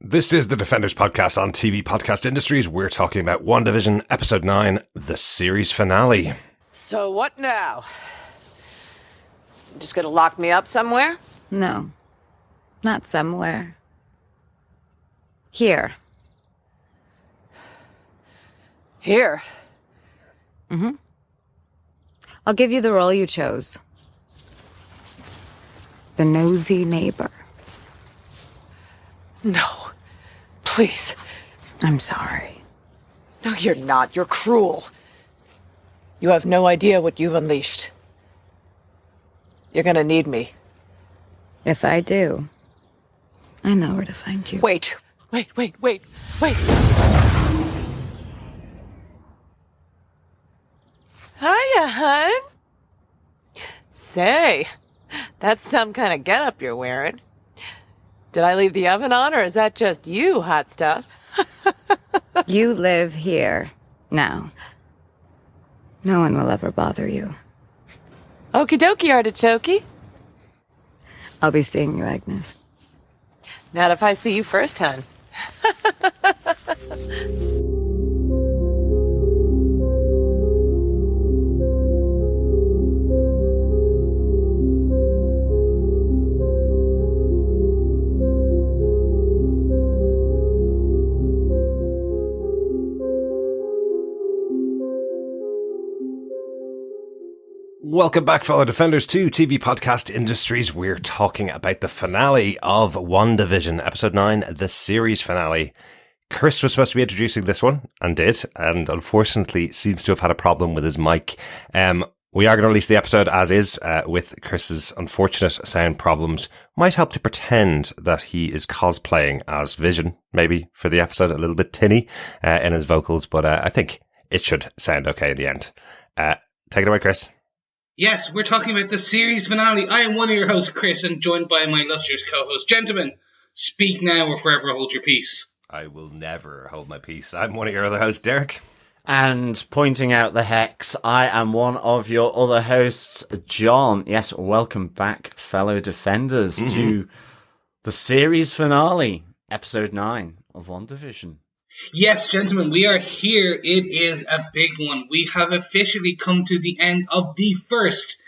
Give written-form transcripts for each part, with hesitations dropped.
This is the Defenders podcast on TV Podcast Industries. We're talking about WandaVision Episode 9, the series finale. So what now? Just gonna lock me up somewhere? No, not somewhere. Here. Here? Mm-hmm. I'll give you the role you chose. The nosy neighbor. No. Please. I'm sorry. No, you're not. You're cruel. You have no idea what you've unleashed. You're gonna need me. If I do, I know where to find you. Wait. Hiya, hun. Say, that's some kind of getup you're wearing. Did I leave the oven on, or is that just you, hot stuff? You live here now. No one will ever bother you. Okie dokie, artichoke. I'll be seeing you, Agnes. Not if I see you first, hun. Welcome back, fellow Defenders, to TV Podcast Industries. We're talking about the finale of WandaVision, Episode 9, the series finale. Chris was supposed to be introducing this one, and did, and unfortunately seems to have had a problem with his mic. We are going to release the episode as is, with Chris's unfortunate sound problems. Might help to pretend that he is cosplaying as Vision, maybe, for the episode, a little bit tinny in his vocals, but I think it should sound okay in the end. Take it away, Chris. Yes, we're talking about the series finale. I am one of your hosts, Chris, and joined by my illustrious co-host. Gentlemen, speak now or forever hold your peace. I will never hold my peace. I'm one of your other hosts, Derek. And pointing out the hex, I am one of your other hosts, John. Yes, welcome back, fellow Defenders, to the series finale, Episode 9 of WandaVision. Yes, gentlemen, we are here. It is a big one. We have officially come to the end of the first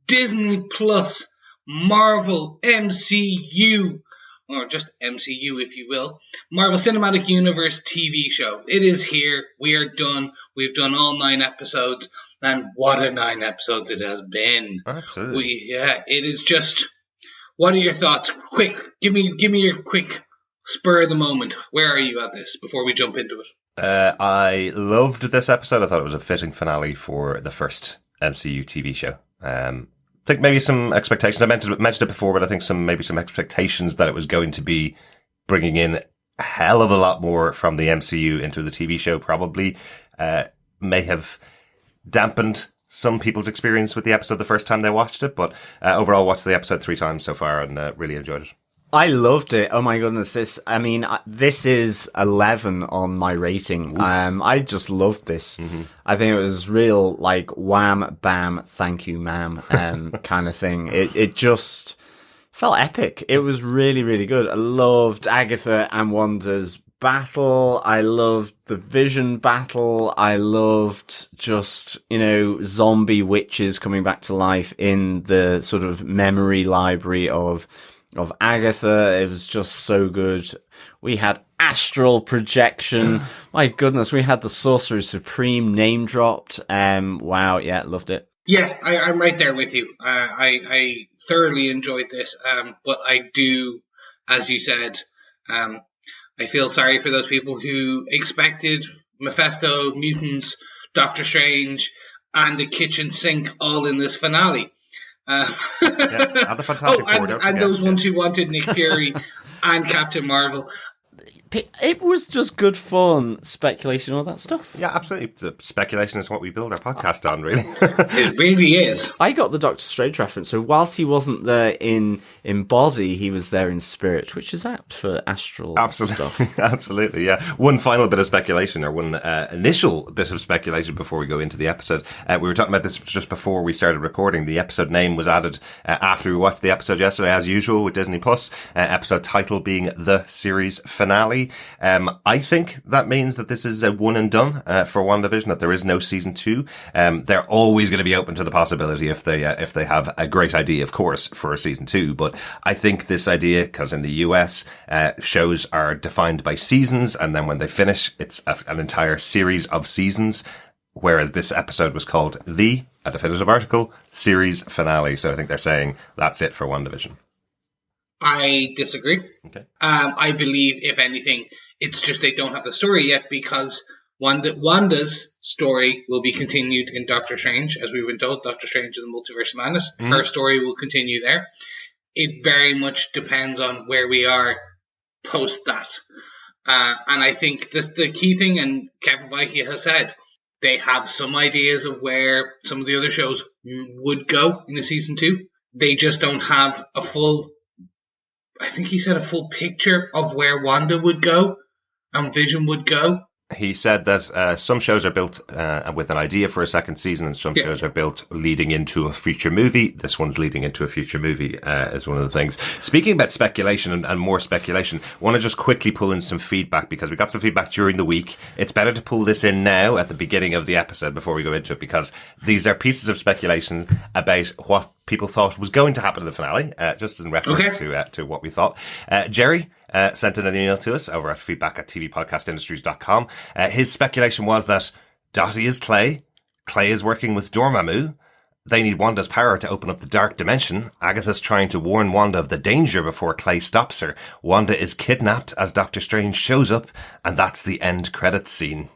Disney Plus Marvel MCU, or just MCU if you will, Marvel Cinematic Universe TV show. It is here. We are done. We've done all 9 episodes, and what a 9 episodes it has been. Absolutely. It is just, what are your thoughts? Quick, give me your quick spur of the moment. Where are you at this before we jump into it? I loved this episode. I thought it was a fitting finale for the first MCU TV show. I think maybe some expectations. I mentioned it before, but I think maybe some expectations that it was going to be bringing in a hell of a lot more from the MCU into the TV show probably may have dampened some people's experience with the episode the first time they watched it. But overall, watched the episode 3 times so far and really enjoyed it. I loved it. Oh my goodness. This is 11 on my rating. I just loved this. Mm-hmm. I think it was real, like, wham, bam, thank you, ma'am, kind of thing. It just felt epic. It was really, really good. I loved Agatha and Wanda's battle. I loved the Vision battle. I loved just, zombie witches coming back to life in the sort of memory library of Agatha. It was just so good. We had astral projection. My goodness, we had the Sorcerer Supreme name dropped. Wow, yeah, loved it. Yeah, I'm right there with you. I thoroughly enjoyed this, but I do, as you said, I feel sorry for those people who expected Mephisto, mutants, Doctor Strange, and the kitchen sink all in this finale. And the Fantastic Four, don't forget. And those ones who wanted Nick Fury and Captain Marvel. It was just good fun, speculation, all that stuff. Yeah, absolutely. The speculation is what we build our podcast on, really. It really is. I got the Doctor Strange reference. So whilst he wasn't there in body, he was there in spirit, which is apt for astral stuff. Absolutely, yeah. One final bit of speculation, or one initial bit of speculation before we go into the episode. We were talking about this just before we started recording. The episode name was added after we watched the episode yesterday, as usual, with Disney Plus. Episode title being The Series Finale. finale. I think that means that this is a one and done for WandaVision, that there is no season 2. They're always going to be open to the possibility if they have a great idea, of course, for a season 2. But I think this idea, because in the US, shows are defined by seasons, and then when they finish, it's an entire series of seasons. Whereas this episode was called a definitive article, series finale. So I think they're saying that's it for WandaVision. I disagree. Okay. I believe, if anything, it's just they don't have the story yet, because Wanda's story will be continued in Doctor Strange, as we've been told. Doctor Strange and the Multiverse of Madness. Her story will continue there. It very much depends on where we are post that. And I think the key thing, and Kevin Feige has said, they have some ideas of where some of the other shows would go in the season 2. They just don't have a full picture of where Wanda would go and Vision would go. He said that some shows are built with an idea for a second season, and some shows are built leading into a future movie. This one's leading into a future movie is one of the things. Speaking about speculation and more speculation, I want to just quickly pull in some feedback, because we got some feedback during the week. It's better to pull this in now at the beginning of the episode before we go into it, because these are pieces of speculation about what people thought was going to happen in the finale, just in reference to what we thought. Jerry sent in an email to us over at feedback@tvpodcastindustries.com. His speculation was that Dottie is Clay. Clay is working with Dormammu. They need Wanda's power to open up the dark dimension. Agatha's trying to warn Wanda of the danger before Clay stops her. Wanda is kidnapped as Doctor Strange shows up, and that's the end credits scene.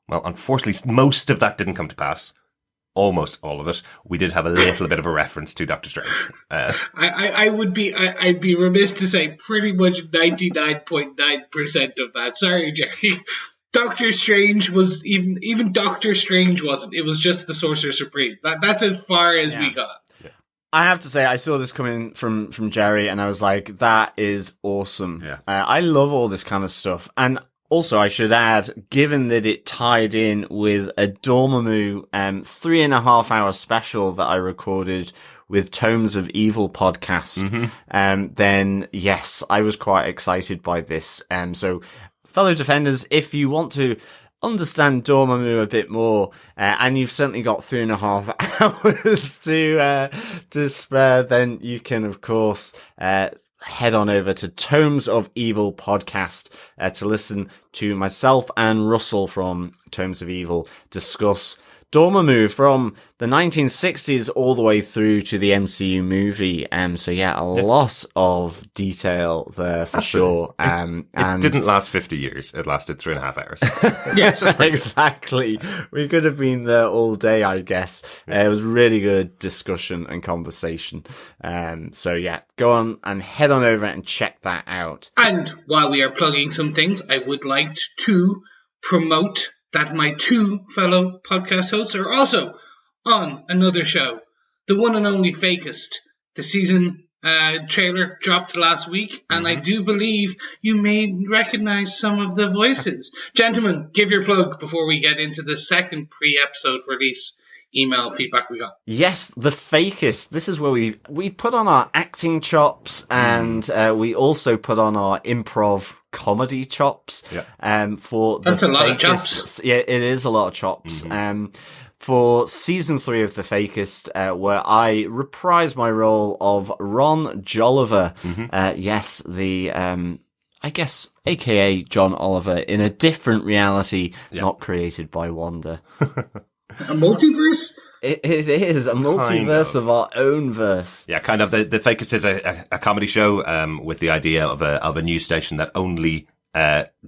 Well, unfortunately, most of that didn't come to pass. Almost all of it. We did have a little bit of a reference to Doctor Strange. I'd be remiss to say pretty much 99.9% of that. Sorry, Jerry. Doctor Strange was even Doctor Strange wasn't. It was just the Sorcerer Supreme. That's as far as we got. I have to say, I saw this coming from Jerry, and I was like, that is awesome. Yeah. I love all this kind of stuff. And also, I should add, given that it tied in with a Dormammu 3.5 hour special that I recorded with Tomes of Evil podcast, then yes, I was quite excited by this. So, fellow defenders, if you want to understand Dormammu a bit more, and you've certainly got 3.5 hours to spare, then you can, of course, head on over to Tomes of Evil podcast to listen to myself and Russell from Tomes of Evil discuss Dormammu from the 1960s all the way through to the MCU movie. So yeah, a lot of detail there for sure. And it didn't last 50 years. It lasted 3.5 hours. Yes, exactly. We could have been there all day, I guess. It was really good discussion and conversation. So yeah, go on and head on over and check that out. And while we are plugging some things, I would like to promote that my two fellow podcast hosts are also on another show, the one and only Fakest. The season trailer dropped last week, and I do believe you may recognize some of the voices. Gentlemen, give your plug before we get into the second pre-episode release email feedback we got. Yes, the Fakest. This is where we put on our acting chops, and we also put on our improv comedy chops. For that's a lot Fakest. of chops. Yeah, it is a lot of chops. For season 3 of The Fakest, where I reprise my role of Ron Jolliver. Yes, the I guess aka John Oliver in a different reality, not created by Wanda. A multiverse? It is a multiverse of our own verse. Yeah, kind of. The Fakest is a comedy show with the idea of a news station that only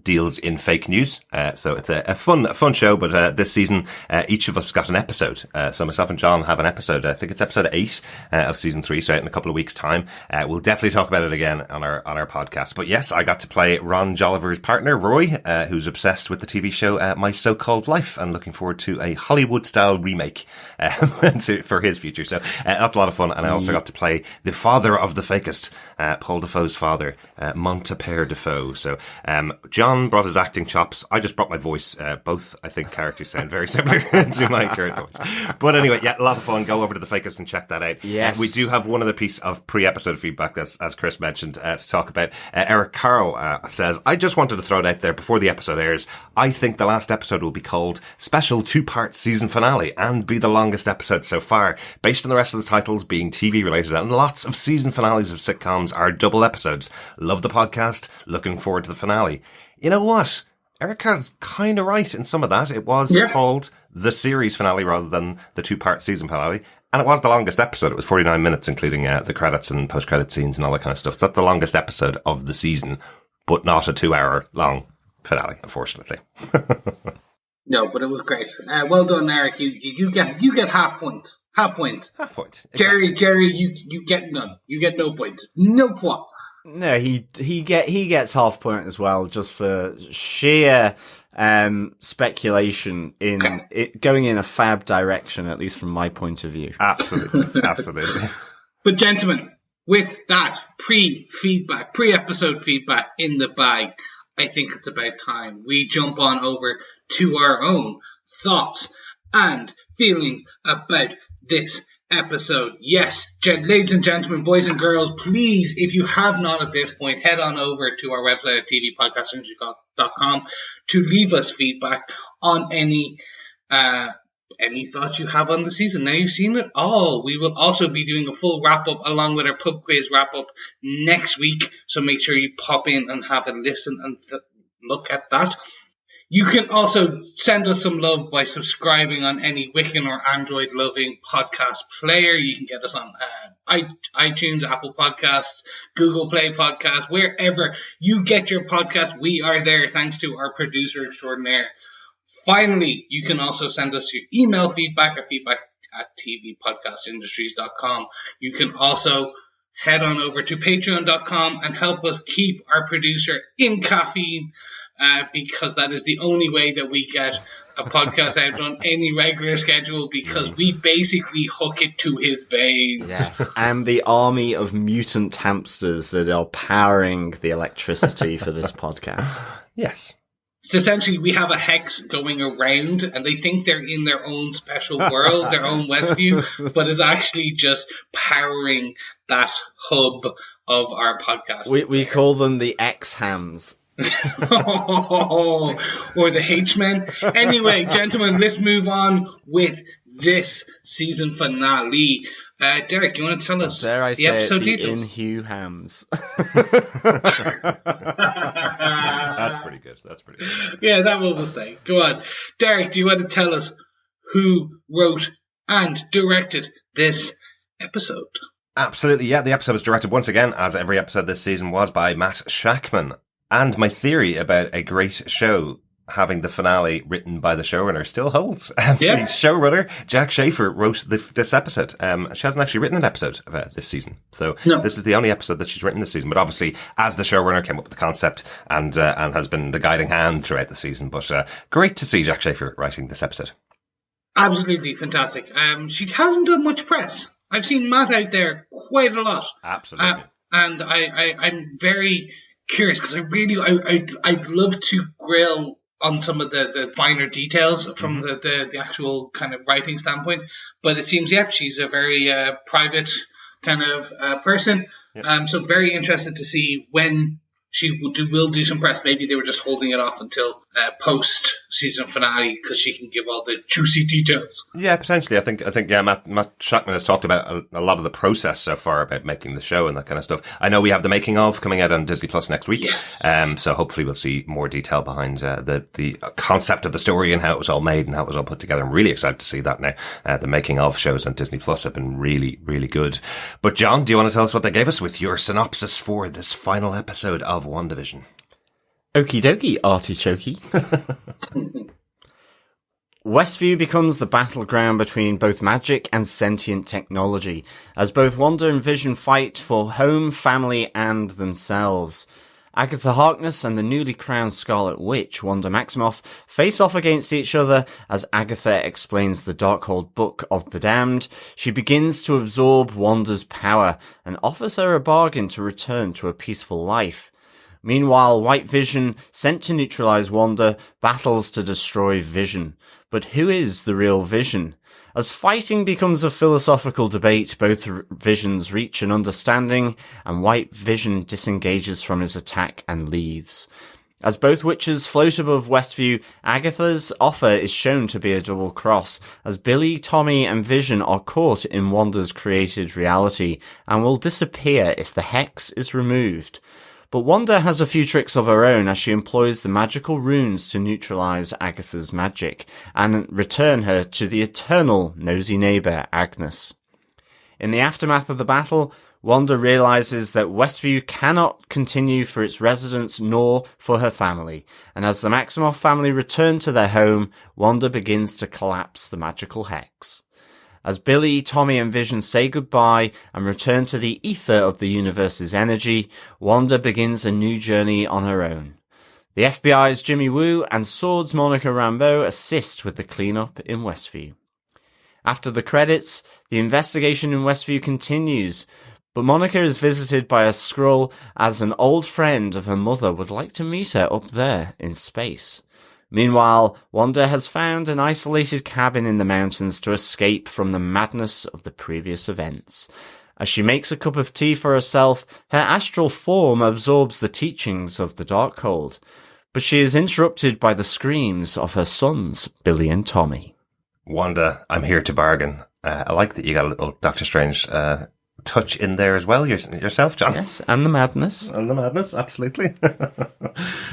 deals in fake news. So it's a fun show, but this season each of us got an episode. So myself and John have an episode. I think it's episode 8 of season 3, so out in a couple of weeks' time. We'll definitely talk about it again on our podcast. But yes, I got to play Ron Jolliver's partner, Roy, who's obsessed with the TV show My So-Called Life, and looking forward to a Hollywood-style remake for his future. So that's a lot of fun. And I also got to play the father of the Fakest, Paul Defoe's father, Montepere Defoe. So John brought his acting chops. I just brought my voice. Both, I think, characters sound very similar to my current voice. But anyway, yeah, a lot of fun. Go over to the Fakest and check that out. Yes. We do have one other piece of pre-episode feedback, as Chris mentioned, to talk about. Eric Carroll says, I just wanted to throw it out there before the episode airs. I think the last episode will be called Special 2-Part Season Finale and be the longest episode so far, based on the rest of the titles being TV related, and lots of season finales of sitcoms are double episodes. Love the podcast. Looking forward to the finale. You know what? Eric Carroll's kind of right in some of that. It was called the series finale rather than the 2-part season finale. And it was the longest episode. It was 49 minutes, including the credits and post-credit scenes and all that kind of stuff. So that's the longest episode of the season, but not a 2-hour long finale, unfortunately. No, but it was great. Well done, Eric. You get half point. Half point. Half point. Exactly. Jerry, you get none. You get no points. No point. No, he gets half point as well, just for sheer speculation in it going in a fab direction, at least from my point of view. Absolutely, absolutely. But gentlemen, with that pre-episode feedback in the bag, I think it's about time we jump on over to our own thoughts and feelings about this episode. Yes, ladies and gentlemen, boys and girls, please, if you have not at this point, head on over to our website at tvpodcastindustry.com to leave us feedback on any thoughts you have on the season. Now you've seen it all. We will also be doing a full wrap-up along with our pub quiz wrap-up next week, so make sure you pop in and have a listen and look at that. You can also send us some love by subscribing on any Wiccan or Android-loving podcast player. You can get us on iTunes, Apple Podcasts, Google Play Podcasts, wherever you get your podcast. We are there, thanks to our producer extraordinaire. Finally, you can also send us your email feedback or feedback at tvpodcastindustries.com. You can also head on over to patreon.com and help us keep our producer in caffeine, because that is the only way that we get a podcast out on any regular schedule, because we basically hook it to his veins. Yes, and the army of mutant hamsters that are powering the electricity for this podcast. Yes. So essentially, we have a hex going around, and they think they're in their own special world, their own Westview, but it's actually just powering that hub of our podcast. We call them the X-Hams. Or the H-Men. Anyway, gentlemen, let's move on with this season finale. Derek, do you want to tell us Dare I the say episode it, the details? Inhu-Hams. That's pretty good. That's pretty good. Yeah, that will stay. Go on. Derek, do you want to tell us who wrote and directed this episode? Absolutely, yeah. The episode was directed once again, as every episode this season was, by Matt Shackman. And my theory about a great show having the finale written by the showrunner still holds. The showrunner, Jack Schaefer, wrote this episode. She hasn't actually written an episode about this season. So This is the only episode that she's written this season. But obviously, as the showrunner, came up with the concept and has been the guiding hand throughout the season. But great to see Jack Schaefer writing this episode. Absolutely fantastic. She hasn't done much press. I've seen Matt out there quite a lot. Absolutely. And I'm very curious, because I'd love to grill on some of the finer details from the actual kind of writing standpoint, but it seems she's a very private kind of person. So very interested to see when she will do some press. Maybe they were just holding it off until post season finale, because she can give all the juicy details. Yeah, potentially. I think Matt Shackman has talked about a lot of the process so far about making the show and that kind of stuff. I know we have the making of coming out on Disney Plus next week. Yes. So hopefully we'll see more detail behind the concept of the story and how it was all made and how it was all put together. I'm really excited to see that now. The making of shows on Disney Plus have been really, really good. But John, do you want to tell us what they gave us with your synopsis for this final episode of WandaVision? Okie dokie, artichokey. Westview becomes the battleground between both magic and sentient technology, as both Wanda and Vision fight for home, family, and themselves. Agatha Harkness and the newly crowned Scarlet Witch, Wanda Maximoff, face off against each other as Agatha explains the Darkhold Book of the Damned. She begins to absorb Wanda's power and offers her a bargain to return to a peaceful life. Meanwhile, White Vision, sent to neutralize Wanda, battles to destroy Vision. But who is the real Vision? As fighting becomes a philosophical debate, both Visions reach an understanding, and White Vision disengages from his attack and leaves. As both witches float above Westview, Agatha's offer is shown to be a double cross, as Billy, Tommy, and Vision are caught in Wanda's created reality, and will disappear if the hex is removed. But Wanda has a few tricks of her own as she employs the magical runes to neutralize Agatha's magic, and return her to the eternal nosy neighbor, Agnes. In the aftermath of the battle, Wanda realizes that Westview cannot continue for its residents nor for her family, and as the Maximoff family return to their home, Wanda begins to collapse the magical hex. As Billy, Tommy, and Vision say goodbye and return to the ether of the universe's energy, Wanda begins a new journey on her own. The FBI's Jimmy Woo and Sword's Monica Rambeau assist with the cleanup in Westview. After the credits, the investigation in Westview continues, but Monica is visited by a Skrull as an old friend of her mother would like to meet her up there in space. Meanwhile, Wanda has found an isolated cabin in the mountains to escape from the madness of the previous events. As she makes a cup of tea for herself, her astral form absorbs the teachings of the Darkhold, but she is interrupted by the screams of her sons, Billy and Tommy. Wanda, I'm here to bargain. I like that you got a little Doctor Strange touch in there as well, yourself, John. Yes, and the madness. And the madness, absolutely.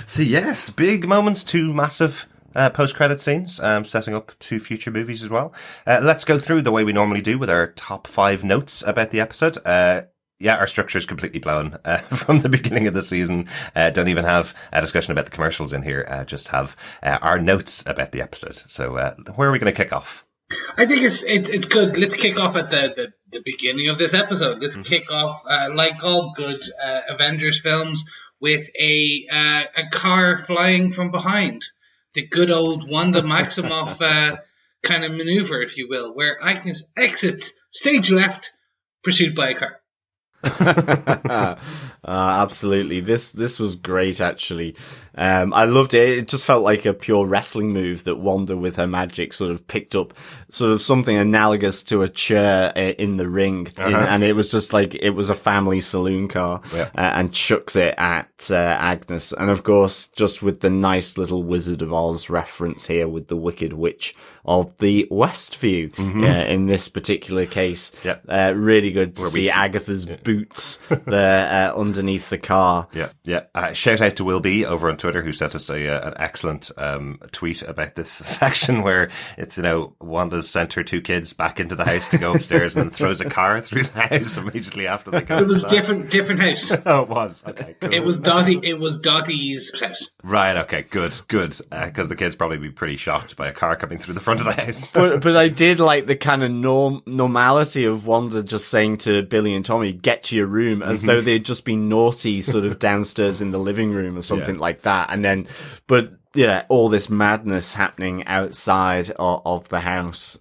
So yes, big moments, 2 massive post-credit scenes, setting up 2 future movies as well. Let's go through the way we normally do with our top 5 notes about the episode. Our structure is completely blown from the beginning of the season. Don't even have a discussion about the commercials in here. Just have our notes about the episode. So where are we going to kick off? I think it's good. Let's kick off at the beginning of this episode. Let's kick off, like all good Avengers films, with a car flying from behind. The good old Wanda Maximoff kind of maneuver, if you will, where Agnes exits stage left, pursued by a car. Absolutely. This was great, actually. I loved it. It just felt like a pure wrestling move that Wanda with her magic sort of picked up sort of something analogous to a chair in the ring. And it was just like, it was a family saloon car, and chucks it at Agnes. And of course, just with the nice little Wizard of Oz reference here with the Wicked Witch of the Westview, in this particular case. Really good to see Agatha's boots there underneath the car. Shout out to Will B over on Twitter, who sent us an excellent tweet about this section where it's, Wanda's sent her 2 kids back into the house to go upstairs and then throws a car through the house immediately after they go. It was different house. Oh, it was. Okay, cool. It was Dottie's house. Right. Okay. Good. Because the kids probably be pretty shocked by a car coming through the front of the house. but I did like the kind of normality of Wanda just saying to Billy and Tommy, "Get to your room," as though they'd just been naughty, sort of downstairs in the living room or something like that. And then, all this madness happening outside of the house.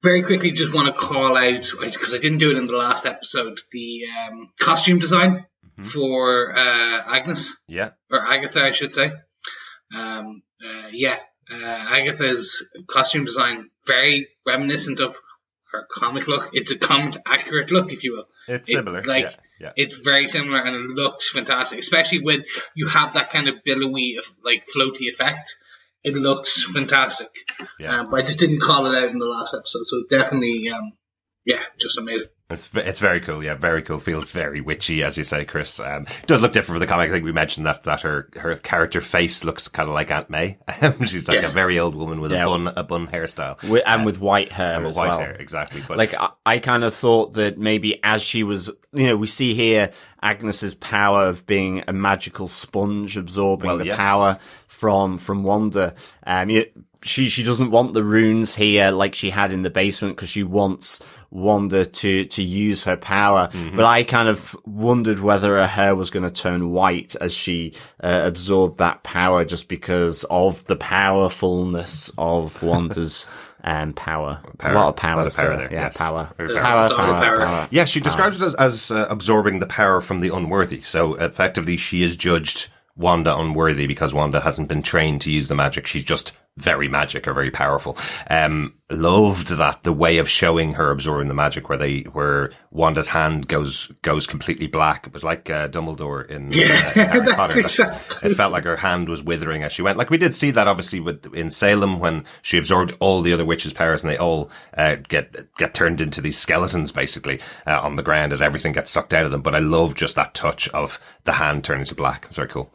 Very quickly, just want to call out, because I didn't do it in the last episode, the costume design for Agnes. Or Agatha, I should say. Agatha's costume design, very reminiscent of her comic look. It's a comic-accurate look, if you will. It's similar. It's very similar, and it looks fantastic, especially when you have that kind of billowy, floaty effect. It looks fantastic. But I just didn't call it out in the last episode, so definitely, just amazing. It's very cool, very cool. Feels very witchy, as you say, Chris. It does look different for the comic. I think we mentioned that her character face looks kind of like Aunt May. She's like a very old woman with a bun hairstyle. With white hair and with white hair, exactly. But I kind of thought that maybe as she was, we see here Agnes's power of being a magical sponge absorbing the power from Wanda. She doesn't want the runes here like she had in the basement because she wants Wanda to use her power. But I kind of wondered whether her hair was going to turn white as she absorbed that power, just because of the powerfulness of Wanda's power. A lot of power there. Yeah, power. Power. Yeah, she describes it as absorbing the power from the unworthy. So effectively, she is judged Wanda unworthy because Wanda hasn't been trained to use the magic. She's just very magic or very powerful. Loved that, the way of showing her absorbing the magic where Wanda's hand goes completely black. It was like Dumbledore in Harry Potter. It felt like her hand was withering as she went. Like we did see that obviously in Salem when she absorbed all the other witches' powers and they all get turned into these skeletons basically on the ground as everything gets sucked out of them. But I love just that touch of the hand turning to black. It's very cool.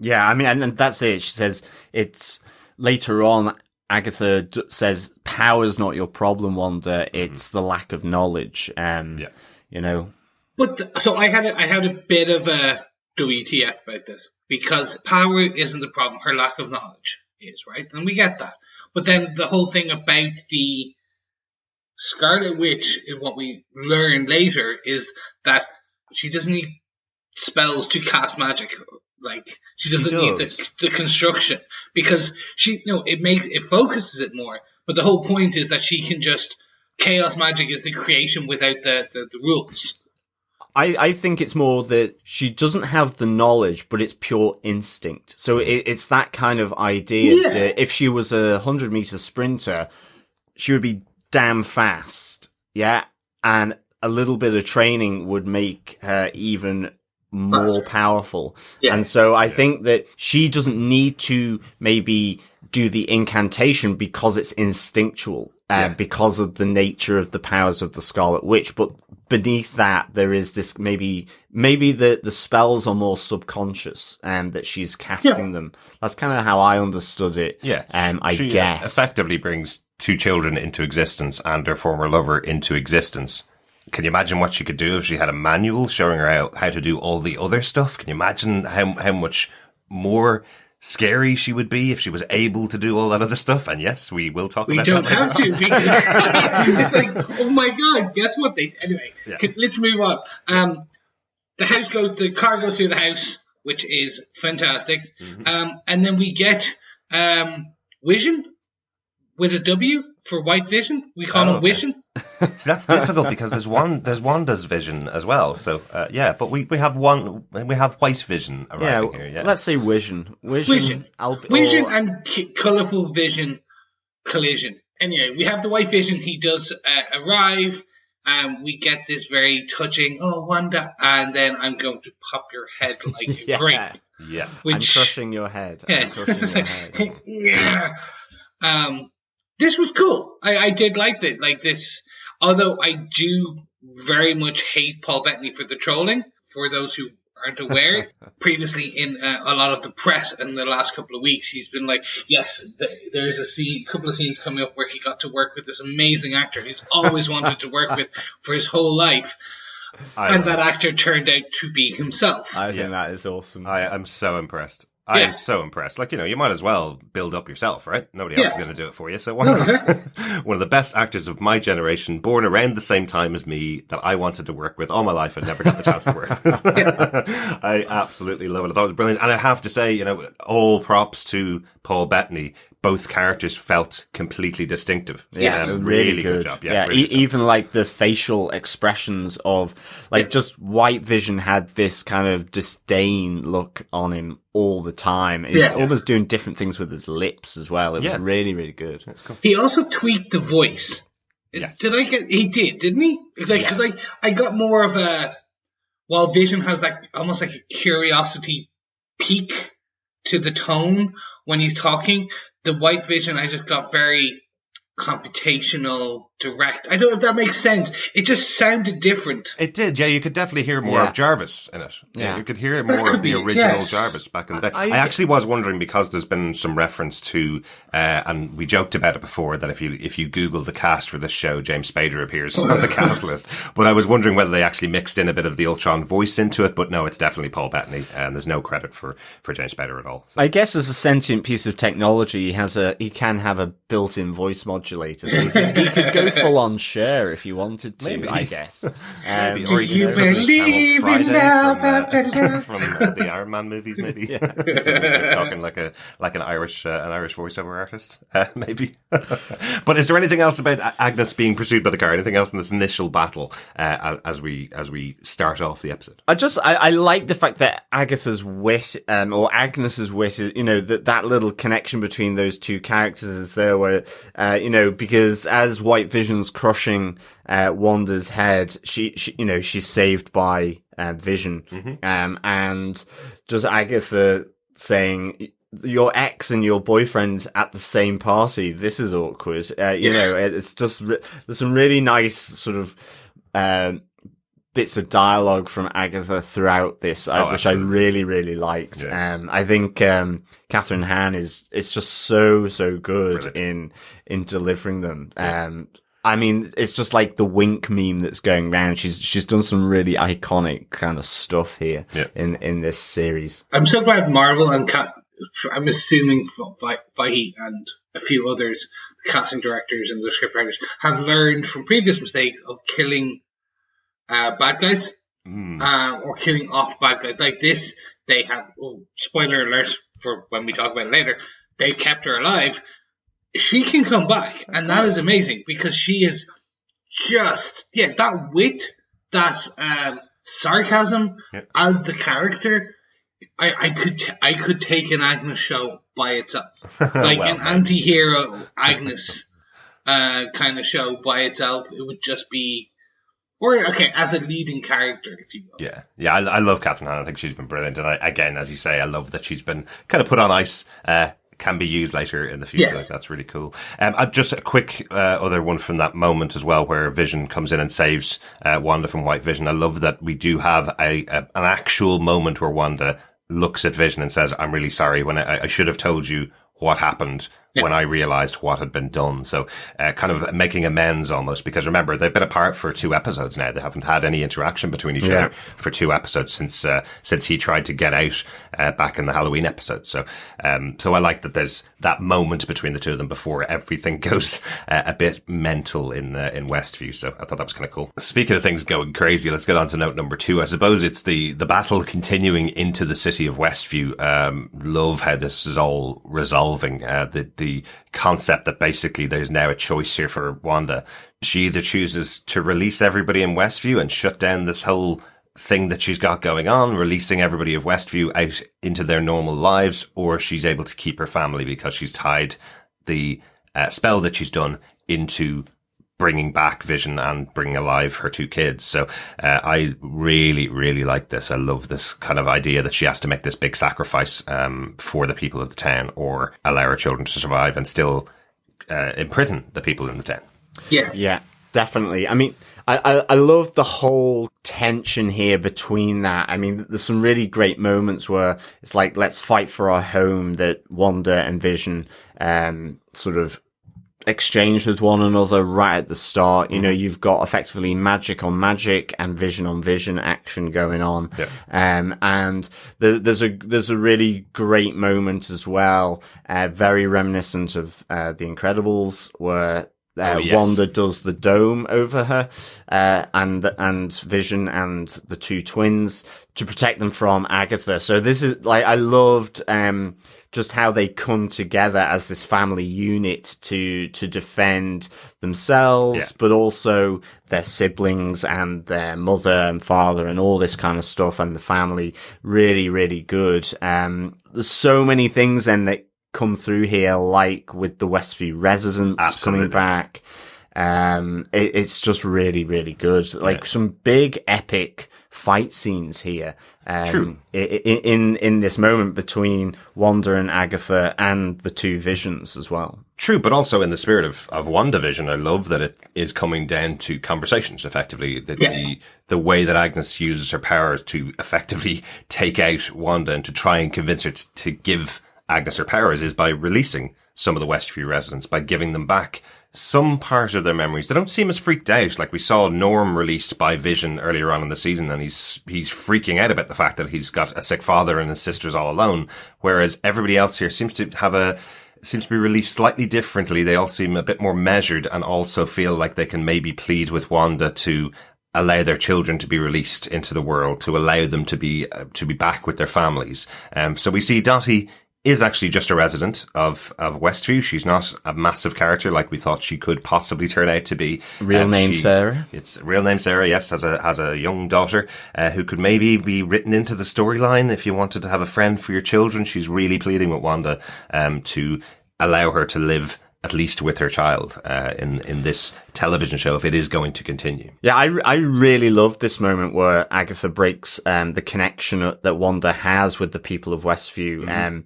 Yeah, I mean, and that's it. She says it's later on. Agatha says, "Power's not your problem, Wanda. It's the lack of knowledge." You know. But so I had a bit of a WTF about this because power isn't the problem. Her lack of knowledge is, right, and we get that. But then the whole thing about the Scarlet Witch, what we learn later, is that she doesn't need spells to cast magic. Like she doesn't need the construction because it focuses it more. But the whole point is that she can just chaos magic is the creation without the rules. I think it's more that she doesn't have the knowledge, but it's pure instinct. So it's that kind of idea that if she was a 100-meter sprinter, she would be damn fast. Yeah. And a little bit of training would make her even more powerful. Yeah. And so I think that she doesn't need to maybe do the incantation because it's instinctual, because of the nature of the powers of the Scarlet Witch. But beneath that, there is this maybe the spells are more subconscious and that she's casting them. That's kind of how I understood it. Yeah. She guess. Effectively brings two children into existence and her former lover into existence. Can you imagine what she could do if she had a manual showing her how to do all the other stuff? Can you imagine how much more scary she would be if she was able to do all that other stuff? And yes, we will talk about that. We don't have to because it's like, oh my god, guess what? Anyway, let's move on. The car goes through the house, which is fantastic. Mm-hmm. And then we get Vision with a W for White Vision. We call him Vision. See, that's difficult because there's Wanda's Vision as well. So but we have White Vision arriving here. Yeah, let's say Vision and colourful Vision collision. Anyway, we have the White Vision. He does arrive, and we get this very touching. Oh, Wanda, and then I'm going to pop your head like a grape. Yeah, I'm crushing your head. I'm crushing your head. This was cool. I did like it. Like this. Although I do very much hate Paul Bettany for the trolling, for those who aren't aware. Previously in a lot of the press in the last couple of weeks, he's been like, yes, there's a couple of scenes coming up where he got to work with this amazing actor he's always wanted to work with for his whole life. And that actor turned out to be himself. I think that is awesome. I'm so impressed. I am so impressed. Like, you might as well build up yourself, right? Nobody else is going to do it for you. So one of the best actors of my generation, born around the same time as me, that I wanted to work with all my life and never got the chance to work with. I absolutely love it. I thought it was brilliant. And I have to say, all props to Paul Bettany. Both characters felt completely distinctive. Yeah, really good job. Yeah, really good even job. Like the facial expressions of, just White Vision had this kind of disdain look on him all the time. He's almost doing different things with his lips as well. It was really, really good. That's cool. He also tweaked the voice. Yes. He did, didn't he? Because I got more of a, while Vision has almost like a curiosity peak to the tone when he's talking, the White Vision, I just got very computational, direct. I don't know if that makes sense. It just sounded different. It did, yeah. You could definitely hear more of Jarvis in it. Yeah, you could hear more of the original Jarvis back in the day. I actually was wondering, because there's been some reference to, and we joked about it before, that if you Google the cast for this show, James Spader appears on the cast list. But I was wondering whether they actually mixed in a bit of the Ultron voice into it. But no, it's definitely Paul Bettany, and there's no credit for James Spader at all. So. I guess as a sentient piece of technology, he can have a built-in voice modulator. So he could go go full on Cher if you wanted to, Maybe. I guess. Maybe. Do Or you suddenly believe Channel in Friday love after love? from the Iron Man movies, maybe. Somebody starts talking like an Irish voiceover artist, maybe. But is there anything else about Agnes being pursued by the car? Anything else in this initial battle as we start off the episode? I like the fact that Agatha's wit, or Agnes's wit, is, that little connection between those two characters is there, where, because as White Vision's crushing Wanda's head, she's saved by Vision, and just Agatha saying, your ex and your boyfriend at the same party. This is awkward. It's just there's some really nice sort of bits of dialogue from Agatha throughout this, which I really, really liked. Yeah. I think Catherine Hahn is just so good in delivering them. Yeah. I mean, it's just like the wink meme that's going around. She's done some really iconic kind of stuff here in this series. I'm so glad Marvel and I'm assuming Feige and a few others, the casting directors and the scriptwriters, have learned from previous mistakes of killing bad guys, or killing off bad guys. Like this, they have, spoiler alert for when we talk about it later, they kept her alive. She can come back, and that is amazing, because she is just, that wit, that sarcasm as the character. I could take an Agnes show by itself, like an anti-hero Agnes kind of show by itself. It would just be, as a leading character, if you will. Yeah, I love Catherine Hahn. I think she's been brilliant, and again, as you say, I love that she's been kind of put on ice. Can be used later in the future. Yes. Like, that's really cool. Just a quick other one from that moment as well, where Vision comes in and saves Wanda from White Vision. I love that we do have an actual moment where Wanda looks at Vision and says, "I'm really sorry. When I should have told you what happened when I realized what had been done." So kind of making amends almost, because remember, they've been apart for 2 episodes now. They haven't had any interaction between each other for 2 episodes since he tried to get out back in the Halloween episode. So I like that there's that moment between the two of them before everything goes a bit mental in Westview. So I thought that was kind of cool. Speaking of things going crazy, let's get on to note number 2. I suppose it's the battle continuing into the city of Westview. Love how this is all resolving. The concept that basically there's now a choice here for Wanda. She either chooses to release everybody in Westview and shut down this whole thing that she's got going on, releasing everybody of Westview out into their normal lives, or she's able to keep her family because she's tied the spell that she's done into bringing back Vision and bringing alive her 2 kids. So I really, really like this. I love this kind of idea that she has to make this big sacrifice for the people of the town, or allow her children to survive and still imprison the people in the town. Yeah, definitely. I mean, I love the whole tension here between that. I mean, there's some really great moments where it's like, let's fight for our home, that Wanda and Vision sort of exchange with one another right at the start. You've got effectively magic on magic and vision on vision action going on. And there's a really great moment as well, very reminiscent of The Incredibles, where Wanda does the dome over her, and Vision and the 2 twins to protect them from Agatha. So this is like, I loved, just how they come together as this family unit to defend themselves, but also their siblings and their mother and father and all this kind of stuff, and the family. Really, really good. There's so many things then that come through here, like with the Westview residents coming back. It's just really, really good. Like some big epic fight scenes here. True. In this moment between Wanda and Agatha and the 2 Visions as well. True, but also in the spirit of WandaVision, I love that it is coming down to conversations, effectively. The way that Agnes uses her power to effectively take out Wanda and to try and convince her to give Agnes her powers is by releasing some of the Westview residents, by giving them back some part of their memories. They don't seem as freaked out. Like we saw Norm released by Vision earlier on in the season, and he's freaking out about the fact that he's got a sick father and his sister's all alone, whereas everybody else here seems to have seem to be released slightly differently. They all seem a bit more measured and also feel like they can maybe plead with Wanda to allow their children to be released into the world, to allow them to be back with their families. So we see Dottie is actually just a resident of Westview. She's not a massive character like we thought she could possibly turn out to be. Real name Sarah. It's real name Sarah. Yes, has a young daughter who could maybe be written into the storyline if you wanted to have a friend for your children. She's really pleading with Wanda to allow her to live at least with her child in this television show if it is going to continue. Yeah, I really love this moment where Agatha breaks the connection that Wanda has with the people of Westview.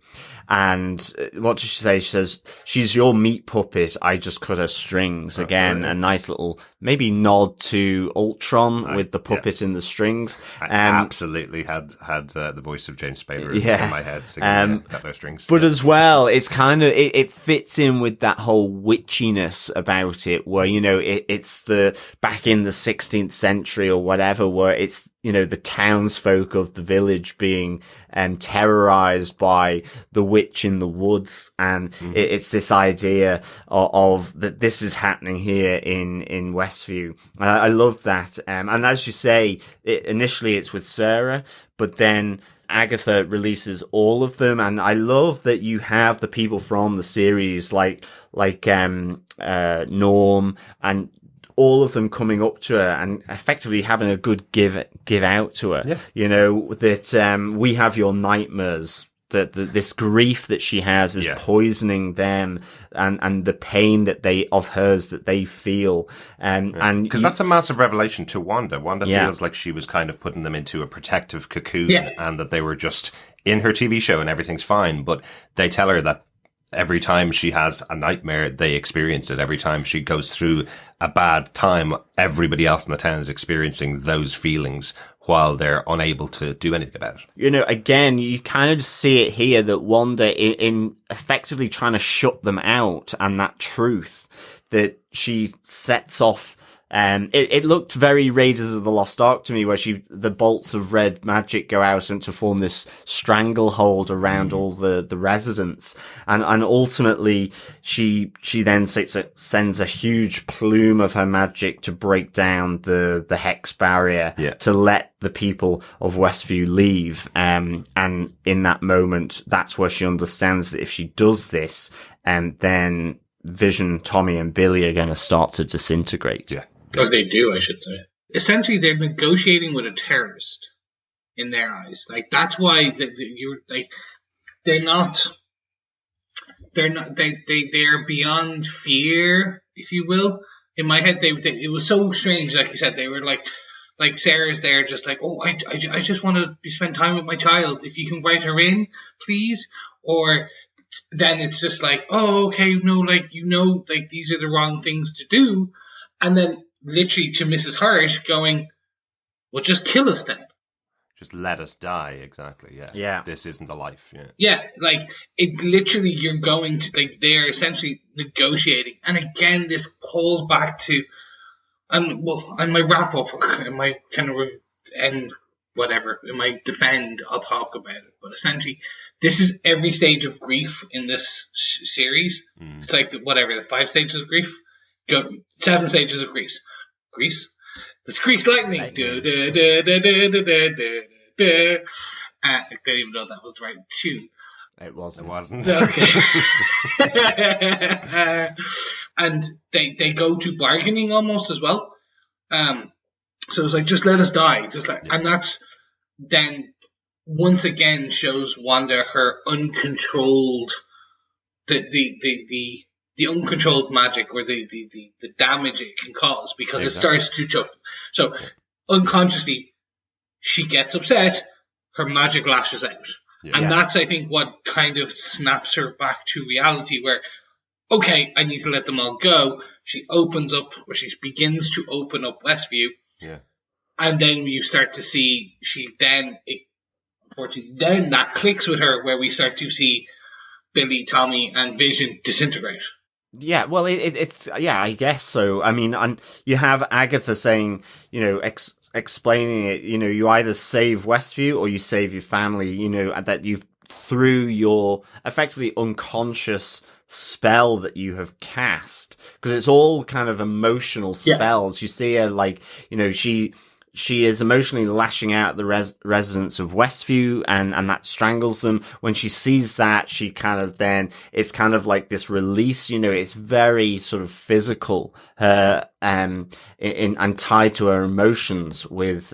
And what does she say? She says, she's your meat puppet. I just cut her strings. Again, a nice little maybe nod to Ultron with the puppet in the strings. I absolutely had the voice of James Spader in my head singing cut her strings. But as well, it's kind of, it fits in with that whole witchiness about it where, you know, it's the back in the 16th century or whatever, where it's, you know, the townsfolk of the village being terrorized by the witch in the woods. And it's this idea of that this is happening here in Westview. I love that. And as you say, initially it's with Sarah, but then Agatha releases all of them. And I love that you have the people from the series like Norm and all of them coming up to her and effectively having a good give out to her. Yeah. You know, that, we have your nightmares, that this grief that she has is poisoning them and the pain that they feel. And because that's a massive revelation to Wanda. Wanda feels like she was kind of putting them into a protective cocoon and that they were just in her TV show and everything's fine. But they tell her that every time she has a nightmare, they experience it. Every time she goes through a bad time, everybody else in the town is experiencing those feelings while they're unable to do anything about it. You know, again, you kind of see it here that Wanda, in effectively trying to shut them out and that truth that she sets off. It looked very Raiders of the Lost Ark to me, where the bolts of red magic go out and to form this stranglehold around all the residents. And ultimately she then sends a huge plume of her magic to break down the hex barrier to let the people of Westview leave. And in that moment, that's where she understands that if she does this, then Vision, Tommy and Billy are going to start to disintegrate. Yeah. Or they do, I should say. Essentially, they're negotiating with a terrorist in their eyes. Like, that's why they are beyond fear, if you will. In my head, it was so strange. Like you said, they were like Sarah's there, just like, oh, I just want to spend time with my child. If you can write her in, please. Or then it's just like, oh, okay, no, like, you know, like, these are the wrong things to do. And then literally to Mrs. Harsh going, well, just kill us then. Just let us die, exactly, yeah. Yeah. This isn't a life, Yeah, like, it literally, you're going to, like, they're essentially negotiating. And again, this pulls back to, and my wrap up, in my kind of end, whatever, in my defend, I'll talk about it. But essentially, this is every stage of grief in this series. It's like, the 5 stages of grief. 7 stages of Grease. It's Grease Lightning. I don't even know if that was the right tune. It wasn't. Okay. And they go to bargaining almost as well. So it's like, just let us die. And that's then once again shows Wanda her uncontrolled, the uncontrolled magic or the damage it can cause because it starts to choke. So unconsciously, she gets upset, her magic lashes out. And that's, I think, what kind of snaps her back to reality where, okay, I need to let them all go. She begins to open up Westview. Yeah. And then you start to see, then that clicks with her where we start to see Billy, Tommy, and Vision disintegrate. Yeah, well, it's I guess so. I mean, and you have Agatha saying, you know, explaining it, you know, you either save Westview or you save your family, you know, that you've through your effectively unconscious spell that you have cast, because it's all kind of emotional spells. You see her like, she is emotionally lashing out at the residents of Westview, and that strangles them. When she sees that, she kind of then, it's kind of like this release, it's very sort of physical, her, and tied to her emotions with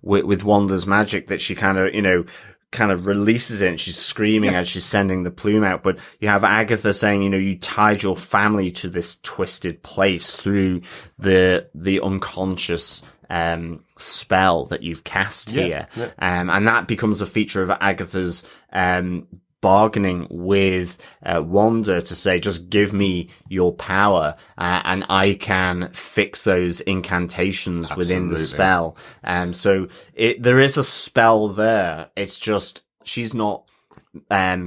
Wanda's magic, that she kind of releases it, and she's screaming as she's sending the plume out. But you have Agatha saying, you tied your family to this twisted place through the unconscious spell that you've cast here. Yeah. And that becomes a feature of Agatha's bargaining with Wanda to say, just give me your power, and I can fix those incantations within the spell. So there is a spell there. It's just she's not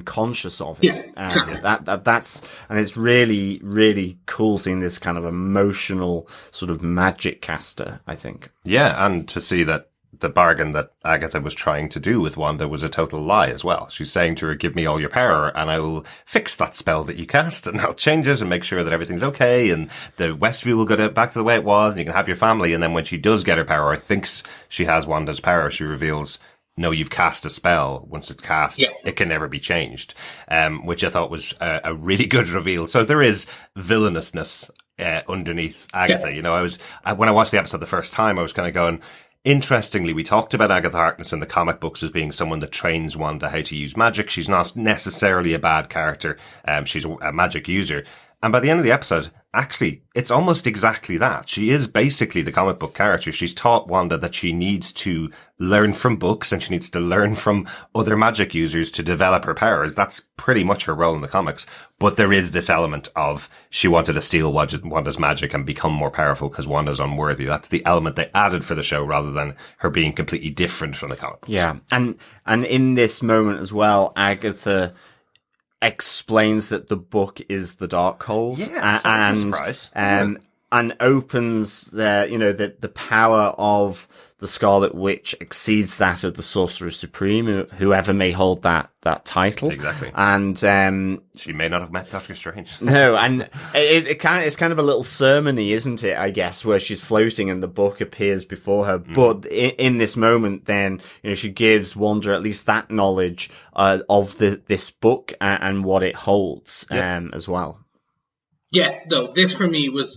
conscious of it. That's, and it's really, really cool seeing this kind of emotional sort of magic caster, I think. Yeah, and to see that the bargain that Agatha was trying to do with Wanda was a total lie as well. She's saying to her, give me all your power and I will fix that spell that you cast, and I'll change it and make sure that everything's okay, and the Westview will go back to the way it was, and you can have your family. And then when she does get her power, or thinks she has Wanda's power, she reveals, no, you've cast a spell. Once it's cast, it can never be changed. Which I thought was a really good reveal. So there is villainousness underneath Agatha. When I watched the episode the first time, I was kind of going, interestingly, we talked about Agatha Harkness in the comic books as being someone that trains Wanda how to use magic. She's not necessarily a bad character. She's a magic user. And by the end of the episode, actually, it's almost exactly that. She is basically the comic book character. She's taught Wanda that she needs to learn from books, and she needs to learn from other magic users to develop her powers. That's pretty much her role in the comics. But there is this element of she wanted to steal Wanda's magic and become more powerful because Wanda's unworthy. That's the element they added for the show, rather than her being completely different from the comic books. Yeah. And in this moment as well, Agatha explains that the book is the Darkhold. Yes, that's a surprise. And opens the power of the Scarlet Witch exceeds that of the Sorcerer Supreme, whoever may hold that title. Exactly. And she may not have met Doctor Strange. No, and it's kind of a little sermon-y, isn't it, I guess, where she's floating and the book appears before her. But in this moment, then, she gives Wanda at least that knowledge of this book and what it holds as well. Yeah, no, this for me was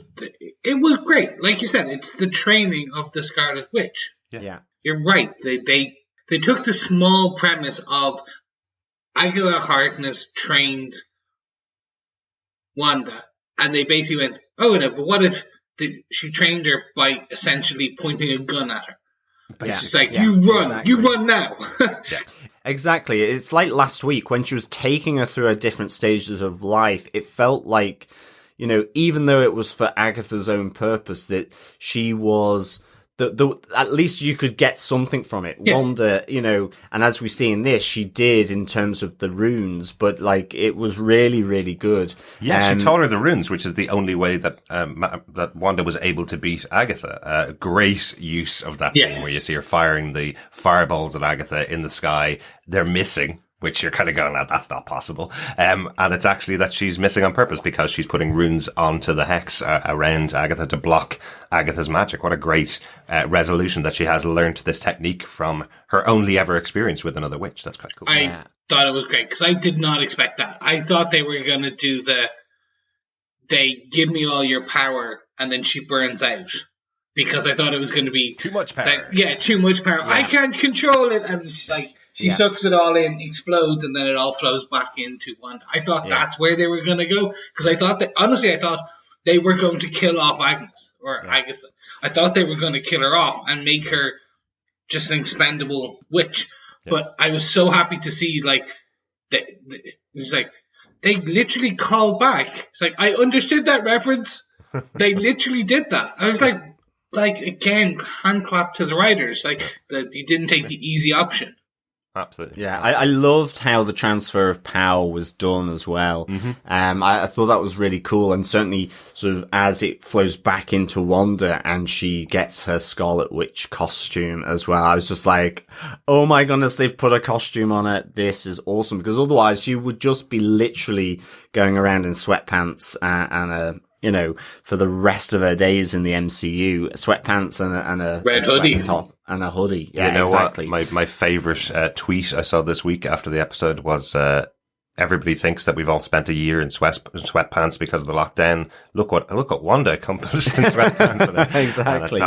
great. Like you said, it's the training of the Scarlet Witch. Yeah. You're right. They took the small premise of Agatha Harkness trained Wanda, and they basically went, oh no, but what if she trained her by essentially pointing a gun at her? It's like, you run now. Exactly. It's like last week when she was taking her through her different stages of life. It felt like, even though it was for Agatha's own purpose, that she was at least you could get something from it. Yeah. Wanda, and as we see in this, she did in terms of the runes, but it was really, really good. Yeah, she taught her the runes, which is the only way that that Wanda was able to beat Agatha. Great use of that scene where you see her firing the fireballs at Agatha in the sky. They're missing, which you're kind of going, that's not possible. And it's actually that she's missing on purpose because she's putting runes onto the hex around Agatha to block Agatha's magic. What a great resolution that she has learnt this technique from her only ever experience with another witch. That's quite cool. I thought it was great because I did not expect that. I thought they were going to do they give me all your power and then she burns out. Because I thought it was going to be too much power. Too much power. Yeah. I can't control it. And she sucks it all in, explodes, and then it all flows back into Wanda. I thought that's where they were going to go. Because I thought they were going to kill off Agnes or Agatha. I thought they were going to kill her off and make her just an expendable witch. Yeah. But I was so happy to see it was they literally called back. It's like, I understood that reference. They literally did that. I was again, hand clap to the writers. You didn't take the easy option. Absolutely. Yeah, I loved how the transfer of power was done as well. I thought that was really cool, and certainly sort of as it flows back into Wanda and she gets her Scarlet Witch costume as well, I was just like, oh my goodness, they've put a costume on it. This is awesome, because otherwise you would just be literally going around in sweatpants and a, you know, for the rest of her days in the MCU, sweatpants and a Red sweat hoodie. top and a hoodie. Yeah, you know exactly. what? My favorite tweet I saw this week after the episode was everybody thinks that we've all spent a year in sweatpants because of the lockdown. Look what Wanda accomplished in sweatpants. Exactly.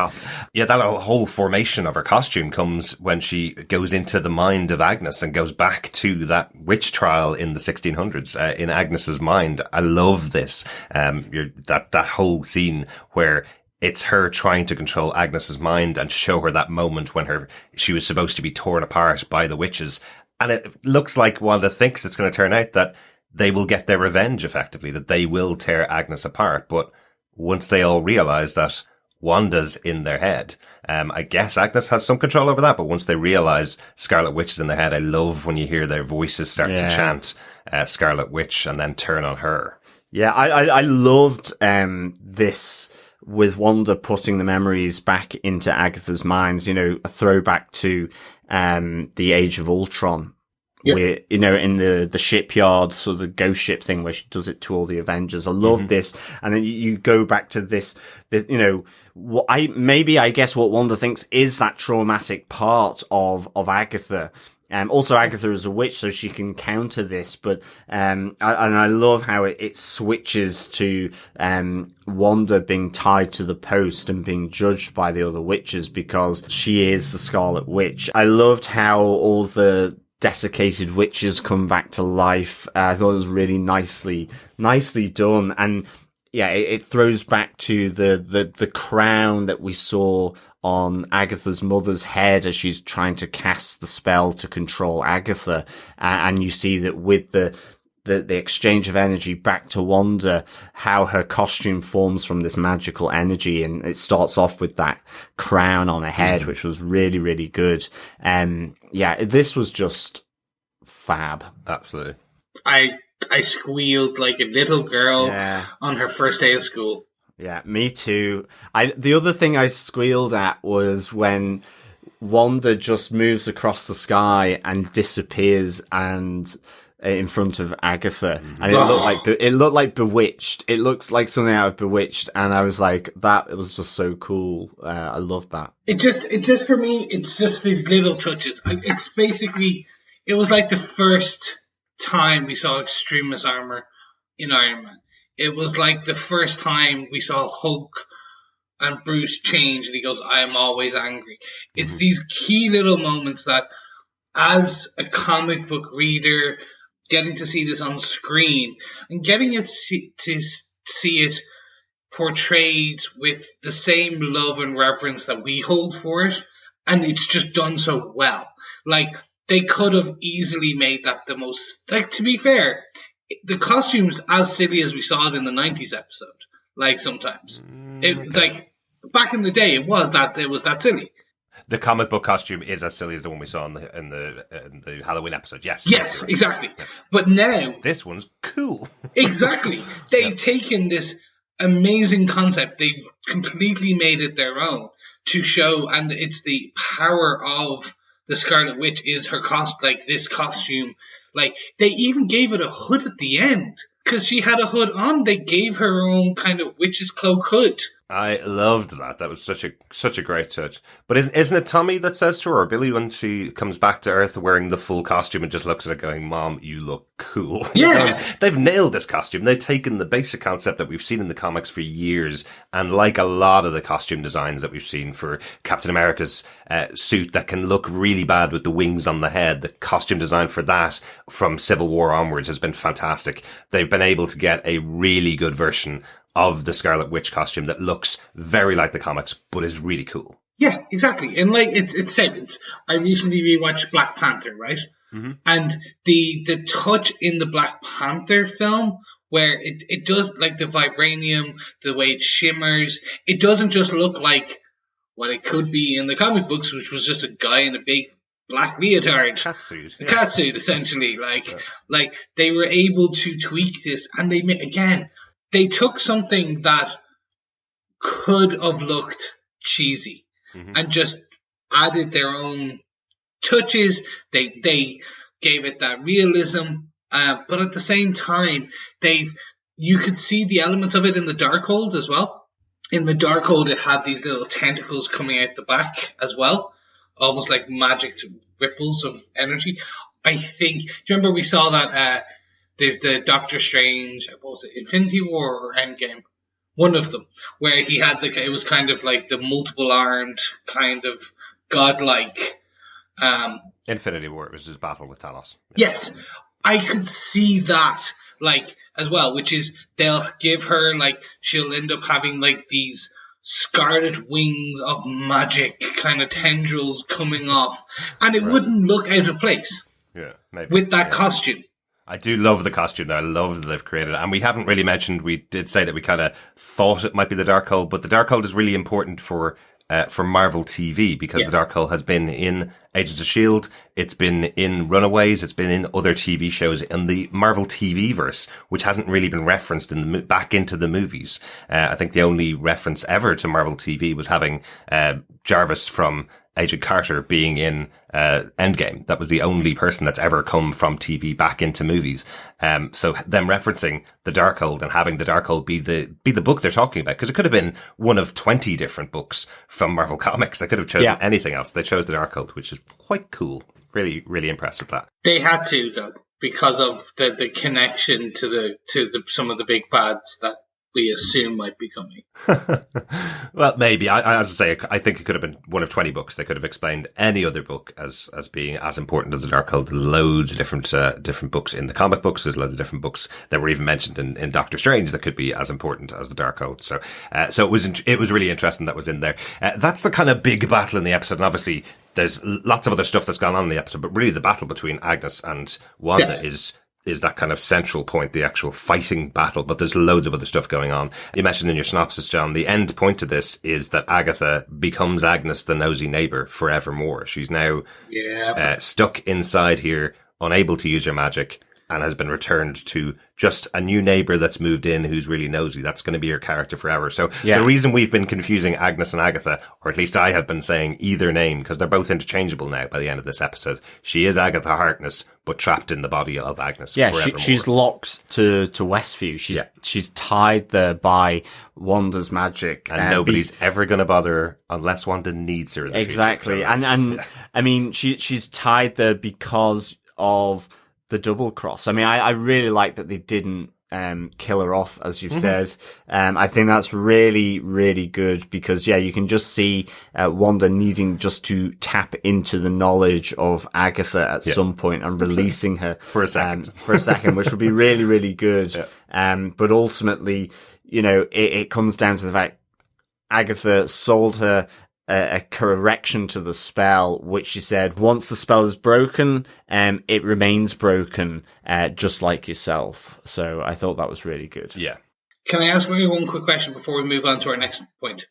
Yeah, that whole formation of her costume comes when she goes into the mind of Agnes and goes back to that witch trial in the 1600s in Agnes's mind. I love this. That whole scene where it's her trying to control Agnes's mind and show her that moment when she was supposed to be torn apart by the witches. And it looks like Wanda thinks it's going to turn out that they will get their revenge effectively, that they will tear Agnes apart. But once they all realize that Wanda's in their head, I guess Agnes has some control over that. But once they realize Scarlet Witch is in their head, I love when you hear their voices start to chant Scarlet Witch and then turn on her. Yeah, I loved this with Wanda putting the memories back into Agatha's mind, you know, a throwback to the Age of Ultron. Yep. Where, you know, in the shipyard, sort of the ghost ship thing where she does it to all the Avengers. I love this. And then you go back to this, you know, I guess what Wanda thinks is that traumatic part of Agatha. Also Agatha is a witch, so she can counter this, but, I love how it switches to, Wanda being tied to the post and being judged by the other witches because she is the Scarlet Witch. I loved how all the desiccated witches come back to life. I thought it was really nicely done. And yeah, it throws back to the crown that we saw on Agatha's mother's head as she's trying to cast the spell to control Agatha. And you see that with the exchange of energy back to Wanda, how her costume forms from this magical energy. And it starts off with that crown on her head, which was really, really good. Yeah, this was just fab. Absolutely. I squealed like a little girl on her first day of school. Yeah, me too. The other thing I squealed at was when Wanda just moves across the sky and disappears and in front of Agatha, and it looked like Bewitched. It looks like something out of Bewitched, and I was like, that was just so cool. I loved that. It just for me, it's just these little touches. It's basically, it was like the first time we saw extremist armor in Iron Man. It was like the first time we saw Hulk and Bruce change, and he goes, I am always angry. It's these key little moments that, as a comic book reader, getting to see this on screen and getting to see it portrayed with the same love and reverence that we hold for it, and it's just done so well. Like, they could have easily made that the most, like, to be fair, the costume's as silly as we saw it in the 90s episode. Like, sometimes. Like, back in the day, it was that silly. The comic book costume is as silly as the one we saw in the Halloween episode. Yes. Yes, exactly. Yeah. But now, this one's cool. Exactly. They've taken this amazing concept. They've completely made it their own to show, and it's the power of the Scarlet Witch is her this costume. Like, they even gave it a hood at the end. Because she had a hood on, they gave her own kind of witch's cloak hood. I loved that. That was such a great touch. But isn't it Tommy that says to her, or Billy, when she comes back to Earth wearing the full costume and just looks at it going, Mom, you look cool. Yeah. They've nailed this costume. They've taken the basic concept that we've seen in the comics for years, and like a lot of the costume designs that we've seen for Captain America's suit that can look really bad with the wings on the head, the costume design for that from Civil War onwards has been fantastic. They've been able to get a really good version of the Scarlet Witch costume that looks very like the comics, but is really cool. Yeah, exactly. And like it's said, I recently rewatched Black Panther, right? Mm-hmm. And the touch in the Black Panther film where it does, like, the vibranium, the way it shimmers, it doesn't just look like what it could be in the comic books, which was just a guy in a big black leotard. Catsuit. A catsuit, essentially. Like they were able to tweak this, and they took something that could have looked cheesy and just added their own touches. They gave it that realism, but at the same time, you could see the elements of it in the Darkhold as well. In the Darkhold, it had these little tentacles coming out the back as well, almost like magic ripples of energy. I think. Do you remember we saw that? There's the Doctor Strange. What was it? Infinity War or Endgame? One of them, where he had it was kind of like the multiple armed kind of godlike. Infinity War. It was his battle with Thanos. Yes, I could see that as well, which is they'll give her she'll end up having these scarlet wings of magic kind of tendrils coming off, and it wouldn't look out of place. Yeah, maybe with that costume. I do love the costume. I love that they've created it. And we haven't really mentioned, we did say that we kind of thought it might be the Darkhold, but the Darkhold is really important for Marvel TV because the Darkhold has been in Agents of S.H.I.E.L.D., it's been in Runaways, it's been in other TV shows in the Marvel TV verse, which hasn't really been referenced back into the movies. I think the only reference ever to Marvel TV was having Jarvis from Agent Carter being in Endgame. That was the only person that's ever come from TV back into movies. So them referencing the Darkhold and having the Darkhold be the book they're talking about, because it could have been one of 20 different books from Marvel Comics. They could have chosen anything else. They chose the Darkhold, which is quite cool. Really, really impressed with that. They had to, though, because of the connection to some of the big bads that we assume might be coming. Well, maybe. As I say, I think it could have been one of 20 books. They could have explained any other book as being as important as the Darkhold. Loads of different books in the comic books. There's loads of different books that were even mentioned in Doctor Strange that could be as important as the Darkhold. So it was really interesting that was in there. That's the kind of big battle in the episode. And obviously, there's lots of other stuff that's gone on in the episode, but really the battle between Agnes and Wanda is that kind of central point, the actual fighting battle, but there's loads of other stuff going on. You mentioned in your synopsis, John, the end point to this is that Agatha becomes Agnes, the nosy neighbour, forevermore. She's now stuck inside here, unable to use her magic, and has been returned to just a new neighbour that's moved in who's really nosy. That's going to be her character forever. So the reason we've been confusing Agnes and Agatha, or at least I have been saying either name, because they're both interchangeable now by the end of this episode. She is Agatha Harkness, but trapped in the body of Agnes. Yeah, she's locked to Westview. She's tied there by Wanda's magic. And nobody's ever going to bother her unless Wanda needs her in the exactly. future. And I mean, she's tied there because of the double cross. I mean, I really like that they didn't kill her off, as you've said. I think that's really, really good because, you can just see Wanda needing just to tap into the knowledge of Agatha at some point and releasing her for a second, which would be really, really good. But ultimately, it comes down to the fact Agatha sold her a correction to the spell, which she said, once the spell is broken, it remains broken, just like yourself. So I thought that was really good. Yeah. Can I ask you one quick question before we move on to our next point?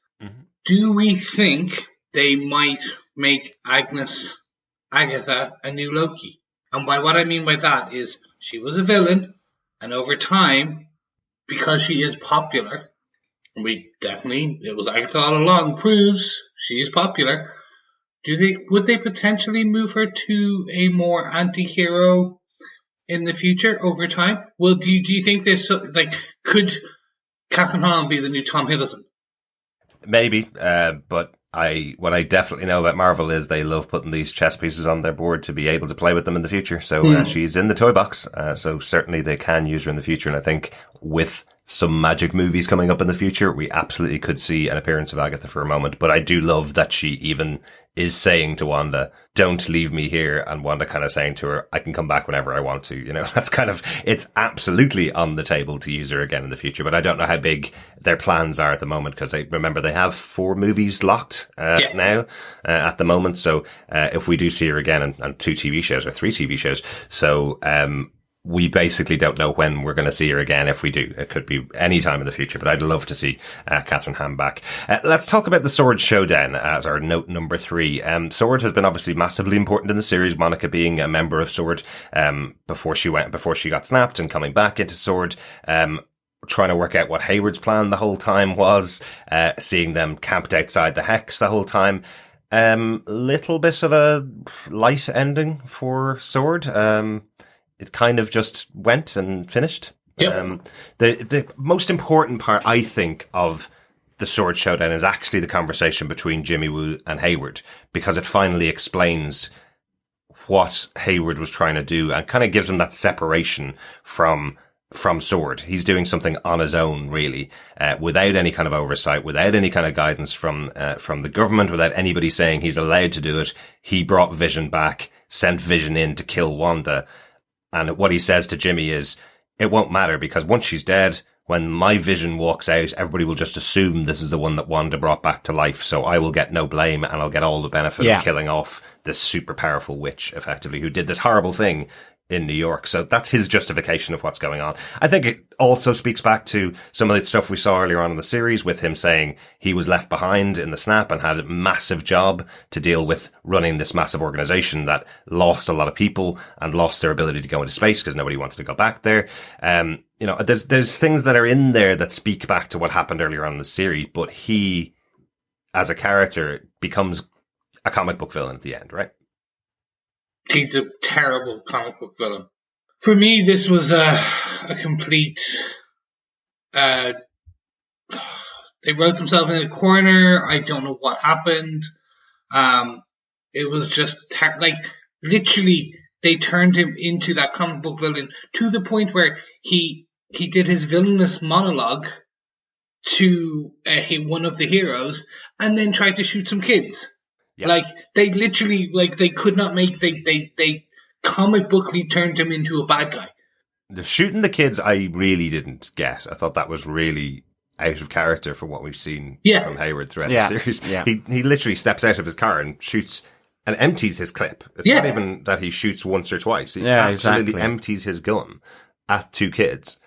Do we think they might make Agatha a new Loki? And by what I mean by that is she was a villain, and over time, because she is popular, it was Agatha all along, proves she is popular. Would they potentially move her to a more anti-hero in the future over time? Well, do you think there's could Catherine Hahn be the new Tom Hiddleston? Maybe, but what I definitely know about Marvel is they love putting these chess pieces on their board to be able to play with them in the future. So she's in the toy box. So certainly they can use her in the future. And I think with some magic movies coming up in the future, we absolutely could see an appearance of Agatha for a moment. But I do love that she even is saying to Wanda, don't leave me here. And Wanda kind of saying to her, I can come back whenever I want to. That's it's absolutely on the table to use her again in the future. But I don't know how big their plans are at the moment, because remember they have 4 movies locked now at the moment. So if we do see her again and 2 TV shows or 3 TV shows. So we basically don't know when we're going to see her again. If we do, it could be any time in the future, but I'd love to see Catherine Ham back. Let's talk about the Sword Showdown as our note number 3. Sword has been obviously massively important in the series, Monica being a member of Sword before she got snapped, and coming back into Sword, trying to work out what Hayward's plan the whole time was, seeing them camped outside the Hex the whole time. Little bit of a light ending for Sword. It kind of just went and finished. Yep. The most important part, I think, of the Sword Showdown is actually the conversation between Jimmy Woo and Hayward, because it finally explains what Hayward was trying to do and kind of gives him that separation from Sword. He's doing something on his own, really, without any kind of oversight, without any kind of guidance from the government, without anybody saying he's allowed to do it. He brought Vision back, sent Vision in to kill Wanda. And what he says to Jimmy is, it won't matter, because once she's dead, when my Vision walks out, everybody will just assume this is the one that Wanda brought back to life. So I will get no blame, and I'll get all the benefit of killing off this super powerful witch, effectively, who did this horrible thing in New York. So that's his justification of what's going on. I think it also speaks back to some of the stuff we saw earlier on in the series, with him saying he was left behind in the snap and had a massive job to deal with running this massive organization that lost a lot of people and lost their ability to go into space because nobody wanted to go back there. There's things that are in there that speak back to what happened earlier on in the series, but he, as a character, becomes a comic book villain at the end, right? He's a terrible comic book villain. For me, this was a complete... they wrote themselves in a corner. I don't know what happened. It was just... literally, they turned him into that comic book villain to the point where he did his villainous monologue to one of the heroes and then tried to shoot some kids. Yeah. They literally, they could not make, they comic bookly turned him into a bad guy. The shooting the kids, I really didn't get. I thought that was really out of character for what we've seen from Hayward throughout the series. Yeah. He literally steps out of his car and shoots and empties his clip. It's not even that he shoots once or twice. He absolutely empties his gun at 2 kids.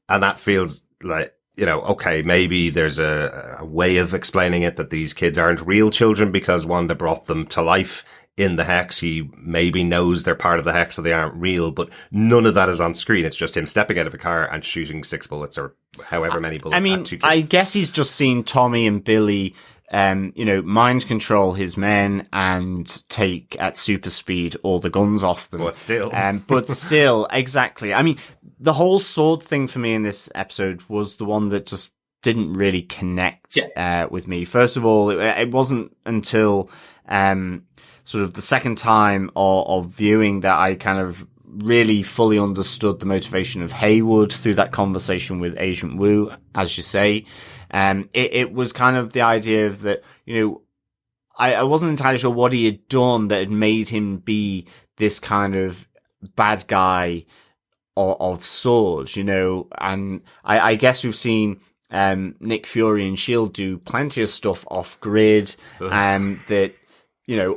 And that feels like, okay, maybe there's a way of explaining it that these kids aren't real children because Wanda brought them to life in the Hex. He maybe knows they're part of the Hex, so they aren't real, but none of that is on screen. It's just him stepping out of a car and shooting 6 bullets or however many bullets at 2 kids. I guess he's just seen Tommy and Billy, mind control his men and take at super speed all the guns off them. But still, exactly. I mean, the whole Sword thing for me in this episode was the one that just didn't really connect with me. First of all, it wasn't until sort of the second time of viewing that I kind of really fully understood the motivation of Hayward through that conversation with Agent Woo, as you say. It was kind of the idea of that, I wasn't entirely sure what he had done that had made him be this kind of bad guy of Sword, and I guess we've seen Nick Fury and S.H.I.E.L.D. do plenty of stuff off grid, that,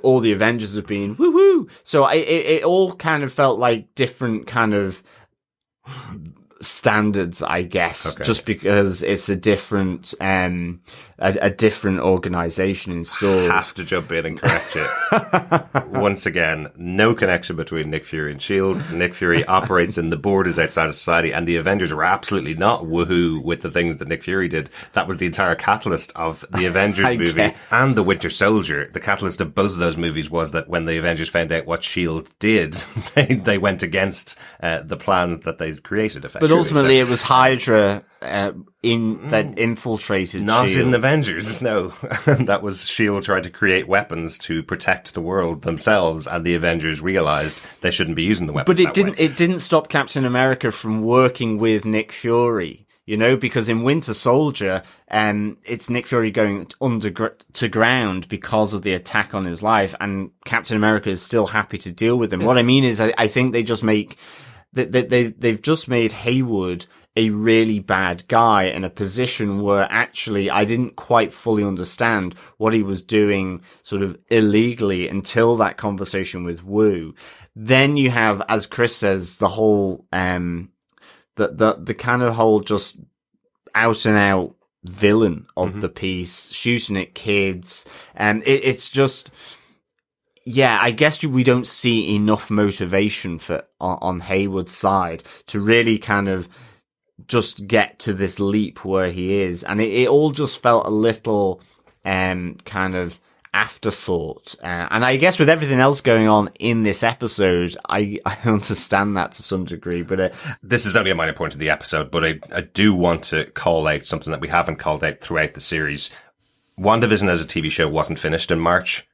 all the Avengers have been woohoo. So it all kind of felt like different kind of standards, I guess, just because it's a different a different organization in Sword. I have to jump in and correct you. Once again, no connection between Nick Fury and S.H.I.E.L.D. Nick Fury operates in the borders outside of society, and the Avengers were absolutely not woohoo with the things that Nick Fury did. That was the entire catalyst of the Avengers movie and the Winter Soldier. The catalyst of both of those movies was that when the Avengers found out what S.H.I.E.L.D. did, they went against the plans that they'd created, effectively. But ultimately, it was Hydra that infiltrated Not S.H.I.E.L.D. in the Avengers, no. That was S.H.I.E.L.D. trying to create weapons to protect the world themselves, and the Avengers realized they shouldn't be using the weapons. But it didn't stop Captain America from working with Nick Fury, because in Winter Soldier, it's Nick Fury going to ground because of the attack on his life, and Captain America is still happy to deal with him. What I mean is, I think they just make they've just made Hayward a really bad guy in a position where actually I didn't quite fully understand what he was doing sort of illegally until that conversation with Wu. Then you have, as Chris says, the whole, the kind of whole just out and out villain of the piece, shooting at kids. And it's just, yeah, I guess we don't see enough motivation on Hayward's side to really kind of just get to this leap where he is. And it all just felt a little, kind of afterthought. And I guess with everything else going on in this episode, I understand that to some degree, but this is only a minor point of the episode, but I do want to call out something that we haven't called out throughout the series. WandaVision as a TV show wasn't finished in March.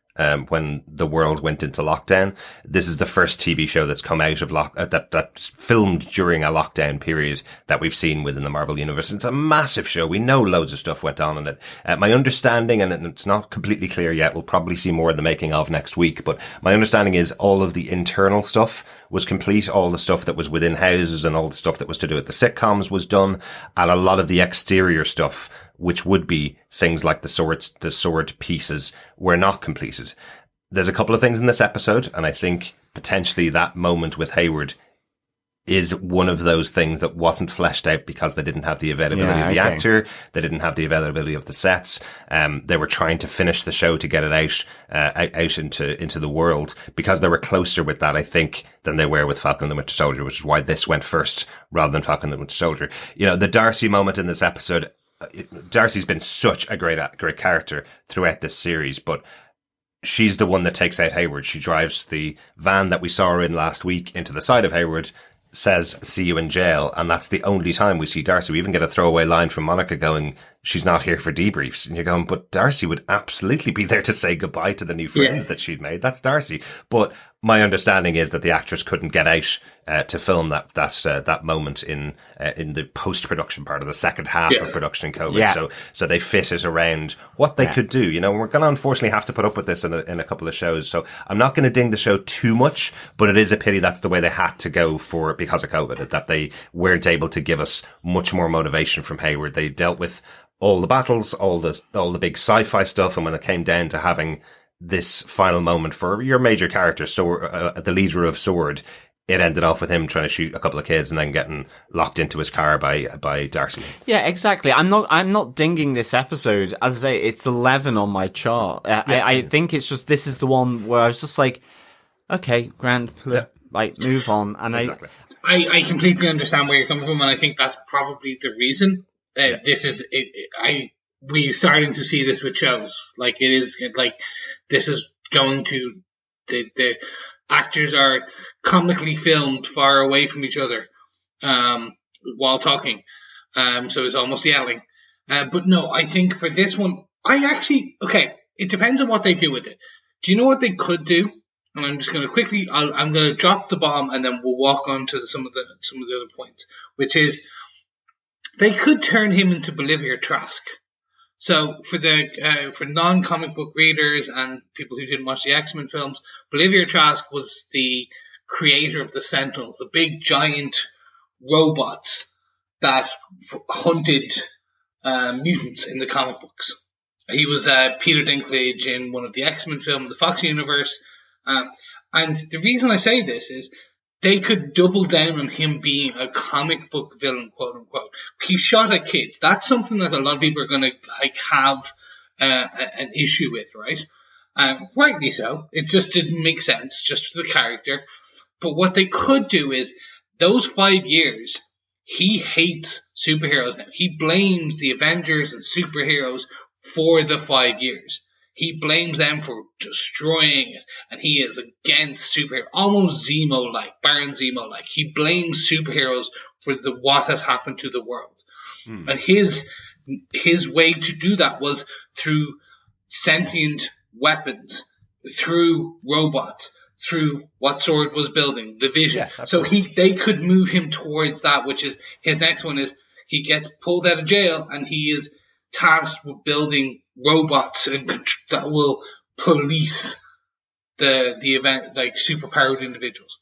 When the world went into lockdown. This is the first TV show that's come out of that's filmed during a lockdown period that we've seen within the Marvel Universe. It's a massive show. We know loads of stuff went on in it. My understanding, and it's not completely clear yet, we'll probably see more in the making of next week, but my understanding is all of the internal stuff was complete. All the stuff that was within houses and all the stuff that was to do with the sitcoms was done. And a lot of the exterior stuff, which would be things like the sword pieces, were not completed. There's a couple of things in this episode, and I think potentially that moment with Hayward is one of those things that wasn't fleshed out because they didn't have the availability of the actor. They didn't have the availability of the sets. They were trying to finish the show to get it out into the world because they were closer with that, I think, than they were with Falcon and the Winter Soldier, which is why this went first rather than Falcon and the Winter Soldier. You know, the Darcy moment in this episode, Darcy's been such a great character throughout this series, but she's the one that takes out Hayward. She drives the van that we saw her in last week into the side of Hayward, says, "See you in jail," and that's the only time we see Darcy. We even get a throwaway line from Monica going, "She's not here for debriefs," and you're going, but Darcy would absolutely be there to say goodbye to the new friends that she'd made. That's Darcy. But my understanding is that the actress couldn't get out to film that moment in the post-production part of the second half of production in COVID. Yeah. So they fit it around what they could do. You know, we're going to unfortunately have to put up with this in a couple of shows. So I'm not going to ding the show too much, but it is a pity that's the way they had to go for it because of COVID, that they weren't able to give us much more motivation from Hayward. They dealt with all the battles, all the big sci-fi stuff, and when it came down to having this final moment for your major character, the leader of Sword, it ended off with him trying to shoot a couple of kids and then getting locked into his car by Darcy. Yeah, exactly. I'm not dinging this episode. As I say, it's 11 on my chart. I think it's just, this is the one where I was just like, okay, grand, like, move on. And exactly. I completely understand where you're coming from, and I think that's probably the reason. We're starting to see this with shows. Like, it is, like, this is going to, the actors are comically filmed far away from each other while talking. So it's almost yelling. But no, I think for this one, it depends on what they do with it. Do you know what they could do? And I'm just going to quickly, I'm going to drop the bomb and then we'll walk on to some of the other points, which is they could turn him into Bolivia Trask. So for non-comic book readers and people who didn't watch the X-Men films, Bolivia Trask was the creator of the Sentinels, the big giant robots that hunted mutants in the comic books. He was Peter Dinklage in one of the X-Men films, the Fox universe. And the reason I say this is they could double down on him being a comic book villain, quote unquote. He shot at kids. That's something that a lot of people are going to have an issue with, right? Rightly so. It just didn't make sense, just for the character. But what they could do is those 5 years, he hates superheroes now. He blames the Avengers and superheroes for the 5 years. He blames them for destroying it, and he is against superheroes, almost Zemo-like, Baron Zemo-like. He blames superheroes for what has happened to the world. And his way to do that was through sentient weapons, through robots, through what Sword was building, the Vision. Yeah, so they could move him towards that, which is his next one is he gets pulled out of jail, and he is tasked with building robots that will police the event, like superpowered individuals.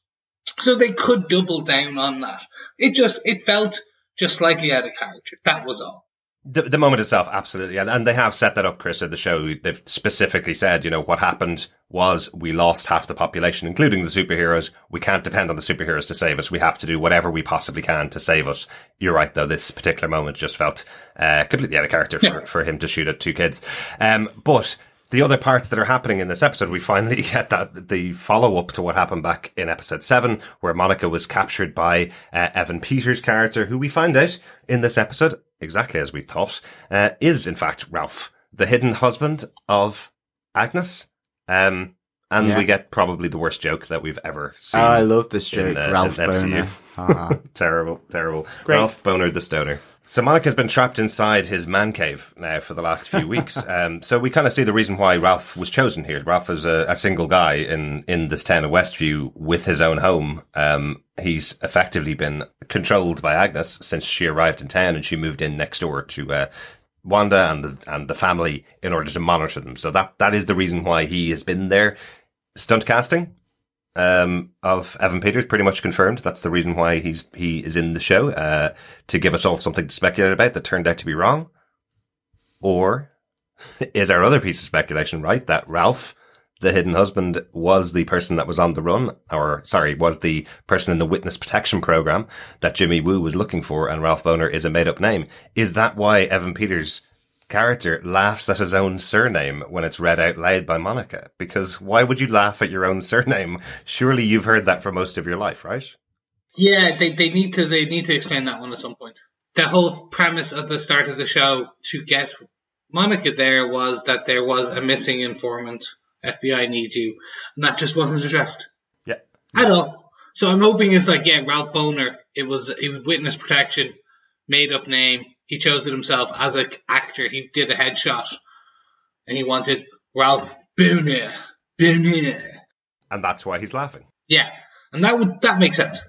So they could double down on that. It felt just slightly out of character. That was all. The moment itself, absolutely. And they have set that up, Chris, in the show. They've specifically said, what happened was we lost half the population, including the superheroes. We can't depend on the superheroes to save us. We have to do whatever we possibly can to save us. You're right, though. This particular moment just felt completely out of character for him to shoot at two kids. But the other parts that are happening in this episode, we finally get the follow-up to what happened back in episode 7, where Monica was captured by Evan Peters' character, who we find out in this episode, exactly as we thought, is in fact Ralph, the hidden husband of Agnes. And we get probably the worst joke that we've ever seen. I love this joke, Ralph Boner. Terrible. Great. Ralph Boner the Stoner. So Monica's been trapped inside his man cave now for the last few weeks. So we kind of see the reason why Ralph was chosen here. Ralph is a single guy in this town of Westview with his own home. He's effectively been controlled by Agnes since she arrived in town, and she moved in next door to Wanda and the family in order to monitor them. So that is the reason why he has been there. Stunt casting of Evan Peters pretty much confirmed. That's the reason why he is in the show, to give us all something to speculate about that turned out to be wrong. Or is our other piece of speculation right, that Ralph, the hidden husband, was the person that was on the run, was the person in the witness protection program that Jimmy Woo was looking for, and Ralph Boner is a made up name? Is that why Evan Peters' character laughs at his own surname when it's read out loud by Monica? Because why would you laugh at your own surname? Surely you've heard that for most of your life, right? Yeah, they need to explain that one at some point. The whole premise at the start of the show to get Monica there was that there was a missing informant. FBI needs you, and that just wasn't addressed. Yeah, at all. So I'm hoping it's like, Ralph Boner. It was witness protection, made up name. He chose it himself as an actor. He did a headshot, and he wanted Ralph Boner. And that's why he's laughing. Yeah, and that makes sense.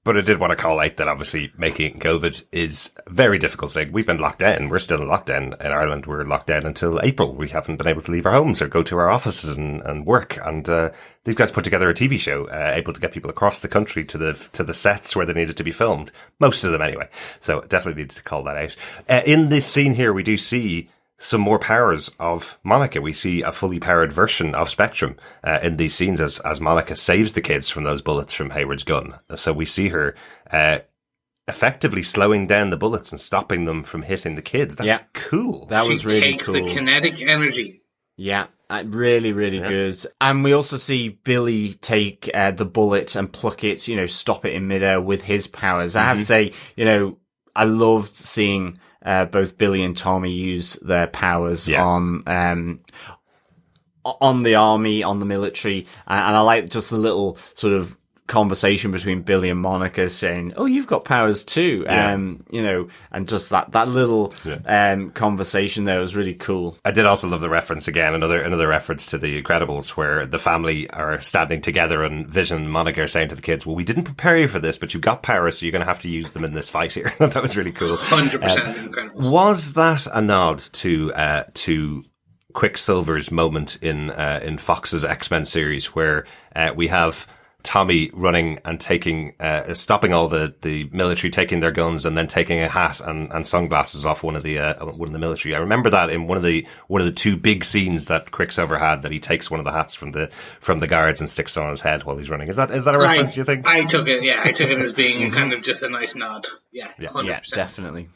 But I did want to call out that obviously making COVID is a very difficult thing. We've been locked down. We're still in lockdown in Ireland. We're locked down until April. We haven't been able to leave our homes or go to our offices and work. And these guys put together a TV show, able to get people across the country to the sets where they needed to be filmed. Most of them anyway. So definitely needed to call that out. In this scene here, we do see some more powers of Monica. We see a fully powered version of Spectrum in these scenes as Monica saves the kids from those bullets from Hayward's gun. So we see her effectively slowing down the bullets and stopping them from hitting the kids. That's cool. That was really takes cool. The kinetic energy. Yeah, really, really good. And we also see Billy take the bullet and pluck it, stop it in midair with his powers. I have to say, I loved seeing both Billy and Tommy use their powers on the army, on the military, and I like just the little sort of conversation between Billy and Monica saying, "Oh, you've got powers too," and just that little conversation there was really cool. I did also love the reference again, another reference to The Incredibles, where the family are standing together and Vision and Monica are saying to the kids, "Well, we didn't prepare you for this, but you've got powers, so you're going to have to use them in this fight here." That was really cool. 100% Incredibles. Was that a nod to Quicksilver's moment in Fox's X-Men series, where we have Tommy running and taking, stopping all the military, taking their guns, and then taking a hat and sunglasses off one of the military. I remember that in one of the two big scenes that Quicksilver had, that he takes one of the hats from the guards and sticks it on his head while he's running. Is that a reference, do you think? I took it as being kind of just a nice nod. Yeah, 100%. Yeah, definitely.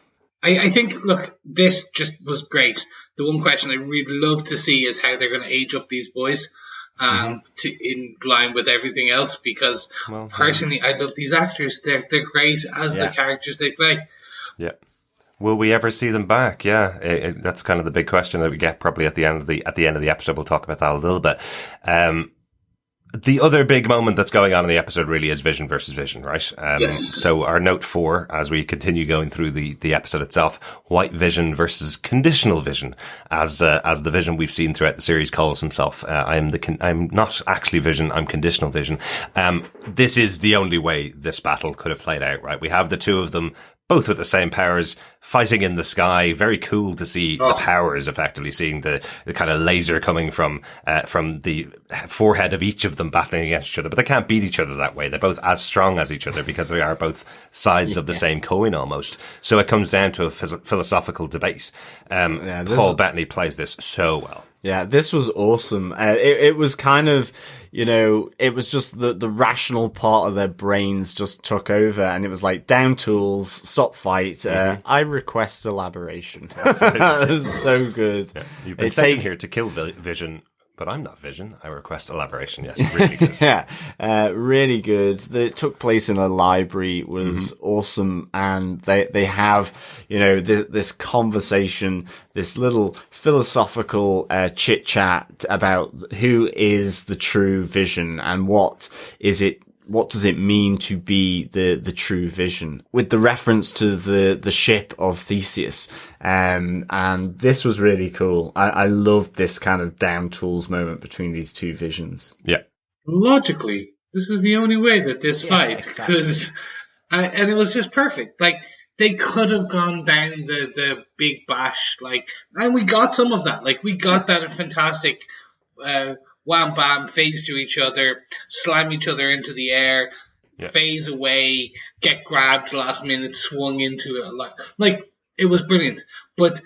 I think, look, this just was great. The one question I really love to see is how they're going to age up these boys. In line with everything else, because personally I love these actors. They're great as the characters they play. Yeah. Will we ever see them back? Yeah, that's kind of the big question that we get probably at the end of the episode. We'll talk about that a little bit. The other big moment that's going on in the episode really is Vision versus Vision, right? Yes. So our note 4, as we continue going through the episode itself, White Vision versus Conditional Vision, as the Vision we've seen throughout the series calls himself. I'm not actually Vision, I'm Conditional Vision. This is the only way this battle could have played out, right? We have the two of them both with the same powers, fighting in the sky. Very cool to see the powers, effectively seeing the kind of laser coming from the forehead of each of them battling against each other. But they can't beat each other that way. They're both as strong as each other because they are both sides of the same coin almost. So it comes down to a philosophical debate. Paul Bettany plays this so well. Yeah, this was awesome. It was kind of, it was just the rational part of their brains just took over, and it was like, down tools, stop fight. I request elaboration. It was so good. Yeah. You've been sent here to kill Vision, but I'm not Vision. I request elaboration. Yes, really good. Yeah, really good. It took place in a library, was awesome, and they have, this conversation, this little philosophical chit chat about who is the true Vision and what does it mean to be the true Vision, with the reference to the ship of Theseus. And this was really cool. I loved this kind of down tools moment between these two Visions. Yeah. Logically, this is the only way that this fight, because, and it was just perfect. Like, they could have gone down the big bash, and we got some of that. Like, we got that fantastic, wham bam, phase to each other, slam each other into the air, phase away, get grabbed last minute, swung into it. Like it was brilliant. But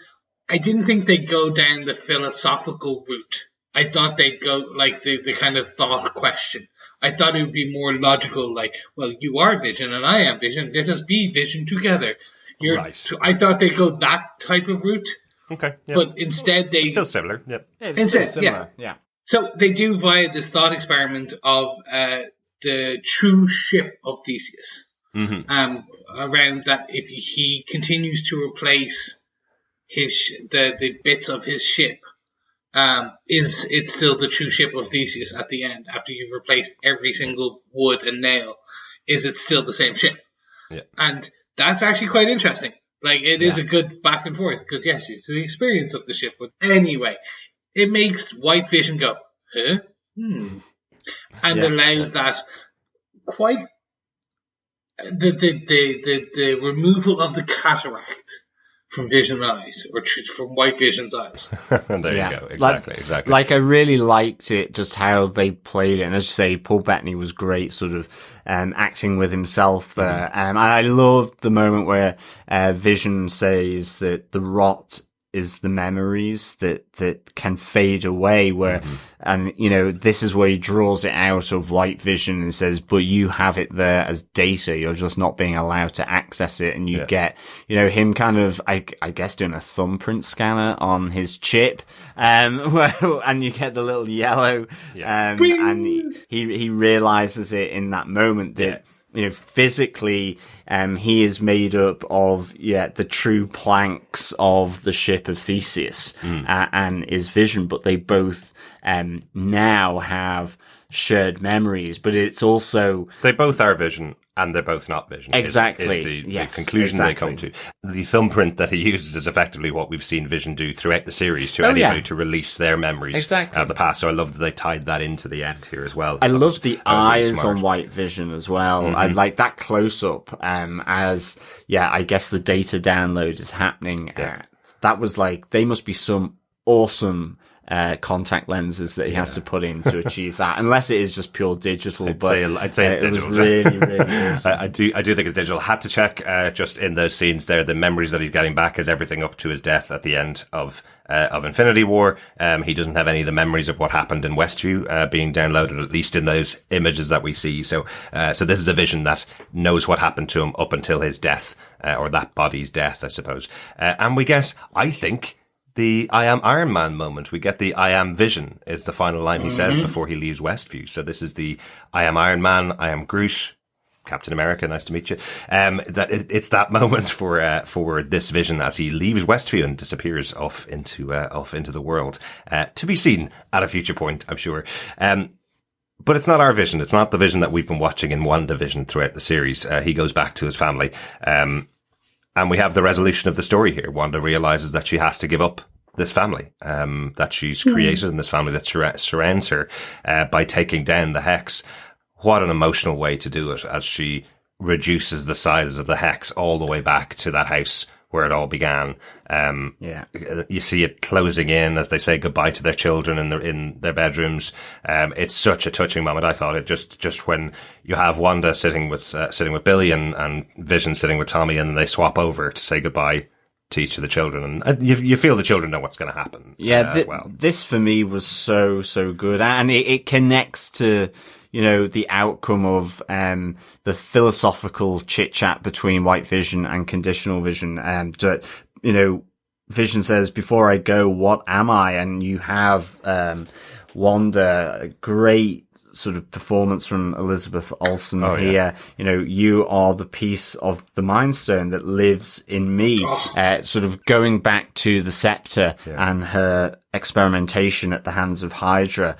I didn't think they'd go down the philosophical route. I thought they'd go like the kind of thought question. I thought it would be more logical, like, well, you are Vision and I am Vision. Let us be Vision together. Right. I thought they'd go that type of route. Okay. Yep. But instead they... It's still similar. Yep. It's still similar. Yeah. So they do via this thought experiment of the true ship of Theseus. Around that, if he continues to replace the bits of his ship, is it still the true ship of Theseus at the end after you've replaced every single wood and nail? Is it still the same ship? Yeah. And that's actually quite interesting. Like, it is a good back and forth because yes, it's the experience of the ship. But anyway, it makes White Vision go, huh? And allows that quite the removal of the cataract from Vision eyes, or from White Vision's eyes. There you go. Exactly. Like, I really liked it, just how they played it. And as you say, Paul Bettany was great, sort of acting with himself there. And I loved the moment where Vision says that the rot is the memories that can fade away, where, and, this is where he draws it out of White Vision and says, but you have it there as data. You're just not being allowed to access it. And you get, him kind of, I guess, doing a thumbprint scanner on his chip. And you get the little yellow, and he realizes it in that moment that, physically, he is made up of, the true planks of the ship of Theseus, and is Vision, but they both, now have shared memories, but it's also... They both are Vision, and they're both not Vision. Exactly. The conclusion they come to. The thumbprint that he uses is effectively what we've seen Vision do throughout the series to anybody to release their memories of the past. So I love that they tied that into the end here as well. I love the eyes on White Vision as well. I like that close up, as, I guess the data download is happening. That was like, they must be some awesome contact lenses that he has to put in to achieve that, unless it is just pure digital. I'd say it's digital. Was really, really awesome. I do think it's digital. Had to check just in those scenes there, the memories that he's getting back is everything up to his death at the end of Infinity War. He doesn't have any of the memories of what happened in Westview being downloaded, at least in those images that we see. So this is a Vision that knows what happened to him up until his death, or that body's death, I suppose. And we get, I think, the I am Iron Man moment. We get the I am Vision is the final line he says before he leaves Westview. So this is the I am Iron Man, I am Groot, Captain America, nice to meet you. It's that moment for this Vision as he leaves Westview and disappears off into the world, to be seen at a future point, I'm sure. But it's not our Vision. It's not the Vision that we've been watching in WandaVision throughout the series. He goes back to his family. And we have the resolution of the story here. Wanda realizes that she has to give up this family, that she's created, and this family that surrounds her, by taking down the Hex. What an emotional way to do it, as she reduces the size of the hex all the way back to that house where it all began. You see it closing in as they say goodbye to their children in their bedrooms. It's such a touching moment. I thought it just when you have Wanda sitting with Billy and Vision sitting with Tommy, and they swap over to say goodbye to each of the children, and you feel the children know what's going to happen. As well. This for me was so good, and it connects to, you know, the outcome of the philosophical chit chat between White Vision and Conditional Vision. You know, Vision says, "Before I go, what am I?" And you have Wanda, a great sort of performance from Elizabeth Olsen here. Yeah. You know, you are the piece of the Mind Stone that lives in me. Sort of going back to the scepter and her experimentation at the hands of Hydra.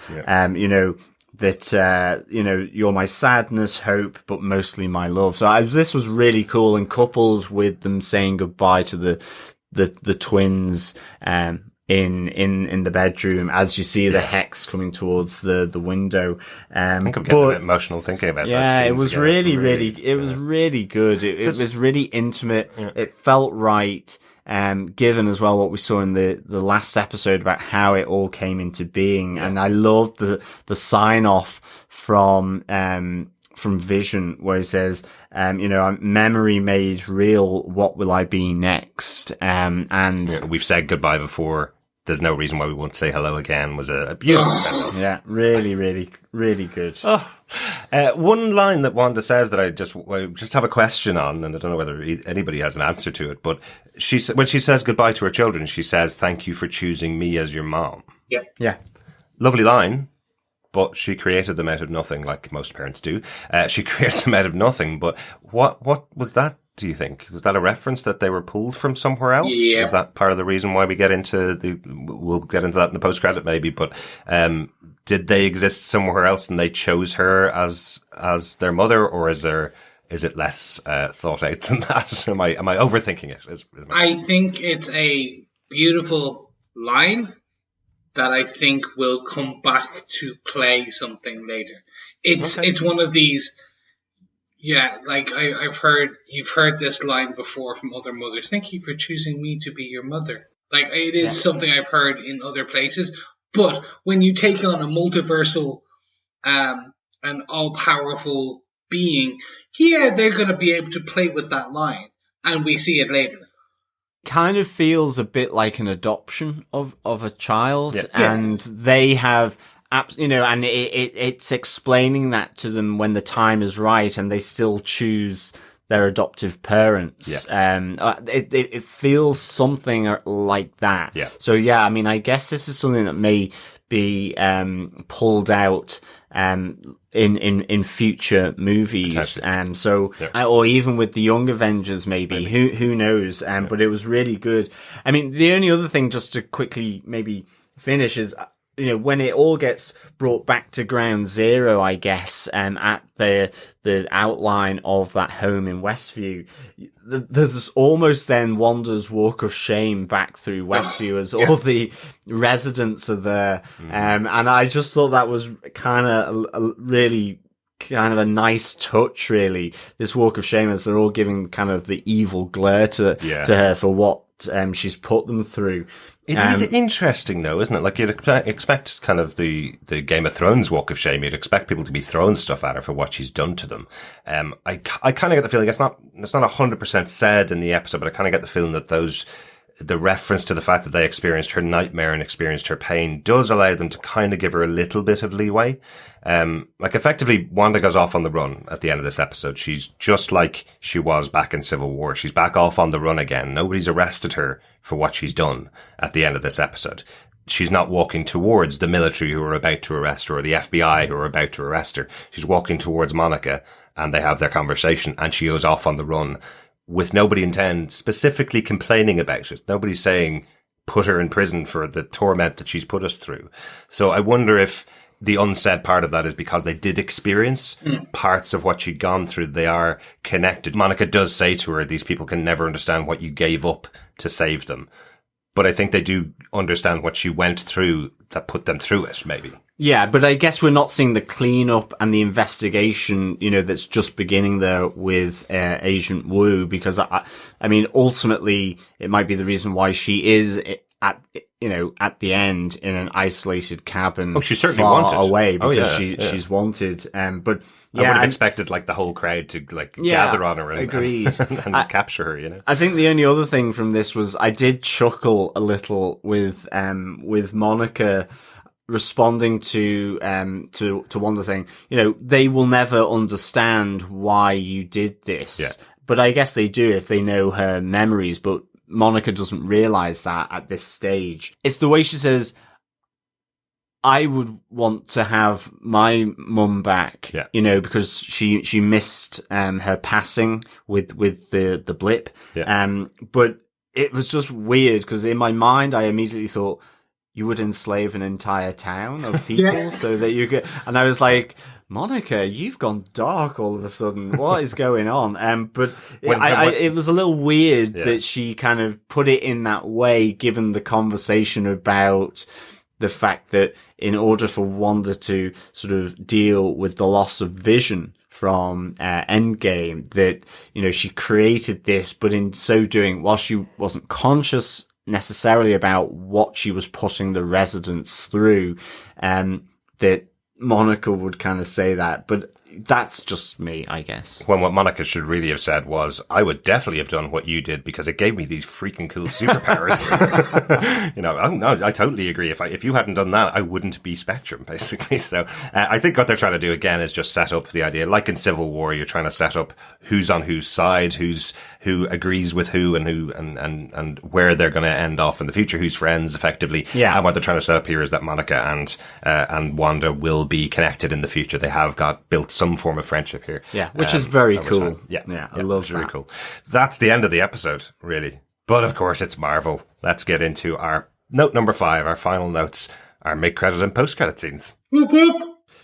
You know, that, you know, you're my sadness, hope, but mostly my love. So this was really cool, and coupled with them saying goodbye to the twins, in the bedroom as you see the hex coming towards the window. I think I'm getting a bit emotional thinking about that. Yeah, it was really good. It was really intimate. Yeah. It felt right. Given as well what we saw in the last episode about how it all came into being. Yeah. And I loved the sign off from Vision, where he says, you know, memory made real, what will I be next? And we've said goodbye before. There's no reason why we won't say hello again. Was a beautiful send-off. Yeah, really good. One line that Wanda says that I just have a question on, and I don't know whether anybody has an answer to it, but when she says goodbye to her children, she says, "Thank you for choosing me as your mom." Yeah. Lovely line, but she created them out of nothing, like most parents do. She created them out of nothing, but what was that? Do you think? Is that a reference that they were pulled from somewhere else? Yeah. Is that part of the reason why we get into we'll get into that in the post-credit maybe, but did they exist somewhere else and they chose her as their mother, or is it less thought out than that? Am I overthinking it? I think it's a beautiful line that I think will come back to play something later. It's one of these. Yeah, like you've heard this line before from other mothers. Thank you for choosing me to be your mother. Like, it is something I've heard in other places. But when you take on a multiversal, an all-powerful being, they're going to be able to play with that line, and we see it later. Kind of feels a bit like an adoption of a child, and they have. You know, and it's explaining that to them when the time is right, and they still choose their adoptive parents. It feels something like that. Yeah. So yeah, I mean, I guess this is something that may be pulled out in future movies. Or even with the Young Avengers, maybe. Who knows? But it was really good. I mean, the only other thing, just to quickly maybe finish, is, you know, when it all gets brought back to ground zero, I guess, at the outline of that home in Westview, there's almost then Wanda's walk of shame back through Westview as all the residents are there. And I just thought that was kind of a nice touch, really. This walk of shame, as they're all giving kind of the evil glare to her for what she's put them through. It is interesting, though, isn't it? Like, you'd expect kind of the Game of Thrones walk of shame. You'd expect people to be throwing stuff at her for what she's done to them. I kind of get the feeling it's not 100% said in the episode, but I kind of get the feeling that the reference to the fact that they experienced her nightmare and experienced her pain does allow them to kind of give her a little bit of leeway. Like, effectively, Wanda goes off on the run at the end of this episode. She's just like she was back in Civil War. She's back off on the run again. Nobody's arrested her for what she's done at the end of this episode. She's not walking towards the military who are about to arrest her, or the FBI who are about to arrest her. She's walking towards Monica, and they have their conversation, and she goes off on the run with nobody in town specifically complaining about it. Nobody's saying, put her in prison for the torment that she's put us through. So I wonder if the unsaid part of that is because they did experience parts of what she'd gone through. They are connected. Monica does say to her, these people can never understand what you gave up to save them. But I think they do understand what she went through that put them through it, maybe. Yeah, but I guess we're not seeing the cleanup and the investigation, that's just beginning there with Agent Wu, because I mean, ultimately, it might be the reason why she is at the end in an isolated cabin. Oh, she's certainly far wanted away because she's wanted. But I would have expected like the whole crowd to gather on her and, agreed. and capture her. I think the only other thing from this was I did chuckle a little with Monica responding to Wanda saying, they will never understand why you did this. Yeah. But I guess they do if they know her memories, but Monica doesn't realize that at this stage. It's the way she says, I would want to have my mum back, because she missed her passing with the blip. Yeah. But it was just weird because in my mind I immediately thought, you would enslave an entire town of people so that you could, and I was like, Monica, you've gone dark all of a sudden. What is going on? But it was a little weird that she kind of put it in that way, given the conversation about the fact that in order for Wanda to sort of deal with the loss of Vision from Endgame, that, she created this, but in so doing, while she wasn't conscious necessarily about what she was putting the residents through, that Monica would kind of say that, but that's just me, I guess. When what Monica should really have said was, I would definitely have done what you did because it gave me these freaking cool superpowers. I totally agree. If you hadn't done that, I wouldn't be Spectrum, basically. So I think what they're trying to do again is just set up the idea, like in Civil War, you're trying to set up who's on whose side, who agrees with who and where they're going to end off in the future, who's friends effectively. Yeah. And what they're trying to set up here is that Monica and Wanda will be connected in the future. They have built some form of friendship here. Yeah, which is very cool. Time. Yeah, I love that. Very cool. That's the end of the episode, really. But of course, it's Marvel. Let's get into our note number 5, our final notes, our mid-credit and post-credit scenes.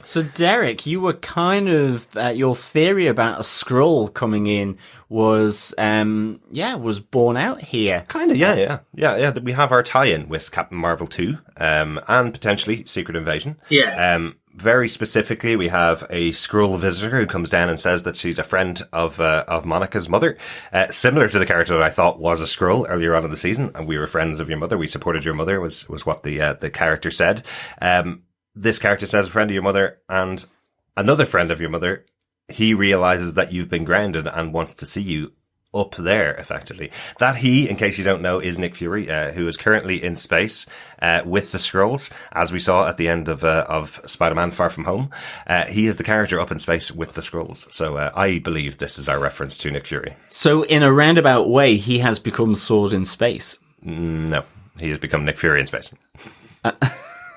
So, Derek, you were kind of, your theory about a Skrull coming in was borne out here. Kind of, yeah. We have our tie-in with Captain Marvel 2, and potentially Secret Invasion. Yeah. Very specifically, we have a Skrull visitor who comes down and says that she's a friend of Monica's mother, similar to the character that I thought was a Skrull earlier on in the season. And we were friends of your mother. We supported your mother was what the character said. This character says a friend of your mother and another friend of your mother. He realizes that you've been grounded and wants to see you up there, effectively. That he, in case you don't know, is Nick Fury, who is currently in space with the Skrulls, as we saw at the end of Spider-Man Far From Home. He is the character up in space with the Skrulls. So I believe this is our reference to Nick Fury. So in a roundabout way, he has become Sword in space. No, he has become Nick Fury in space.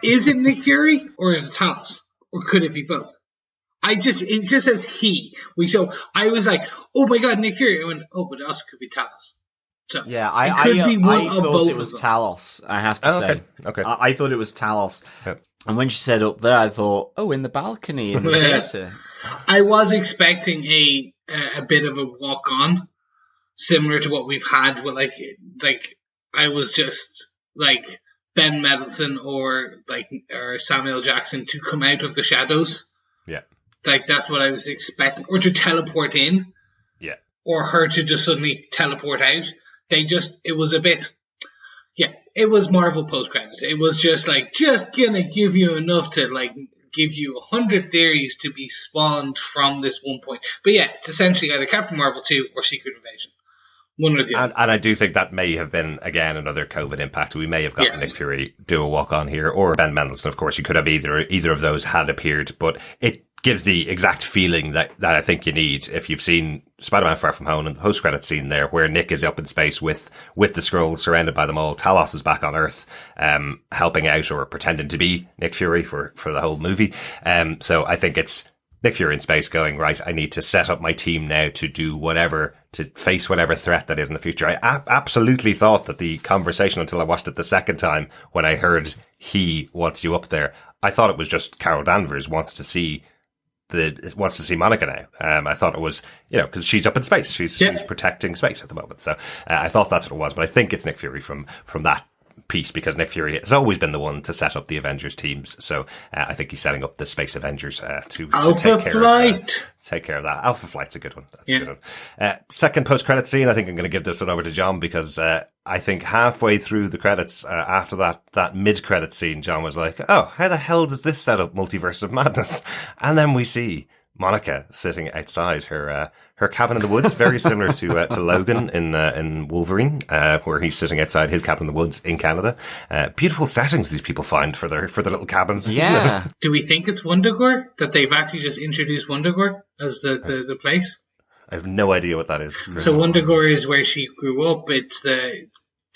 Is it Nick Fury or is it Talos? Or could it be both? It just says he. So I was like, oh my god, Nick Fury. I went, oh, but it also could be Talos. So yeah, I thought it was Talos, I have to say. Okay. I thought it was Talos. Yep. And when she said up there, I thought, oh, in the balcony in the theatre. I was expecting a bit of a walk on, similar to what we've had with like I was just like Ben Mendelsohn or Samuel Jackson to come out of the shadows. Yeah. Like that's what I was expecting, or to teleport in. Yeah. Or her to just suddenly teleport out. It was a bit, it was Marvel post-credits. It was just gonna give you enough to give you 100 theories to be spawned from this one point. But yeah, it's essentially either Captain Marvel 2 or Secret Invasion. One or the other. And I do think that may have been, again, another COVID impact. We may have gotten Nick Fury do a walk-on here, or Ben Mendelsohn, of course. You could have either of those had appeared, but it gives the exact feeling that I think you need if you've seen Spider-Man Far From Home and the post-credit scene there where Nick is up in space with the Skrulls, surrounded by them all. Talos is back on Earth, helping out or pretending to be Nick Fury for the whole movie. So I think it's Nick Fury in space going, right, I need to set up my team now to do whatever, to face whatever threat that is in the future. I absolutely thought that the conversation, until I watched it the second time, when I heard he wants you up there, I thought it was just Carol Danvers wants to see Monica now. I thought it was, because she's up in space. She's protecting space at the moment. So I thought that's what it was. But I think it's Nick Fury from that piece because Nick Fury has always been the one to set up the Avengers teams. So I think he's setting up the Space Avengers to take care of that. Alpha Flight's a good one. That's a good one. Second post-credit scene, I think I'm going to give this one over to John because I think halfway through the credits, after that mid-credit scene, John was like, oh, how the hell does this set up Multiverse of Madness? And then we see Monica sitting outside her cabin in the woods, very similar to Logan in Wolverine, where he's sitting outside his cabin in the woods in Canada. Beautiful settings these people find for their little cabins. Yeah. Do we think it's Wundagore, that they've actually just introduced Wundagore as the place? I have no idea what that is. So Wundagore is where she grew up. It's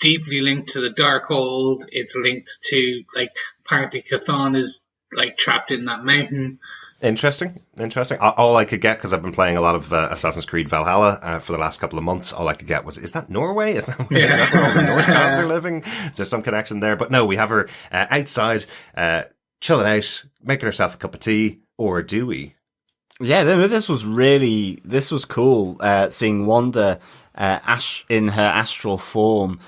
deeply linked to the Darkhold. It's linked to, like, apparently Chthon is, like, trapped in that mountain. Interesting. All I could get, because I've been playing a lot of Assassin's Creed Valhalla for the last couple of months, all I could get was, is that Norway? Is that where all the Norse gods are living? Is there some connection there? But no, we have her outside, chilling out, making herself a cup of tea, or do we? Yeah, this was cool, seeing Wanda in her astral form,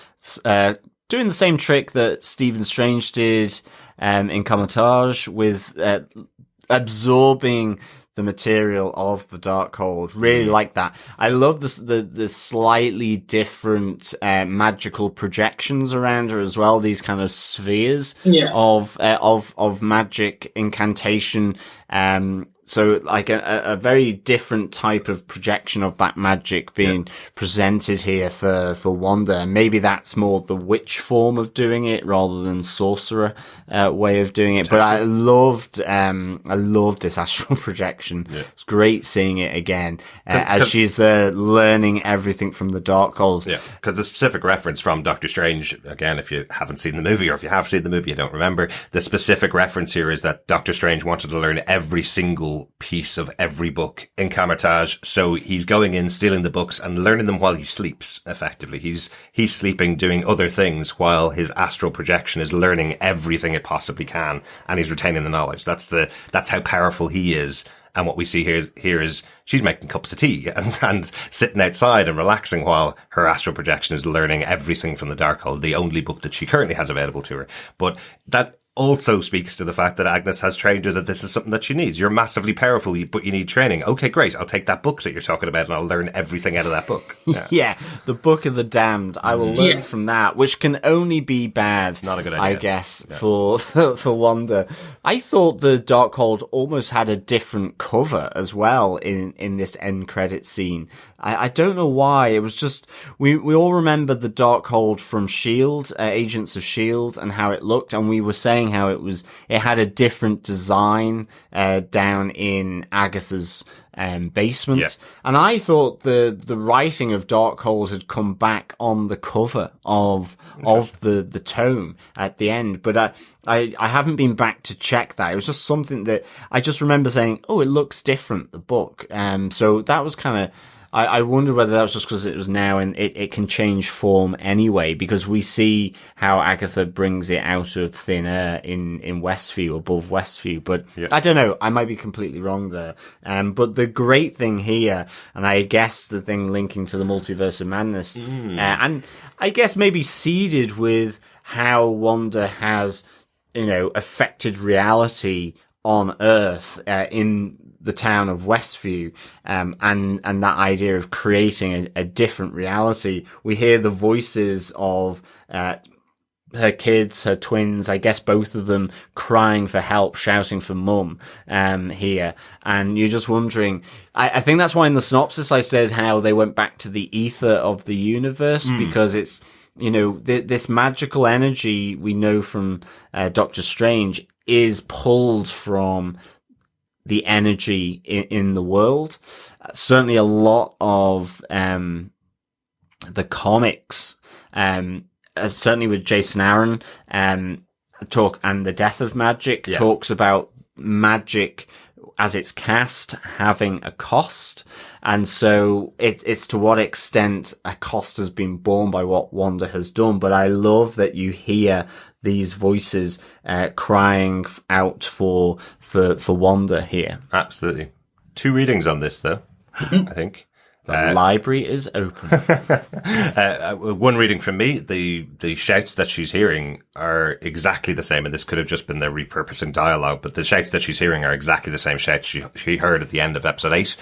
doing the same trick that Stephen Strange did in Kamar-Taj with absorbing the material of the Darkhold. Really like that. I love the slightly different magical projections around her as well. These kind of spheres of magic incantation. So like a very different type of projection of that magic being presented here for Wanda. And maybe that's more the witch form of doing it rather than sorcerer way of doing it. But I loved this astral projection. Yeah. It's great seeing it again as she's learning everything from the Darkhold. Yeah, because the specific reference from Doctor Strange, again, if you haven't seen the movie, or if you have seen the movie, you don't remember, the specific reference here is that Doctor Strange wanted to learn every single piece of every book in Kamar-Taj, so he's going in, stealing the books and learning them while he sleeps, effectively. He's sleeping, doing other things while his astral projection is learning everything it possibly can, and he's retaining the knowledge. That's how powerful he is. And what we see here is she's making cups of tea and sitting outside and relaxing while her astral projection is learning everything from the Darkhold, the only book that she currently has available to her. But that also speaks to the fact that Agnes has trained her that this is something that she needs. You're massively powerful, but you need training. Okay, great. I'll take that book that you're talking about and I'll learn everything out of that book. Yeah, the Book of the Damned. I will learn from that, which can only be bad. It's not a good idea. I guess, for Wanda. I thought the Darkhold almost had a different cover as well in this end credit scene. I don't know why. It was just, we all remember the Darkhold from S.H.I.E.L.D., Agents of S.H.I.E.L.D., and how it looked, and we were saying how it had a different design down in Agatha's basement. Yeah. And I thought the writing of Darkhold had come back on the cover of the tome at the end, but I haven't been back to check that. It was just something that I just remember saying, oh, it looks different, the book. So that was kind of, I wonder whether that was just because it was now and it can change form anyway, because we see how Agatha brings it out of thin air in Westview, above Westview. But I don't know. I might be completely wrong there. But the great thing here, and I guess the thing linking to the Multiverse of Madness, and I guess maybe seeded with how Wanda has, affected reality on Earth, in the town of Westview, and that idea of creating a different reality. We hear the voices of her kids, her twins, I guess both of them, crying for help, shouting for mum here. And you're just wondering, I think that's why in the synopsis I said how they went back to the ether of the universe, because it's, this magical energy we know from Doctor Strange is pulled from the energy in the world. Certainly a lot of the comics, certainly with Jason Aaron, talk and the Death of Magic talks about magic as it's cast having a cost. And so it's to what extent a cost has been borne by what Wanda has done. But I love that you hear these voices crying out for Wanda here. Absolutely. 2 readings on this, though, I think. The library is open. One reading from me, the shouts that she's hearing are exactly the same, and this could have just been their repurposing dialogue, but the shouts that she's hearing are exactly the same shouts she heard at the end of episode 8,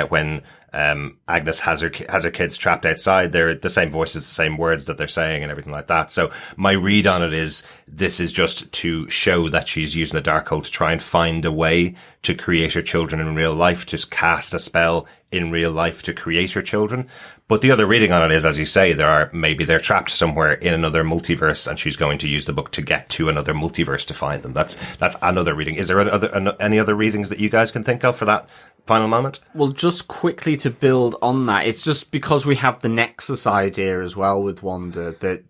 when Agnes has her kids trapped outside. They're the same voices, the same words that they're saying and everything like that. So my read on it is this is just to show that she's using the Darkhold to try and find a way to create her children in real life, to cast a spell in real life to create her children. But the other reading on it is, as you say, they're trapped somewhere in another multiverse, and she's going to use the book to get to another multiverse to find them. That's another reading. Is there any other readings that you guys can think of for that final moment? Well, just quickly to build on that, it's just because we have the Nexus idea as well with Wanda that,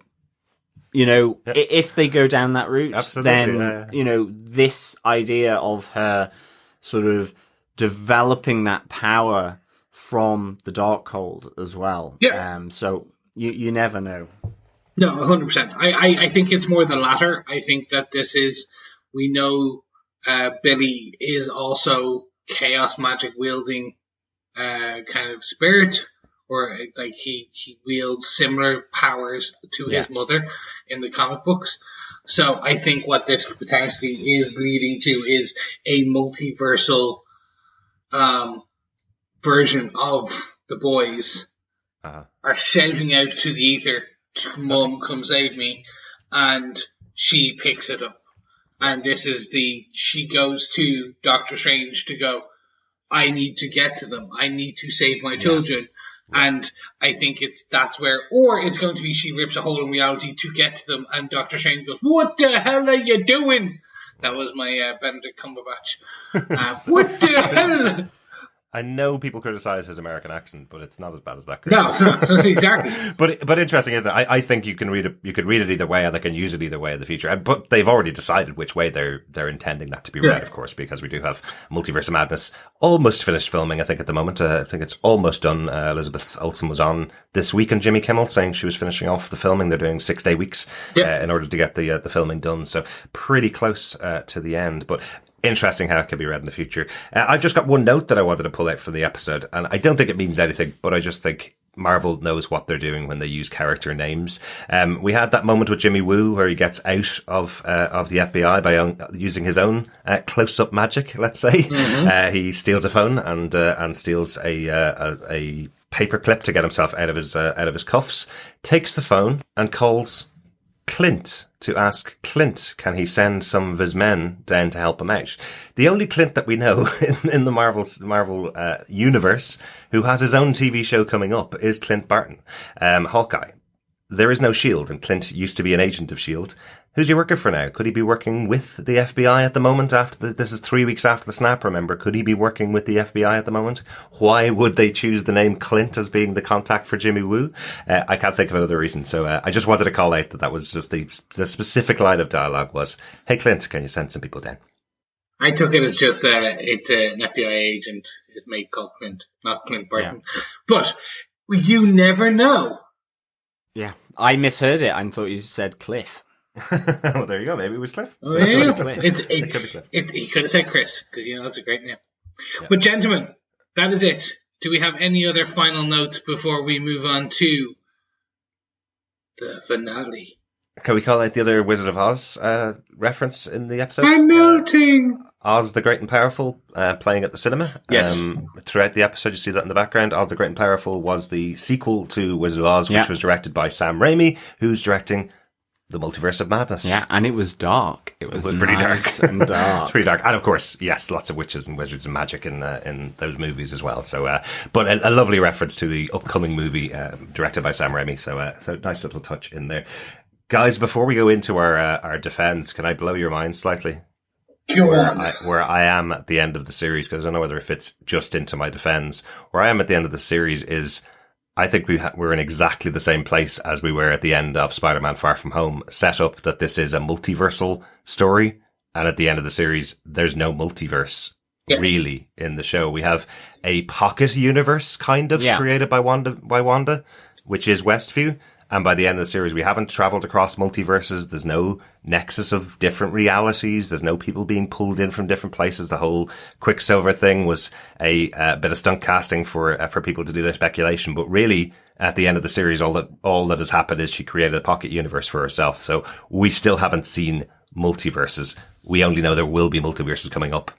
if they go down that route, absolutely, then, this idea of her sort of developing that power from the Darkhold as well. Yeah. So you never know. No, 100%. I think it's more the latter. I think that we know Billy is also chaos magic wielding kind of spirit, or like he wields similar powers to his mother in the comic books. So I think what this potentially is leading to is a multiversal version of the boys are shouting out to the ether, "Mum, come save me," and she picks it up. And this is she goes to Doctor Strange to go, "I need to get to them. I need to save my children." And I think that's where, or it's going to be she rips a hole in reality to get to them, and Doctor Strange goes, "What the hell are you doing?" That was my Benedict Cumberbatch. What the hell? I know people criticize his American accent, but it's not as bad as that, Chris. No, exactly. But interesting, isn't it? I think you can read it. You could read it either way, and they can use it either way in the future. But they've already decided which way they're intending that to be read, of course, because we do have Multiverse of Madness almost finished filming. I think at the moment, I think it's almost done. Elizabeth Olsen was on this week on Jimmy Kimmel saying she was finishing off the filming. They're doing 6-day weeks in order to get the filming done. So pretty close to the end, but. Interesting how it can be read in the future. I've just got one note that I wanted to pull out from the episode, and I don't think it means anything, but I just think Marvel knows what they're doing when they use character names. We had that moment with Jimmy Woo where he gets out of the FBI by using his own close-up magic, let's say. Mm-hmm. He steals a phone and steals a paperclip to get himself out of his cuffs, takes the phone and calls Clint to ask Clint, can he send some of his men down to help him out? The only Clint that we know in the Marvel universe who has his own TV show coming up is Clint Barton, Hawkeye. There is no S.H.I.E.L.D., and Clint used to be an agent of S.H.I.E.L.D. Who's he working for now? Could he be working with the FBI at the moment? This is 3 weeks after the snap, remember? Could he be working with the FBI at the moment? Why would they choose the name Clint as being the contact for Jimmy Woo? I can't think of another reason. So I just wanted to call out that was just the specific line of dialogue was, "Hey Clint, can you send some people down?" I took it as just it's an FBI agent, his mate called Clint, not Clint Barton. Yeah. But you never know. Yeah, I misheard it. I thought you said Cliff. Well, there you go. Maybe it was Cliff. Oh, yeah. It could be Cliff. He could have said Chris, because that's a great name. Yeah. But gentlemen, that is it. Do we have any other final notes before we move on to the finale? Can we call out the other Wizard of Oz reference in the episode? I'm melting! Oz the Great and Powerful playing at the cinema. Yes. Throughout the episode, you see that in the background. Oz the Great and Powerful was the sequel to Wizard of Oz, which was directed by Sam Raimi, who's directing The Multiverse of Madness. Yeah, and it was dark. It was pretty dark. And dark. It's pretty dark. And of course, yes, lots of witches and wizards and magic in those movies as well. So, but a lovely reference to the upcoming movie directed by Sam Raimi. So nice little touch in there. Guys, before we go into our defense, can I blow your mind slightly? Where I am at the end of the series, because I don't know whether it fits just into my defense. Where I am at the end of the series is, I think we're in exactly the same place as we were at the end of Spider-Man Far From Home, set up that this is a multiversal story. And at the end of the series, there's no multiverse really in the show. We have a pocket universe kind of created by Wanda, which is Westview. And by the end of the series, we haven't traveled across multiverses. There's no nexus of different realities. There's no people being pulled in from different places. The whole Quicksilver thing was a bit of stunt casting for people to do their speculation. But really, at the end of the series, all that has happened is she created a pocket universe for herself. So we still haven't seen multiverses. We only know there will be multiverses coming up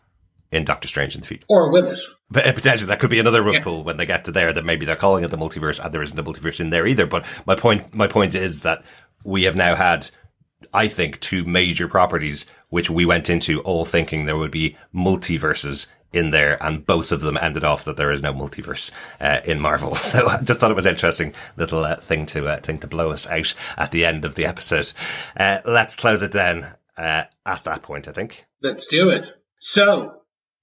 in Doctor Strange in the future. Or with it. But potentially that could be another rug pull when they get to there, that maybe they're calling it the multiverse and there isn't a multiverse in there either. But my point is that we have now had, I think, 2 major properties which we went into all thinking there would be multiverses in there, and both of them ended off that there is no multiverse in Marvel. So I just thought it was an interesting little thing to blow us out at the end of the episode. Let's close it down at that point, I think. Let's do it. So,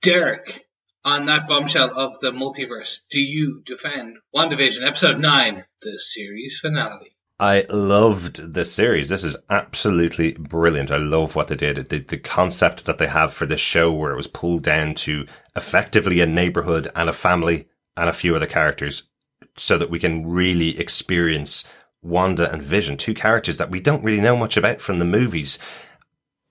Derek, on that bombshell of the multiverse, do you defend WandaVision Episode 9, the series finale? I loved this series. This is absolutely brilliant. I love what they did. The concept that they have for this show, where it was pulled down to effectively a neighborhood and a family and a few other characters, so that we can really experience Wanda and Vision, 2 characters that we don't really know much about from the movies.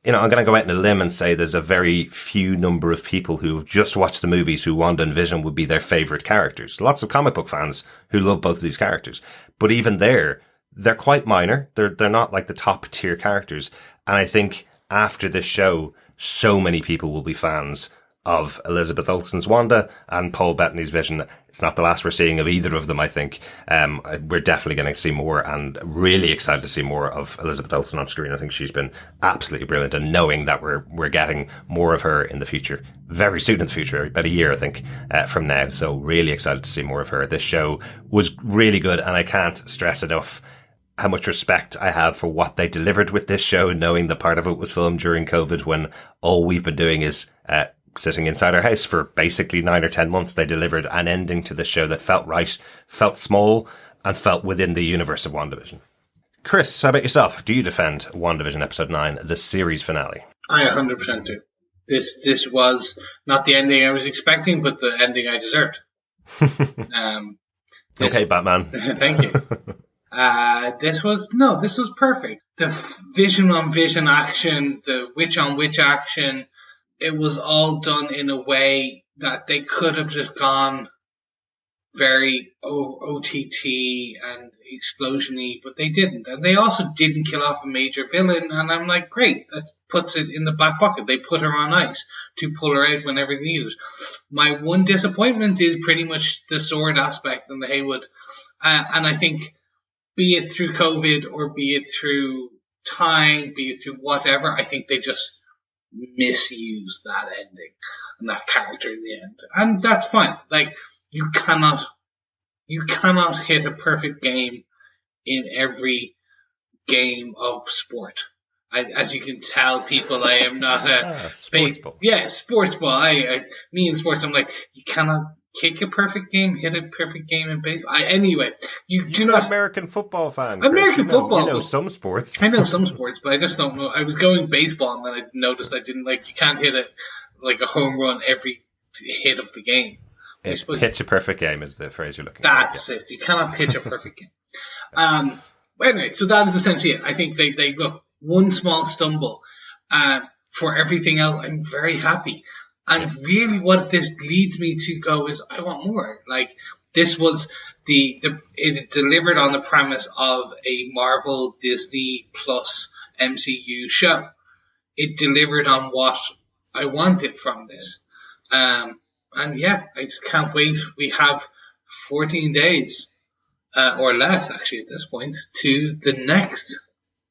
You know, I'm going to go out on a limb and say there's a very few number of people who have just watched the movies who Wanda and Vision would be their favorite characters. Lots of comic book fans who love both of these characters. But even they're quite minor. They're not like the top tier characters. And I think after this show, so many people will be fans of Elizabeth Olsen's Wanda and Paul Bettany's Vision. It's not the last we're seeing of either of them, I think. We're definitely going to see more, and really excited to see more of Elizabeth Olsen on screen. I think she's been absolutely brilliant, and knowing that we're getting more of her in the future, very soon in the future, about a year, I think, from now. So really excited to see more of her. This show was really good, and I can't stress enough how much respect I have for what they delivered with this show, knowing that part of it was filmed during COVID, when all we've been doing is sitting inside our house for basically 9 or 10 months. They delivered an ending to the show that felt right, felt small, and felt within the universe of WandaVision. Chris, how about yourself? Do you defend WandaVision Episode 9, the series finale? I 100% do. This was not the ending I was expecting, but the ending I deserved. Okay, Batman. Thank you. This was perfect. The vision on vision action, the witch on witch action, it was all done in a way that they could have just gone very OTT and explosion-y, but they didn't. And they also didn't kill off a major villain, and I'm like, great, that puts it in the back pocket. They put her on ice to pull her out whenever needed. My one disappointment is pretty much the sword aspect and the Haywood. And I think, be it through COVID or be it through time, be it through whatever, I think they just misused that ending and that character in the end. And that's fine. Like, you cannot hit a perfect game in every game of sport. As you can tell, people, I am not a sports ball. Yeah, sports ball. Me in sports, I'm like, you cannot kick a perfect game, hit a perfect game in baseball. Anyway, you're not American football fan. American football. You know some sports. I know some sports, but I just don't know. I was going baseball, and then I noticed I didn't you can't hit a home run every hit of the game. It's pitch a perfect game is the phrase you're looking for. That's it. You cannot pitch a perfect game. Anyway, so that is essentially it. I think they look one small stumble. For everything else, I'm very happy. And really what this leads me to go is I want more. Like, this was it delivered on the premise of a Marvel Disney Plus MCU show. It delivered on what I wanted from this. And yeah, I just can't wait. We have 14 days, or less actually at this point, to the next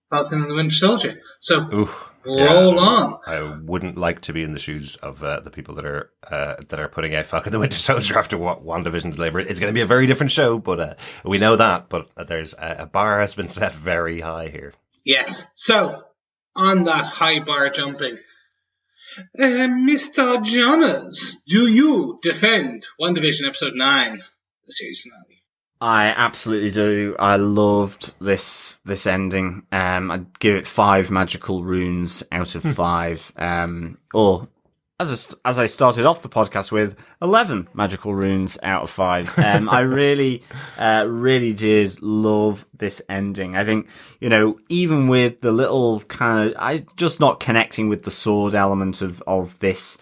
Falcon and the Winter Soldier. So roll on. I wouldn't like to be in the shoes of the people that are putting out Falcon and the Winter Soldier after what WandaVision delivered. It's going to be a very different show, but we know that. But there's a bar has been set very high here. Yes. So on that high bar jumping, Mr. Jonas, do you defend WandaVision Episode 9, the series finale? I absolutely do. I loved this ending. I'd give it 5 magical runes out of 5. Or as I started off the podcast with, 11 magical runes out of 5. I really did love this ending. I think, even with the little I just not connecting with the sword element of this,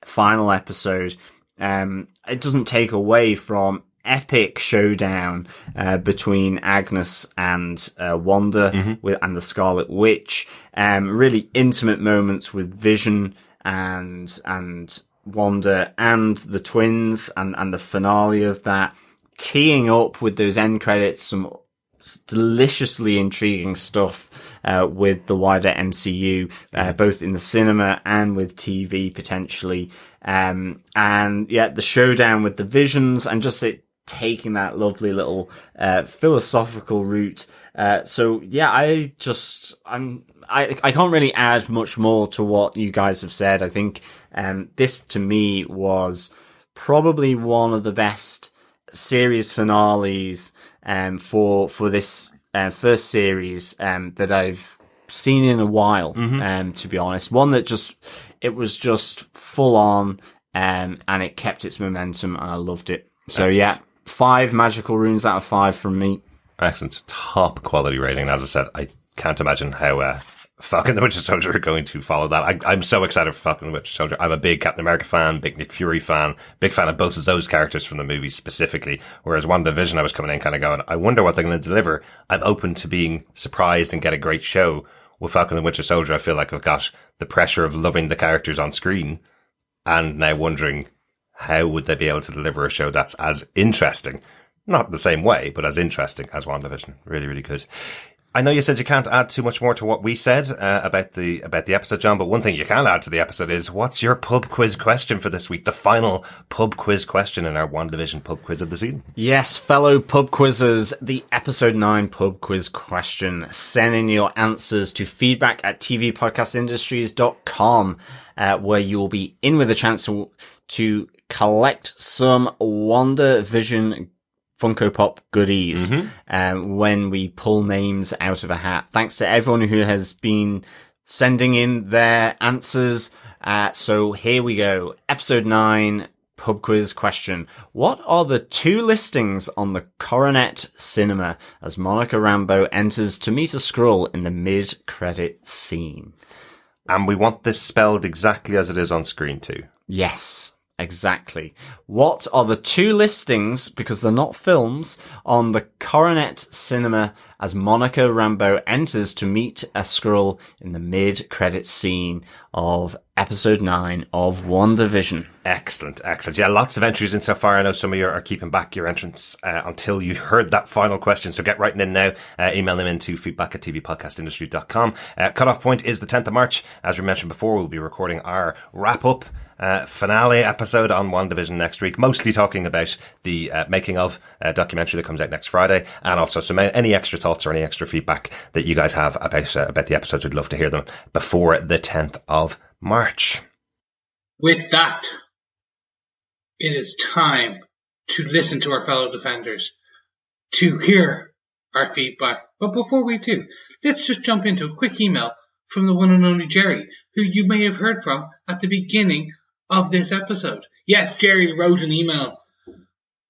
final episode, it doesn't take away from epic showdown between Agnes and Wanda and the Scarlet Witch. Really intimate moments with Vision and Wanda and the twins and the finale of that, teeing up with those end credits, some deliciously intriguing stuff with the wider MCU, both in the cinema and with TV potentially. And yeah, the showdown with the Visions and just it taking that lovely little philosophical route. So yeah, I can't really add much more to what you guys have said. I think this to me was probably one of the best series finales for this first series that I've seen in a while, to be honest. One that it was just full on, and it kept its momentum, and I loved it. So yeah, 5 magical runes out of 5 from me. Excellent. Top quality rating. As I said, I can't imagine how Falcon and the Winter Soldier are going to follow that. I'm so excited for Falcon and the Winter Soldier. I'm a big Captain America fan, big Nick Fury fan, big fan of both of those characters from the movies specifically. Whereas WandaVision, I was coming in kind of going, I wonder what they're going to deliver. I'm open to being surprised and get a great show. With Falcon and the Winter Soldier, I feel like I've got the pressure of loving the characters on screen and now wondering how would they be able to deliver a show that's as interesting, not the same way, but as interesting as WandaVision. Really, really good. I know you said you can't add too much more to what we said about the episode, John, but one thing you can add to the episode is, what's your pub quiz question for this week? The final pub quiz question in our WandaVision pub quiz of the season. Yes, fellow pub quizzers, the episode 9 pub quiz question. Send in your answers to feedback@tvpodcastindustries.com, where you'll be in with a chance to collect some WandaVision Funko Pop goodies when we pull names out of a hat. Thanks to everyone who has been sending in their answers. So here we go. Episode 9 pub quiz question. What are the 2 listings on the Coronet Cinema as Monica Rambeau enters to meet a Skrull in the mid-credit scene? And we want this spelled exactly as it is on screen too. Yes. Exactly. What are the 2 listings, because they're not films, on the Coronet Cinema as Monica Rambeau enters to meet a Skrull in the mid-credit scene of episode 9 of WandaVision? Excellent, excellent. Yeah, lots of entries in so far. I know some of you are keeping back your entrance until you heard that final question, so get writing in now. Email them into feedback@tvpodcastindustries.com. Cutoff point is the 10th of March. As we mentioned before, we'll be recording our wrap-up finale episode on WandaVision next week, mostly talking about the making of documentary that comes out next Friday, and also any extra thoughts or any extra feedback that you guys have about the episodes. We'd love to hear them before the 10th of March. With that, it is time to listen to our fellow defenders, to hear our feedback. But before we do, let's just jump into a quick email from the one and only Jerry, who you may have heard from at the beginning of this episode. Yes, Jerry wrote an email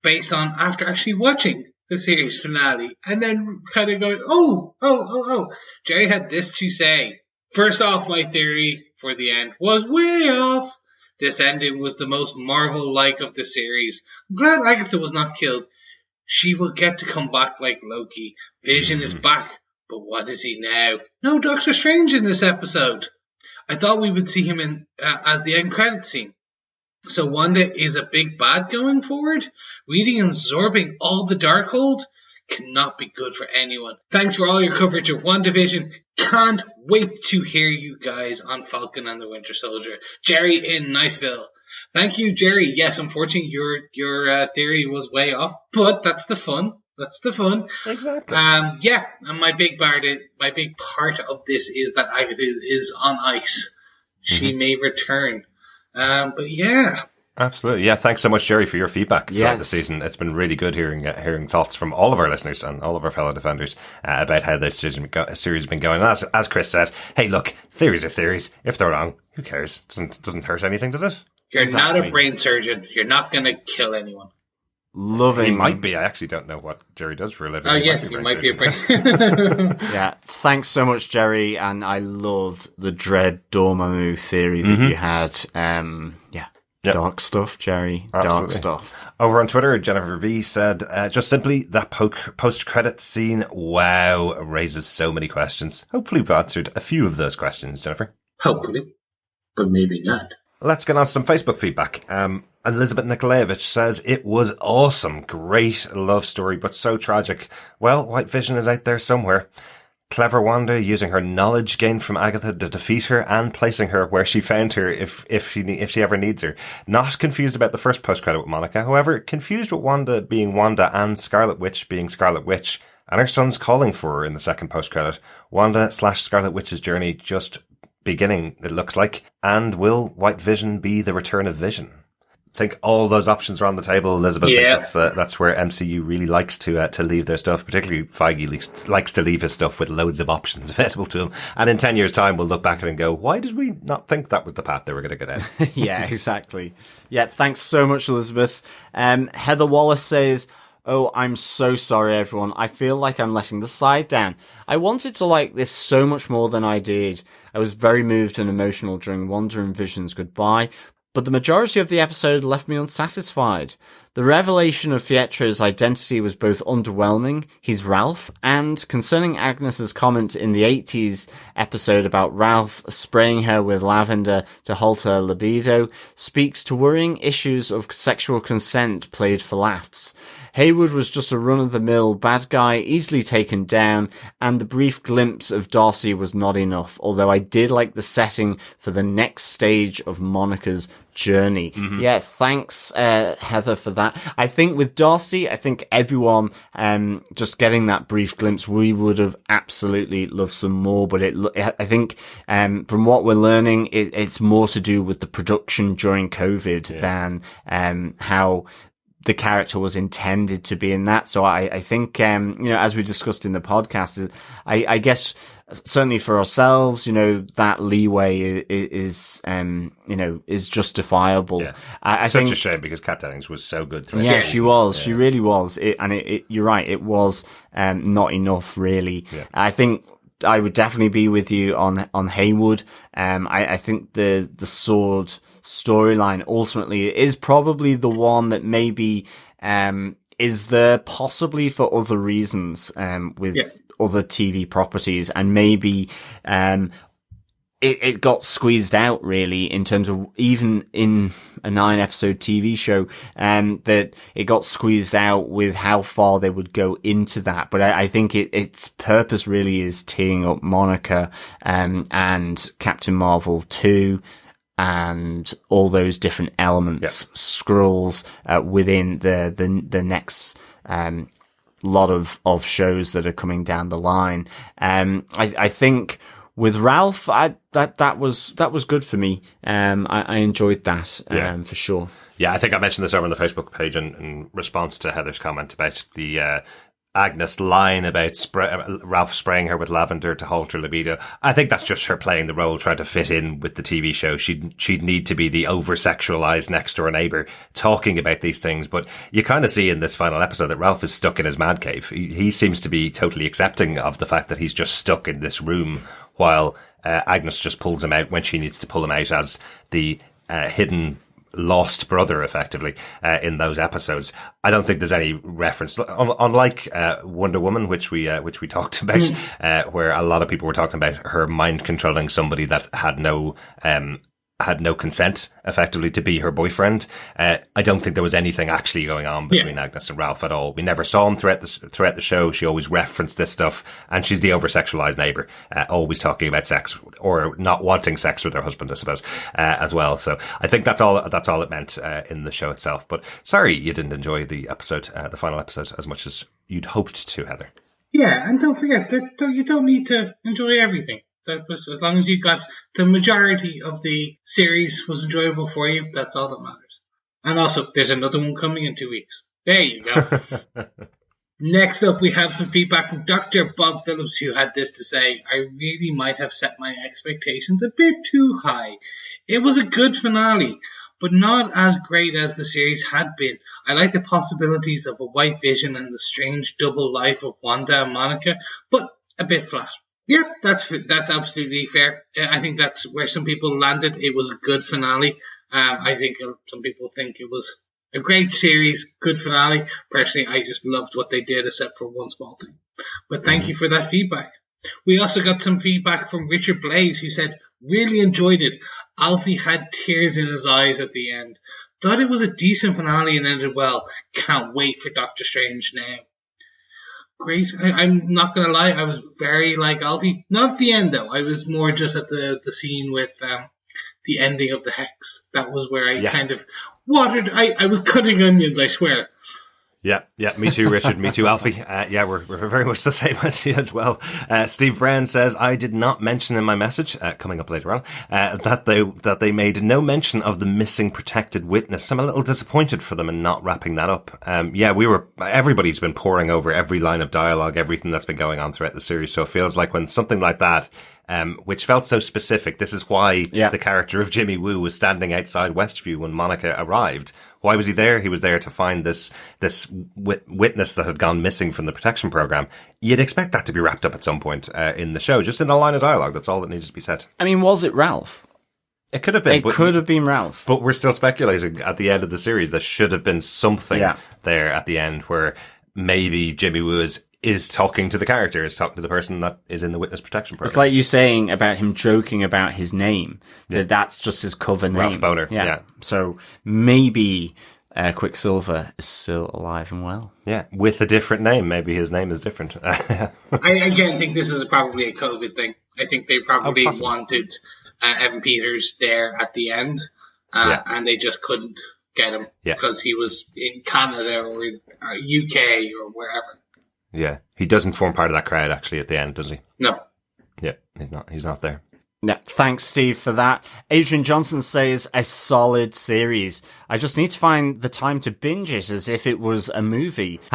based on after actually watching the series finale and then kind of going, oh. Jerry had this to say. First off, my theory for the end was way off. This ending was the most Marvel-like of the series. I'm glad Agatha was not killed. She will get to come back like Loki. Vision is back, but what is he now? No Doctor Strange in this episode. I thought we would see him in as the end credit scene. So Wanda is a big bad going forward? Reading and absorbing all the Darkhold cannot be good for anyone. Thanks for all your coverage of WandaVision. Can't wait to hear you guys on Falcon and the Winter Soldier. Jerry in Niceville. Thank you, Jerry. Yes, unfortunately, your theory was way off, but that's the fun. That's the fun. Exactly. Yeah, and my big part of this is that Agatha is on ice. She may return. But yeah. Absolutely. Yeah, thanks so much, Jerry, for your feedback throughout Yes. the season. It's been really good hearing thoughts from all of our listeners and all of our fellow defenders about how the series has been going. And as Chris said, hey, look, theories are theories. If they're wrong, who cares? Doesn't hurt anything, does it? You're not Exactly. a brain surgeon. You're not going to kill anyone. Loving. He might be. I actually don't know what Jerry does for a living. Oh, He yes, you might be a brain surgeon. Yeah, thanks so much, Jerry, and I loved the Dread Dormammu theory that you had. Yeah, Yep. dark stuff, Jerry. Absolutely. Dark stuff. Over on Twitter, Jennifer V said, just simply, that post-credit scene, wow, raises so many questions. Hopefully we've answered a few of those questions, Jennifer. Hopefully, but maybe not. Let's get on to some Facebook feedback. Elizabeth Nikolaevich says, it was awesome. Great love story, but so tragic. Well, White Vision is out there somewhere. Clever Wanda using her knowledge gained from Agatha to defeat her and placing her where she found her if she ever needs her. Not confused about the first post-credit with Monica. However, confused with Wanda being Wanda and Scarlet Witch being Scarlet Witch. And her son's calling for her in the second post-credit. Wanda/Scarlet Witch's journey just beginning, it looks like. And will White Vision be the return of Vision? I think all those options are on the table, Elizabeth. Yeah. I think that's where MCU really likes to leave their stuff. Particularly Feige likes to leave his stuff with loads of options available to him. And in 10 years' time, we'll look back at it and go, why did we not think that was the path they were going to go down? Yeah, exactly. Yeah, thanks so much, Elizabeth. Heather Wallace says, oh, I'm so sorry, everyone. I feel like I'm letting the side down. I wanted to like this so much more than I did. I was very moved and emotional during Wanda and Vision's goodbye, but the majority of the episode left me unsatisfied. The revelation of Pietro's identity was both underwhelming, he's Ralph, and concerning Agnes's comment in the 80s episode about Ralph spraying her with lavender to halt her libido, speaks to worrying issues of sexual consent played for laughs. Haywood was just a run-of-the-mill bad guy, easily taken down, and the brief glimpse of Darcy was not enough, although I did like the setting for the next stage of Monica's journey. Mm-hmm. Yeah, thanks, Heather, for that. I think with Darcy, I think everyone, just getting that brief glimpse, we would have absolutely loved some more, but I think, from what we're learning, it's more to do with the production during COVID than, how the character was intended to be in that. So I think, as we discussed in the podcast, I guess certainly for ourselves, that leeway is justifiable. Yeah. I Such think a shame because Kat Dennings was so good throughout yeah, the she season. was. Yeah. She really was. You're right. It was, not enough really. Yeah. I think I would definitely be with you on Haywood. I think the sword storyline ultimately is probably the one that maybe, is there possibly for other reasons, with other TV properties, and maybe, it got squeezed out really in terms of even in a 9-episode TV show, that it got squeezed out with how far they would go into that. But I think its purpose really is teeing up Monica, and Captain Marvel 2, and all those different elements, Skrulls, within the next, lot of shows that are coming down the line. I think with Ralph, that was good for me. I enjoyed that, for sure. Yeah, I think I mentioned this over on the Facebook page in response to Heather's comment about the Agnes line about Ralph spraying her with lavender to halt her libido. I think that's just her playing the role, trying to fit in with the TV show. She'd need to be the over-sexualized next-door neighbor talking about these things. But you kind of see in this final episode that Ralph is stuck in his man cave. He seems to be totally accepting of the fact that he's just stuck in this room while Agnes just pulls him out when she needs to pull him out as the hidden lost brother, effectively, in those episodes. I don't think there's any reference, unlike Wonder Woman, which we talked about, where a lot of people were talking about her mind controlling somebody that had no consent, effectively, to be her boyfriend. I don't think there was anything actually going on between Agnes and Ralph at all. We never saw him throughout the show. She always referenced this stuff, and she's the over-sexualized neighbor, always talking about sex or not wanting sex with her husband, I suppose, as well. So I think that's all it meant in the show itself. But sorry you didn't enjoy the episode, the final episode, as much as you'd hoped to, Heather. Yeah, and don't forget that you don't need to enjoy everything. That was, as long as you got the majority of the series was enjoyable for you, that's all that matters. And also, there's another one coming in 2 weeks. There you go. Next up, we have some feedback from Dr. Bob Phillips, who had this to say: I really might have set my expectations a bit too high. It was a good finale, but not as great as the series had been. I like the possibilities of a white vision and the strange double life of Wanda and Monica, but a bit flat. Yeah, that's absolutely fair. I think that's where some people landed. It was a good finale. I think some people think it was a great series, good finale. Personally, I just loved what they did, except for one small thing. But thank you for that feedback. We also got some feedback from Richard Blaze, who said, really enjoyed it. Alfie had tears in his eyes at the end. Thought it was a decent finale and ended well. Can't wait for Doctor Strange now. Great. I'm not going to lie, I was very like Alfie. Not at the end, though. I was more just at the scene with the ending of the Hex. That was where I kind of watered. I was cutting onions, I swear. Yeah, me too, Richard. Me too, Alfie. We're very much the same as you as well. Steve Brown says, I did not mention in my message, coming up later on, that they made no mention of the missing protected witness. I'm a little disappointed for them in not wrapping that up. Everybody's been poring over every line of dialogue, everything that's been going on throughout the series. So it feels like when something like that, which felt so specific, this is why the character of Jimmy Woo was standing outside Westview when Monica arrived. Why was he there? He was there to find this witness that had gone missing from the protection program. You'd expect that to be wrapped up at some point in the show, just in a line of dialogue. That's all that needed to be said. I mean, was it Ralph? It could have been. It could have been Ralph. But we're still speculating at the end of the series. There should have been something there at the end where maybe Jimmy Woo is talking to the character, is talking to the person that is in the witness protection program. It's like you saying about him joking about his name, that's just his cover name. Ralph Boner, yeah. So maybe Quicksilver is still alive and well. Yeah, with a different name. Maybe his name is different. I again think this is probably a COVID thing. I think they probably wanted Evan Peters there at the end, and they just couldn't get him because he was in Canada or UK or wherever. Yeah, he doesn't form part of that crowd actually at the end, does he? No. Yeah, he's not there. Yeah, thanks, Steve, for that. Adrian Johnson says, a solid series. I just need to find the time to binge it as if it was a movie. #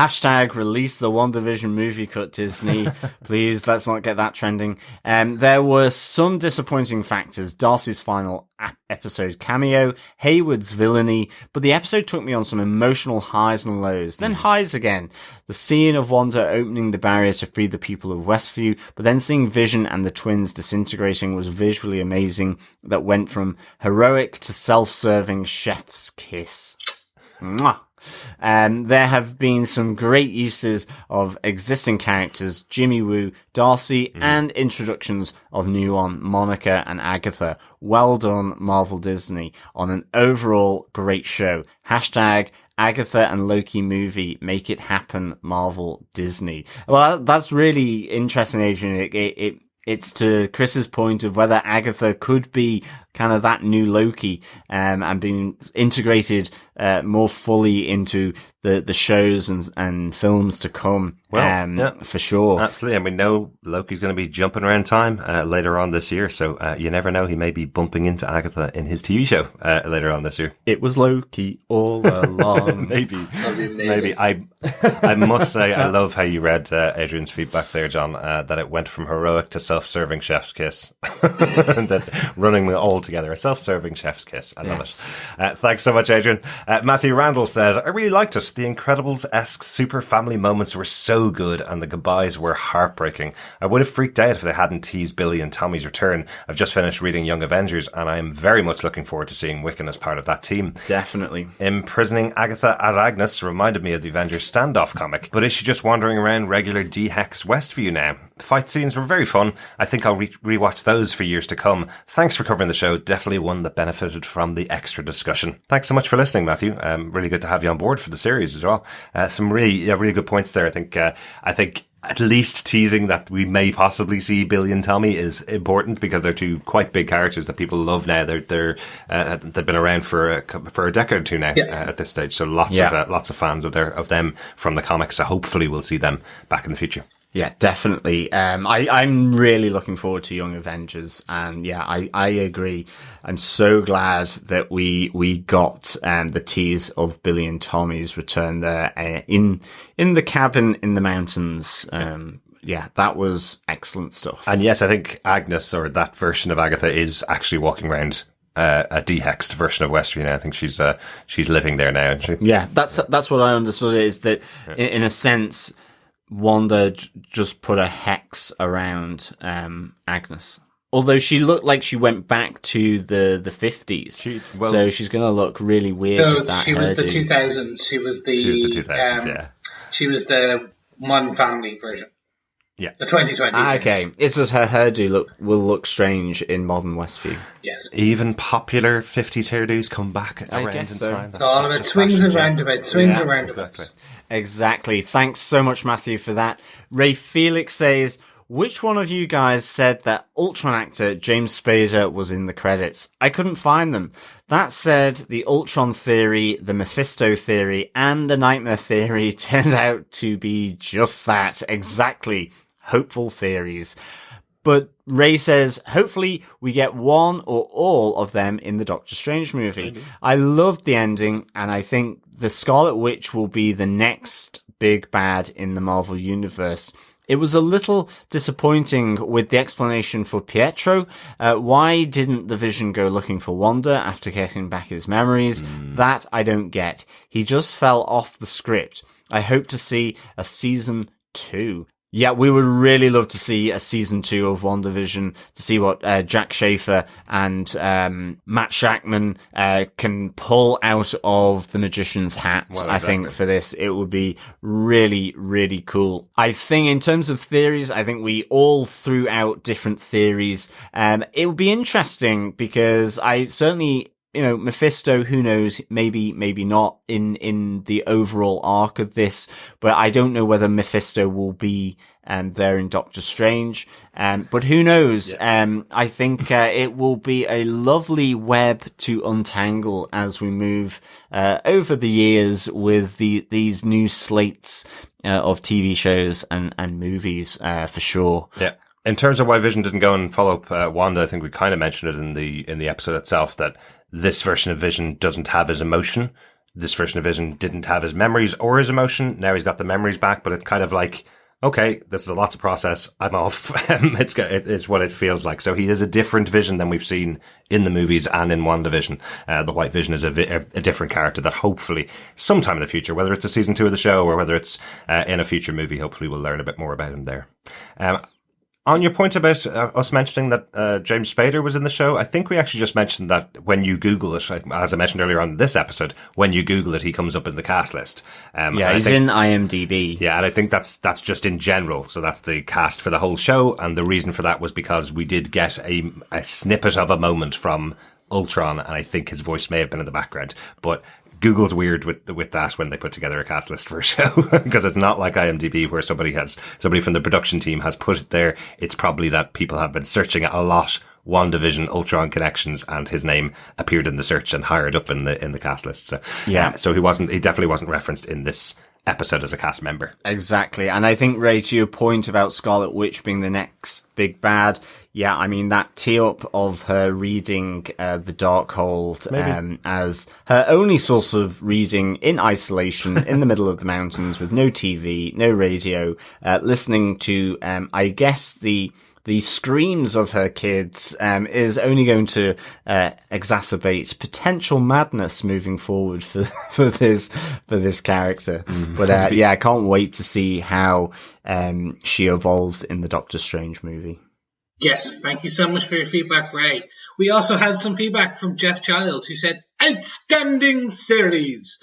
release the WandaVision movie cut, Disney. Please, let's not get that trending. There were some disappointing factors. Darcy's final episode cameo, Hayward's villainy, but the episode took me on some emotional highs and lows, then highs again. The scene of Wanda opening the barrier to free the people of Westview, but then seeing Vision and the twins disintegrating was visually amazing. That went from heroic to self-serving chef's kiss. Mwah. There have been some great uses of existing characters, Jimmy Woo, Darcy, and introductions of new one, Monica and Agatha. Well done, Marvel Disney, on an overall great show. # Agatha and Loki movie, make it happen, Marvel Disney. Well, that's really interesting, Adrian. It's to Chris's point of whether Agatha could be kind of that new Loki, and being integrated, more fully into the shows and films to come. Well, for sure. Absolutely. And we know Loki's going to be jumping around time, later on this year. So, you never know. He may be bumping into Agatha in his TV show, later on this year. It was Loki all along. Maybe. I must say, I love how you read, Adrian's feedback there, John, that it went from heroic to self-serving chef's kiss. And that running all together, a self-serving chef's kiss. I love it. Thanks so much, Adrian. Matthew Randall says, I really liked it. The Incredibles-esque super family moments were so good and the goodbyes were heartbreaking. I would have freaked out if they hadn't teased Billy and Tommy's return. I've just finished reading Young Avengers and I am very much looking forward to seeing Wiccan as part of that team. Definitely. Imprisoning Agatha as Agnes reminded me of the Avengers standoff comic, but is she just wandering around regular D-Hex Westview now? Fight scenes were very fun. I think I'll rewatch those for years to come. Thanks for covering the show. Definitely one that benefited from the extra discussion. Thanks so much for listening, Matthew. Really good to have you on board for the series as well. Some really good points there. I think at least teasing that we may possibly see Billy and Tommy is important because they're two quite big characters that people love now. They've been around for a decade or two now, at this stage. So lots of fans of them from the comics. So hopefully we'll see them back in the future. Yeah, definitely. I'm really looking forward to Young Avengers, and yeah, I agree. I'm so glad that we got the tease of Billy and Tommy's return there in the cabin in the mountains. Yeah, that was excellent stuff. And yes, I think Agnes, or that version of Agatha, is actually walking around a dehexed version of Westview now. I think she's living there now. Yeah, that's what I understood, is that in a sense, Wanda just put a hex around Agnes. Although she looked like she went back to the 50s. So she's going to look really weird with that she was hairdo. the 2000s. She was the 2000s, yeah. She was the Modern Family version. Yeah. The 2020 version. Okay. It's just her hairdo will look strange in modern Westview. Yes. Even popular 50s hairdos come back around in guess so. time. It's all about swings and roundabouts. Swings and roundabouts. Exactly. Thanks so much, Matthew, for that. Ray Felix says, which one of you guys said that Ultron actor James Spader was in the credits? I couldn't find them. That said, the Ultron theory, the Mephisto theory, and the Nightmare theory turned out to be just that. Exactly. Hopeful theories. But Ray says, hopefully we get one or all of them in the Doctor Strange movie. Maybe. I loved the ending, and I think the Scarlet Witch will be the next big bad in the Marvel Universe. It was a little disappointing with the explanation for Pietro. Why didn't the Vision go looking for Wanda after getting back his memories? That I don't get. He just fell off the script. I hope to see a season 2. Yeah, we would really love to see a season 2 of WandaVision, to see what Jack Schaefer and Matt Shackman can pull out of the magician's hat. Well, exactly. I think for this, it would be really, really cool. I think in terms of theories, I think we all threw out different theories. It would be interesting because I certainly... Mephisto, who knows, maybe not in the overall arc of this, but I don't know whether Mephisto will be there in Doctor Strange. But who knows? Yeah. I think it will be a lovely web to untangle as we move over the years with these new slates of TV shows and movies for sure. Yeah. In terms of why Vision didn't go and follow up Wanda, I think we kind of mentioned it in the episode itself that this version of Vision doesn't have his emotion. This version of Vision didn't have his memories or his emotion. Now he's got the memories back, but it's kind of like, okay, this is a lot to process. I'm off. It's what it feels like. So he is a different Vision than we've seen in the movies and in WandaVision. The White Vision is a different character that hopefully sometime in the future, whether it's a season 2 of the show or whether it's in a future movie, hopefully we'll learn a bit more about him there. On your point about us mentioning that James Spader was in the show, I think we actually just mentioned that when you Google it, as I mentioned earlier on in this episode, when you Google it, he comes up in the cast list. He's in IMDb. Yeah, and I think that's just in general. So that's the cast for the whole show, and the reason for that was because we did get a snippet of a moment from Ultron, and I think his voice may have been in the background, but Google's weird with that when they put together a cast list for a show because it's not like IMDb where somebody from the production team has put it there. It's probably that people have been searching a lot WandaVision Ultron connections and his name appeared in the search and hired up in the cast list. So yeah, so he definitely wasn't referenced in this episode as a cast member. Exactly. And I think, Ray, to your point about Scarlet Witch being the next big bad, yeah, I mean, that tee-up of her reading The Darkhold as her only source of reading in isolation in the middle of the mountains with no TV, no radio, listening to, I guess, the screams of her kids is only going to exacerbate potential madness moving forward for this character. But I can't wait to see how she evolves in the Doctor Strange movie. Yes, thank you so much for your feedback, Ray. We also had some feedback from Jeff Childs, who said, outstanding series!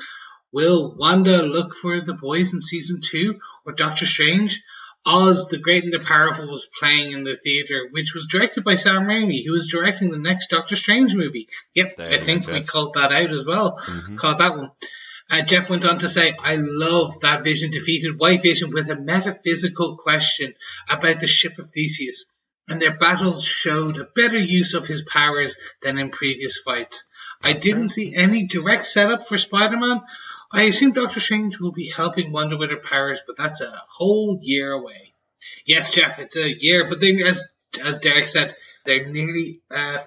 Will Wanda look for the boys in season 2 or Doctor Strange? Oz, the Great and the Powerful was playing in the theatre, which was directed by Sam Raimi, who is directing the next Doctor Strange movie. Yep, I think we called that out as well. Called that one. Jeff went on to say, I love that Vision defeated White Vision with a metaphysical question about the ship of Theseus, and their battles showed a better use of his powers than in previous fights. I didn't see any direct setup for Spider-Man. I assume Doctor Strange will be helping Wanda with her powers, but that's a whole year away. Yes, Jeff, it's a year, but then as Derek said, they're nearly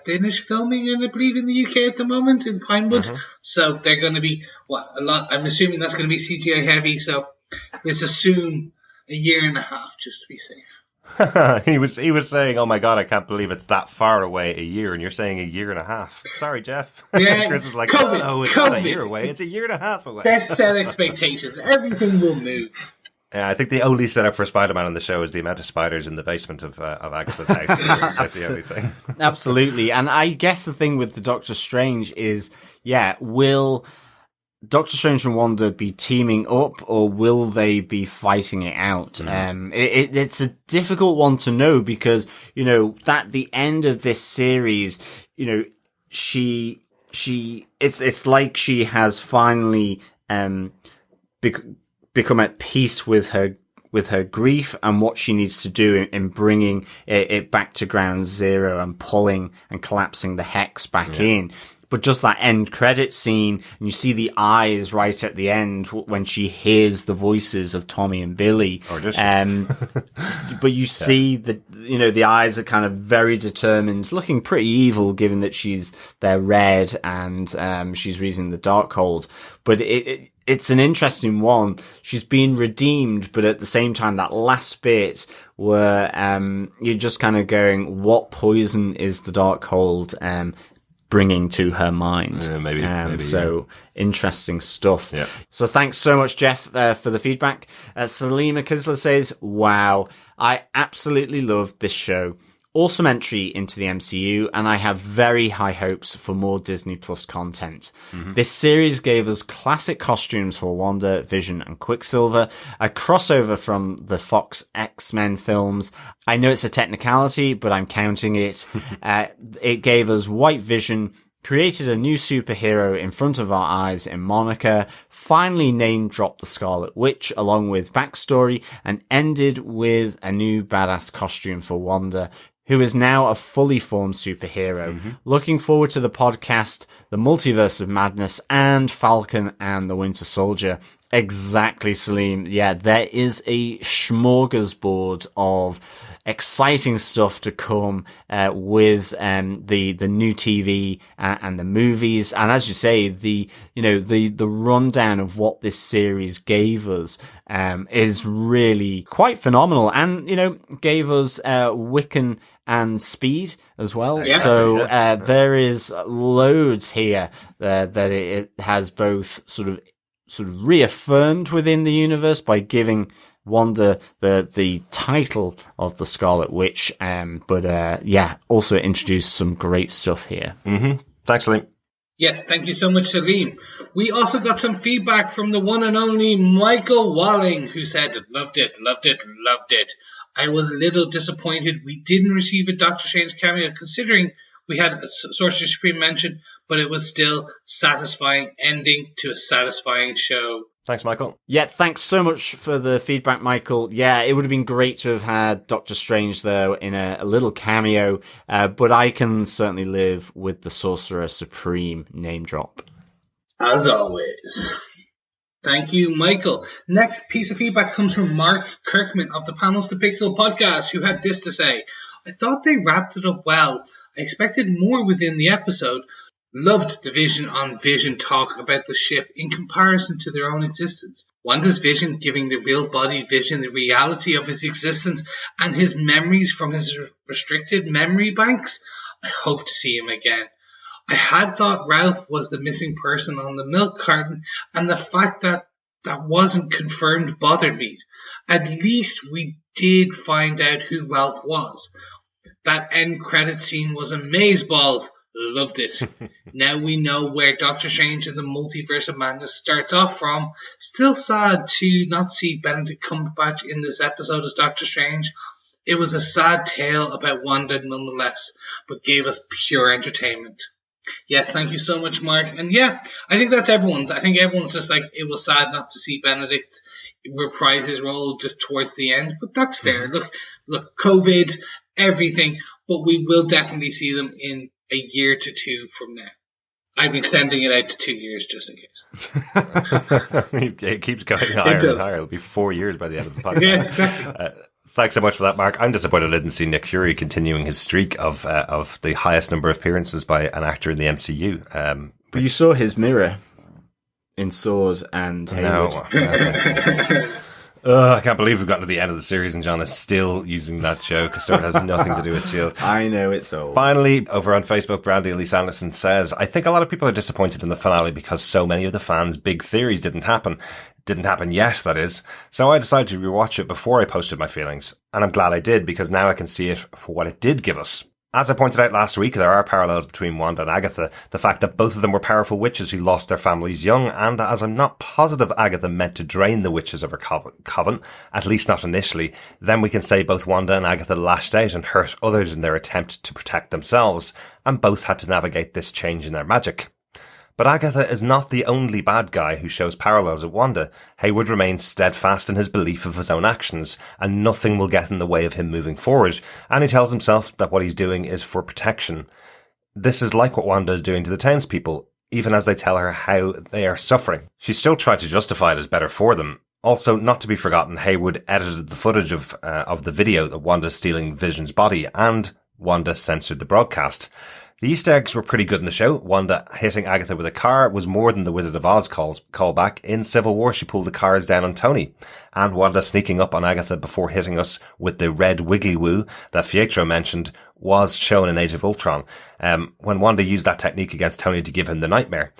finished filming, and I believe in the UK at the moment in Pinewood. So they're going to be a lot. I'm assuming that's going to be CGI heavy. So let's assume a year and a half just to be safe. he was saying, "Oh my god, I can't believe it's that far away, a year," and you're saying a year and a half. Sorry, Jeff. Yeah, Chris is like, COVID, "Oh no, it's COVID. not a year away; it's a year and a half away." Best set expectations. Everything will move. Yeah, I think the only setup for Spider-Man on the show is the amount of spiders in the basement of Agatha's house. That's the only thing. Absolutely. And I guess the thing with the Doctor Strange is, will Doctor Strange and Wanda be teaming up, or will they be fighting it out? It's a difficult one to know because, that the end of this series, it's like she has finally, become at peace with her grief and what she needs to do in bringing it back to ground zero and pulling and collapsing the hex back in. But just that end credit scene, and you see the eyes right at the end when she hears the voices of Tommy and Billy. Or does she? But you see the eyes are kind of very determined, looking pretty evil given that they're red and she's reading the Darkhold. But it's an interesting one. She's been redeemed, but at the same time, that last bit where you're just kind of going, what poison is the Darkhold bringing to her mind? Yeah, maybe. Interesting stuff. Yeah. So thanks so much, Jeff, for the feedback. Salima Kisler says, wow, I absolutely loved this show. Awesome entry into the MCU, and I have very high hopes for more Disney Plus content. This series gave us classic costumes for Wanda, Vision, and Quicksilver, a crossover from the Fox X-Men films. I know it's a technicality, but I'm counting it. It gave us White Vision, created a new superhero in front of our eyes in Monica, finally name-dropped the Scarlet Witch along with backstory, and ended with a new badass costume for Wanda, who is now a fully formed superhero. Looking forward to the podcast, The Multiverse of Madness, and Falcon and the Winter Soldier. Exactly, Salim. Yeah, there is a smorgasbord of exciting stuff to come with the new TV and the movies, and as you say, the rundown of what this series gave us is really quite phenomenal, and gave us Wiccan and Speed as well. Yeah. So there is loads here that it has both sort of reaffirmed within the universe by giving Wanda the title of the Scarlet Witch, but also introduced some great stuff here. Thanks, Salim. Yes, thank you so much, Salim. We also got some feedback from the one and only Michael Walling, who said, loved it. I was a little disappointed we didn't receive a Doctor Strange cameo, considering we had a Sorcerer Supreme mention, but it was still satisfying ending to a satisfying show. Thanks, Michael. Yeah, thanks so much for the feedback, Michael. Yeah, it would have been great to have had Doctor Strange, though, in a little cameo, but I can certainly live with the Sorcerer Supreme name drop. As always. Thank you, Michael. Next piece of feedback comes from Mark Kirkman of the Panels to Pixel podcast, who had this to say. I thought they wrapped it up well. I expected more within the episode. Loved the Vision on Vision talk about the ship in comparison to their own existence. Wanda's Vision giving the real-bodied Vision the reality of his existence and his memories from his restricted memory banks. I hope to see him again. I had thought Ralph was the missing person on the milk carton, and the fact that that wasn't confirmed bothered me. At least we did find out who Ralph was. That end credit scene was amazeballs. Loved it. Now we know where Doctor Strange and the Multiverse of Madness starts off from. Still sad to not see Benedict Cumberbatch in this episode as Doctor Strange. It was a sad tale about Wanda nonetheless, but gave us pure entertainment. Yes, thank you so much, Mark. And yeah, I think that's everyone's. I think everyone's just like, it was sad not to see Benedict reprise his role just towards the end, but that's fair. Look, COVID, everything, but we will definitely see them in a year to two from now. I'm extending it out to 2 years just in case. It keeps going higher and higher. It'll be 4 years by the end of the podcast. Yes, exactly. Thanks so much for that, Mark. I'm disappointed I didn't see Nick Fury continuing his streak of the highest number of appearances by an actor in the MCU. But you saw his mirror in Sword and Hayward. No. Okay. I can't believe we've gotten to the end of the series and John is still using that joke because it has nothing to do with S.H.I.E.L.D. I know it's old. Finally, over on Facebook, Brandy Elise Anderson says, I think a lot of people are disappointed in the finale because so many of the fans' big theories didn't happen. Didn't happen yet, that is. So I decided to rewatch it before I posted my feelings. And I'm glad I did because now I can see it for what it did give us. As I pointed out last week, there are parallels between Wanda and Agatha. The fact that both of them were powerful witches who lost their families young, and as I'm not positive Agatha meant to drain the witches of her coven, at least not initially, then we can say both Wanda and Agatha lashed out and hurt others in their attempt to protect themselves, and both had to navigate this change in their magic. But Agatha is not the only bad guy who shows parallels with Wanda. Hayward remains steadfast in his belief of his own actions, and nothing will get in the way of him moving forward, and he tells himself that what he's doing is for protection. This is like what Wanda is doing to the townspeople, even as they tell her how they are suffering. She still tried to justify it as better for them. Also, not to be forgotten, Hayward edited the footage of the video that Wanda's stealing Vision's body, and Wanda censored the broadcast. The Easter eggs were pretty good in the show. Wanda hitting Agatha with a car was more than the Wizard of Oz callback. In Civil War, she pulled the cars down on Tony. And Wanda sneaking up on Agatha before hitting us with the red wiggly woo that Pietro mentioned was shown in Age of Ultron. When Wanda used that technique against Tony to give him the nightmare.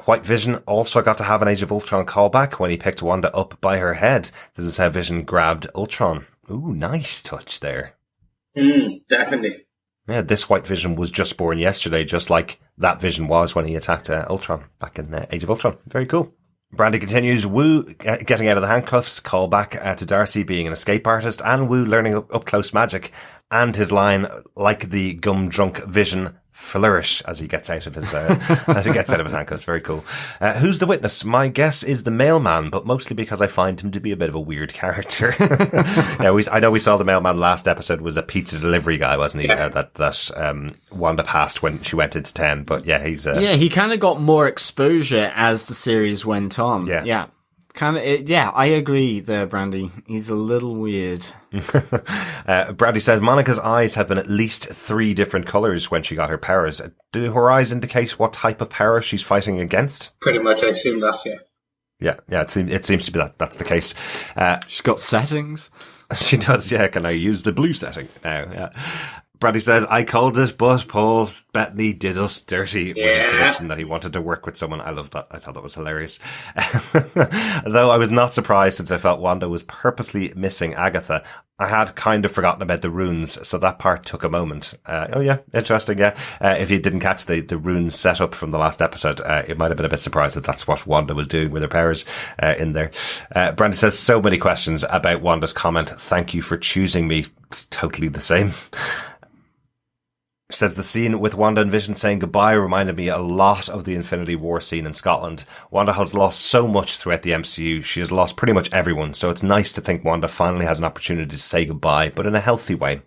White Vision also got to have an Age of Ultron callback when he picked Wanda up by her head. This is how Vision grabbed Ultron. Ooh, nice touch there. Definitely. Yeah, this White Vision was just born yesterday, just like that Vision was when he attacked Ultron back in Age of Ultron. Very cool. Brandy continues, Wu getting out of the handcuffs, call back to Darcy being an escape artist, and Wu learning up close magic, and his line, like the gum drunk Vision, flourish as he gets out of his handcuffs. Very cool. Who's the witness? My guess is the mailman, but mostly because I find him to be a bit of a weird character. Yeah, I know we saw the mailman last episode was a pizza delivery guy, wasn't he? That Wanda passed when she went into 10. But yeah, he kind of got more exposure as the series went on. Yeah. I agree there, Brandy. He's a little weird. Brandy says Monica's eyes have been at least 3 different colours when she got her powers. Do her eyes indicate what type of power she's fighting against? Pretty much, I assume that, yeah. Yeah, it seems to be that's the case. She's got settings. She does, yeah. Can I use the blue setting now? Yeah. Brandy says, I called it, but Paul Bettany did us dirty with his prediction that he wanted to work with someone. I loved that. I thought that was hilarious. Though I was not surprised since I felt Wanda was purposely missing Agatha. I had kind of forgotten about the runes, so that part took a moment. Oh yeah, interesting, yeah. If you didn't catch the runes set up from the last episode, it might have been a bit surprised that that's what Wanda was doing with her powers in there. Brandy says, so many questions about Wanda's comment. Thank you for choosing me. It's totally the same. She says the scene with Wanda and Vision saying goodbye reminded me a lot of the Infinity War scene in Scotland. Wanda has lost so much throughout the MCU. She has lost pretty much everyone, so it's nice to think Wanda finally has an opportunity to say goodbye, but in a healthy way.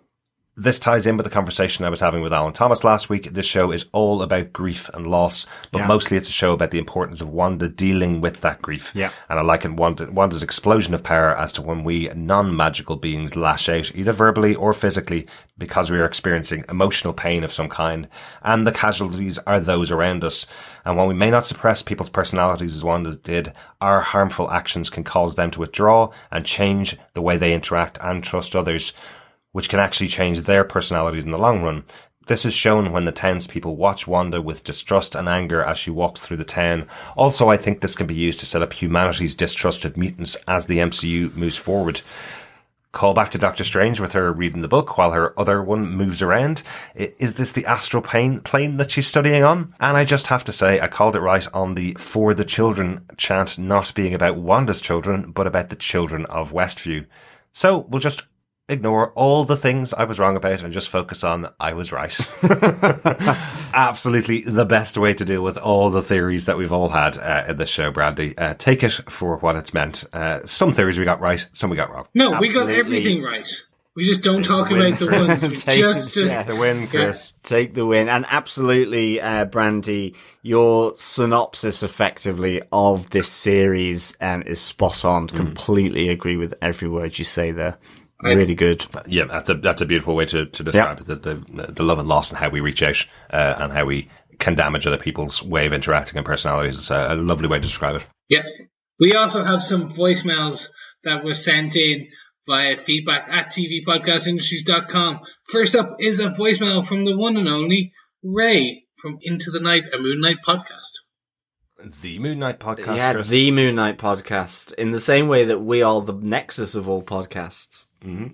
This ties in with the conversation I was having with Alan Thomas last week. This show is all about grief and loss, but mostly it's a show about the importance of Wanda dealing with that grief. Yeah. And I liken Wanda's explosion of power as to when we non-magical beings lash out, either verbally or physically, because we are experiencing emotional pain of some kind, and the casualties are those around us. And while we may not suppress people's personalities as Wanda did, our harmful actions can cause them to withdraw and change the way they interact and trust others, which can actually change their personalities in the long run. This is shown when the townspeople watch Wanda with distrust and anger as she walks through the town. Also, I think this can be used to set up humanity's distrust of mutants as the MCU moves forward. Call back to Doctor Strange with her reading the book while her other one moves around. Is this the astral plane that she's studying on? And I just have to say, I called it right on the For the Children chant not being about Wanda's children, but about the children of Westview. So we'll just ignore all the things I was wrong about and just focus on I was right. Absolutely the best way to deal with all the theories that we've all had in this show, Brandy. Take it for what it's meant. Some theories we got right, some we got wrong. No, absolutely. We got everything right. We just don't talk about the ones. The win, Chris. Yeah. Take the win. And absolutely, Brandy, your synopsis effectively of this series is spot on. Completely agree with every word you say there. Really good. Yeah, that's a beautiful way to describe it. The love and loss and how we reach out and how we can damage other people's way of interacting and personalities. It's a lovely way to describe it. Yeah. We also have some voicemails that were sent in via feedback at tvpodcastindustries.com. First up is a voicemail from the one and only Ray from Into the Night, a Moon Knight podcast. The Moon Knight podcast. Yeah, Chris. the Moon Knight podcast. In the same way that we are the nexus of all podcasts. Mm-hmm.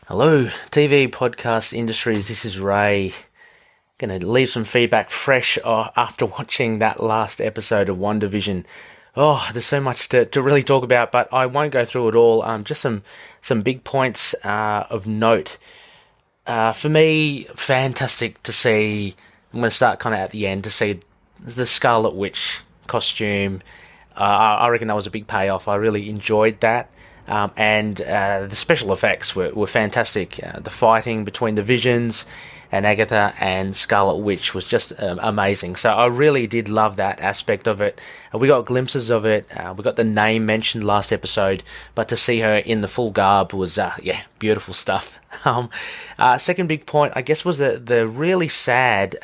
Hello, TV podcast industries. This is Ray. Going to leave some feedback fresh after watching that last episode of WandaVision. Oh, there's so much to really talk about, but I won't go through it all. Just some big points of note. For me, fantastic to see. I'm going to start kind of at the end to see the Scarlet Witch costume. I reckon that was a big payoff. I really enjoyed that. And the special effects were fantastic. The fighting between the Visions and Agatha and Scarlet Witch was just amazing. So I really did love that aspect of it. We got glimpses of it. We got the name mentioned last episode, but to see her in the full garb was, beautiful stuff. Second big point, I guess, was the really sad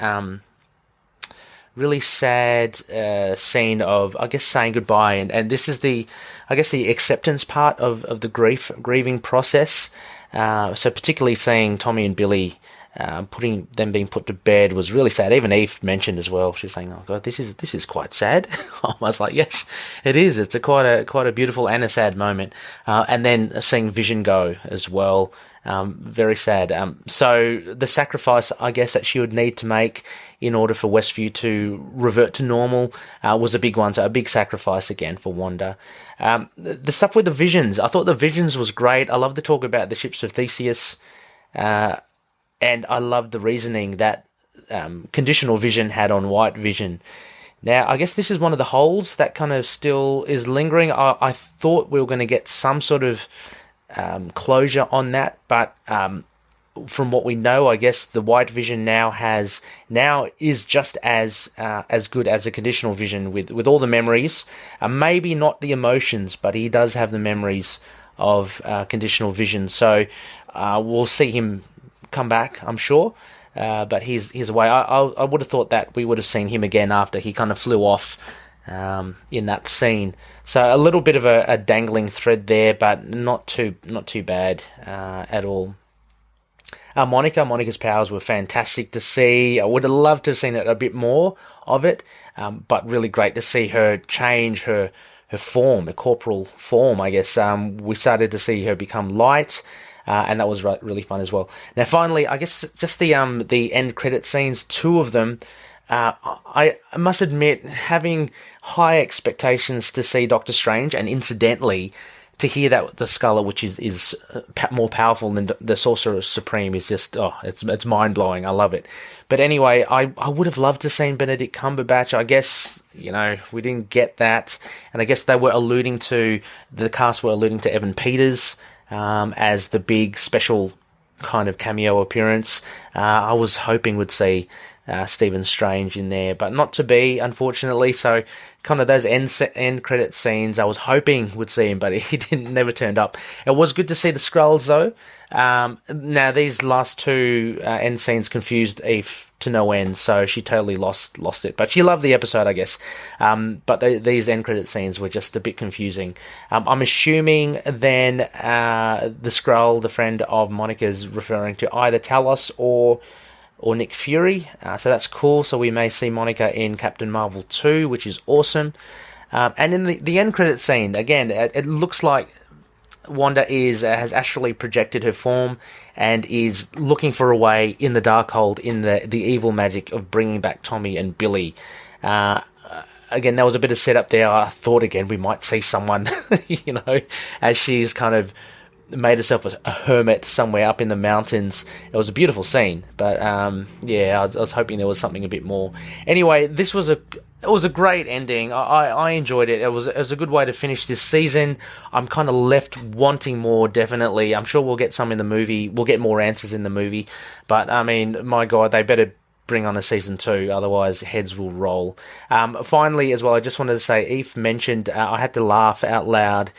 scene of, I guess, saying goodbye, and this is the acceptance part of the grieving process. So particularly seeing Tommy and Billy being put to bed was really sad. Even Eve mentioned as well. She's saying, "Oh God, this is quite sad." I was like, "Yes, it is. It's quite a beautiful and a sad moment." And then seeing Vision go as well, very sad. So the sacrifice, I guess, that she would need to make in order for Westview to revert to normal was a big one. So a big sacrifice again for Wanda. The stuff with the Visions, I thought the Visions was great. I love the talk about the ships of Theseus. And I loved the reasoning that Conditional Vision had on White Vision. Now, I guess this is one of the holes that kind of still is lingering. I thought we were going to get some sort of closure on that, but from what we know, I guess the White Vision now is just as good as a Conditional Vision with all the memories. Maybe not the emotions, but he does have the memories of Conditional Vision. So we'll see him come back, I'm sure, but he's away. I would have thought that we would have seen him again after he kind of flew off in that scene. So a little bit of a dangling thread there, but not too bad at all. Monica's powers were fantastic to see. I would have loved to have seen a bit more of it, but really great to see her change her form, her corporal form, I guess. We started to see her become light. And that was really fun as well. Now, finally, I guess just the end credit scenes, two of them. I must admit, having high expectations to see Doctor Strange, and incidentally, to hear that the Scarlet Witch is more powerful than the Sorcerer Supreme is just, it's mind blowing. I love it. But anyway, I would have loved to seen Benedict Cumberbatch. I guess, we didn't get that, and I guess the cast were alluding to Evan Peters as the big special kind of cameo appearance. I was hoping we'd see Stephen Strange in there, but not to be, unfortunately. So kind of those end credit scenes, I was hoping would see him, but he never turned up. It was good to see the Skrulls though. Now these last two end scenes confused Eve to no end, so she totally lost it. But she loved the episode, I guess. But these end credit scenes were just a bit confusing. I'm assuming then the Skrull, the friend of Monica's, referring to either Talos or Nick Fury. So that's cool. So we may see Monica in Captain Marvel 2, which is awesome. And in the end credit scene, again, it looks like Wanda has actually projected her form and is looking for a way in the Darkhold, in the evil magic of bringing back Tommy and Billy. Again, there was a bit of setup there. I thought again we might see someone, as she's kind of made herself a hermit somewhere up in the mountains. It was a beautiful scene, but I was hoping there was something a bit more. Anyway, this was a great ending. I enjoyed it. It was a good way to finish this season. I'm kind of left wanting more, definitely. I'm sure we'll get some in the movie. We'll get more answers in the movie. But, I mean, my God, they better bring on a season 2, otherwise heads will roll. Finally, as well, I just wanted to say, Eve mentioned I had to laugh out loud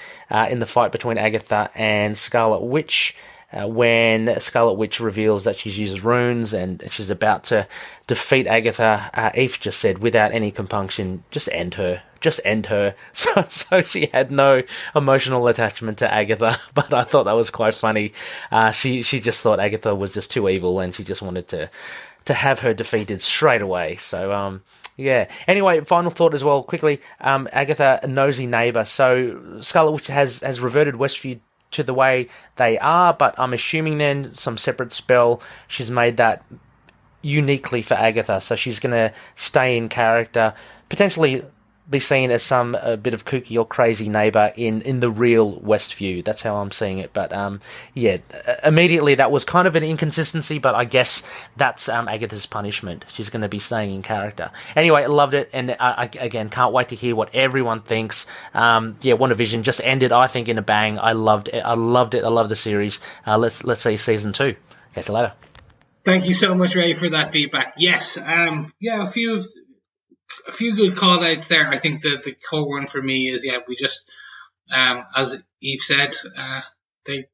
in the fight between Agatha and Scarlet Witch. When Scarlet Witch reveals that she uses runes and she's about to defeat Agatha, Eve just said, without any compunction, just end her. Just end her. So she had no emotional attachment to Agatha, but I thought that was quite funny. She just thought Agatha was just too evil, and she just wanted to have her defeated straight away. So, yeah. Anyway, final thought as well, quickly. Agatha, a nosy neighbour. So Scarlet Witch has reverted Westview to the way they are, but I'm assuming then some separate spell, she's made that uniquely for Agatha, so she's going to stay in character, potentially be seen as some a bit of kooky or crazy neighbour in the real Westview. That's how I'm seeing it. But yeah, immediately that was kind of an inconsistency, but I guess that's Agatha's punishment. She's going to be staying in character. Anyway, I loved it, and I again can't wait to hear what everyone thinks. Yeah, WandaVision just ended, I think, in a bang. I loved it. I love the series. Let's see season 2. Catch you later. Thank you so much, Ray, for that feedback. Yes, yeah, a few good call outs there. I think the core one for me is, yeah, we just, as Eve said, they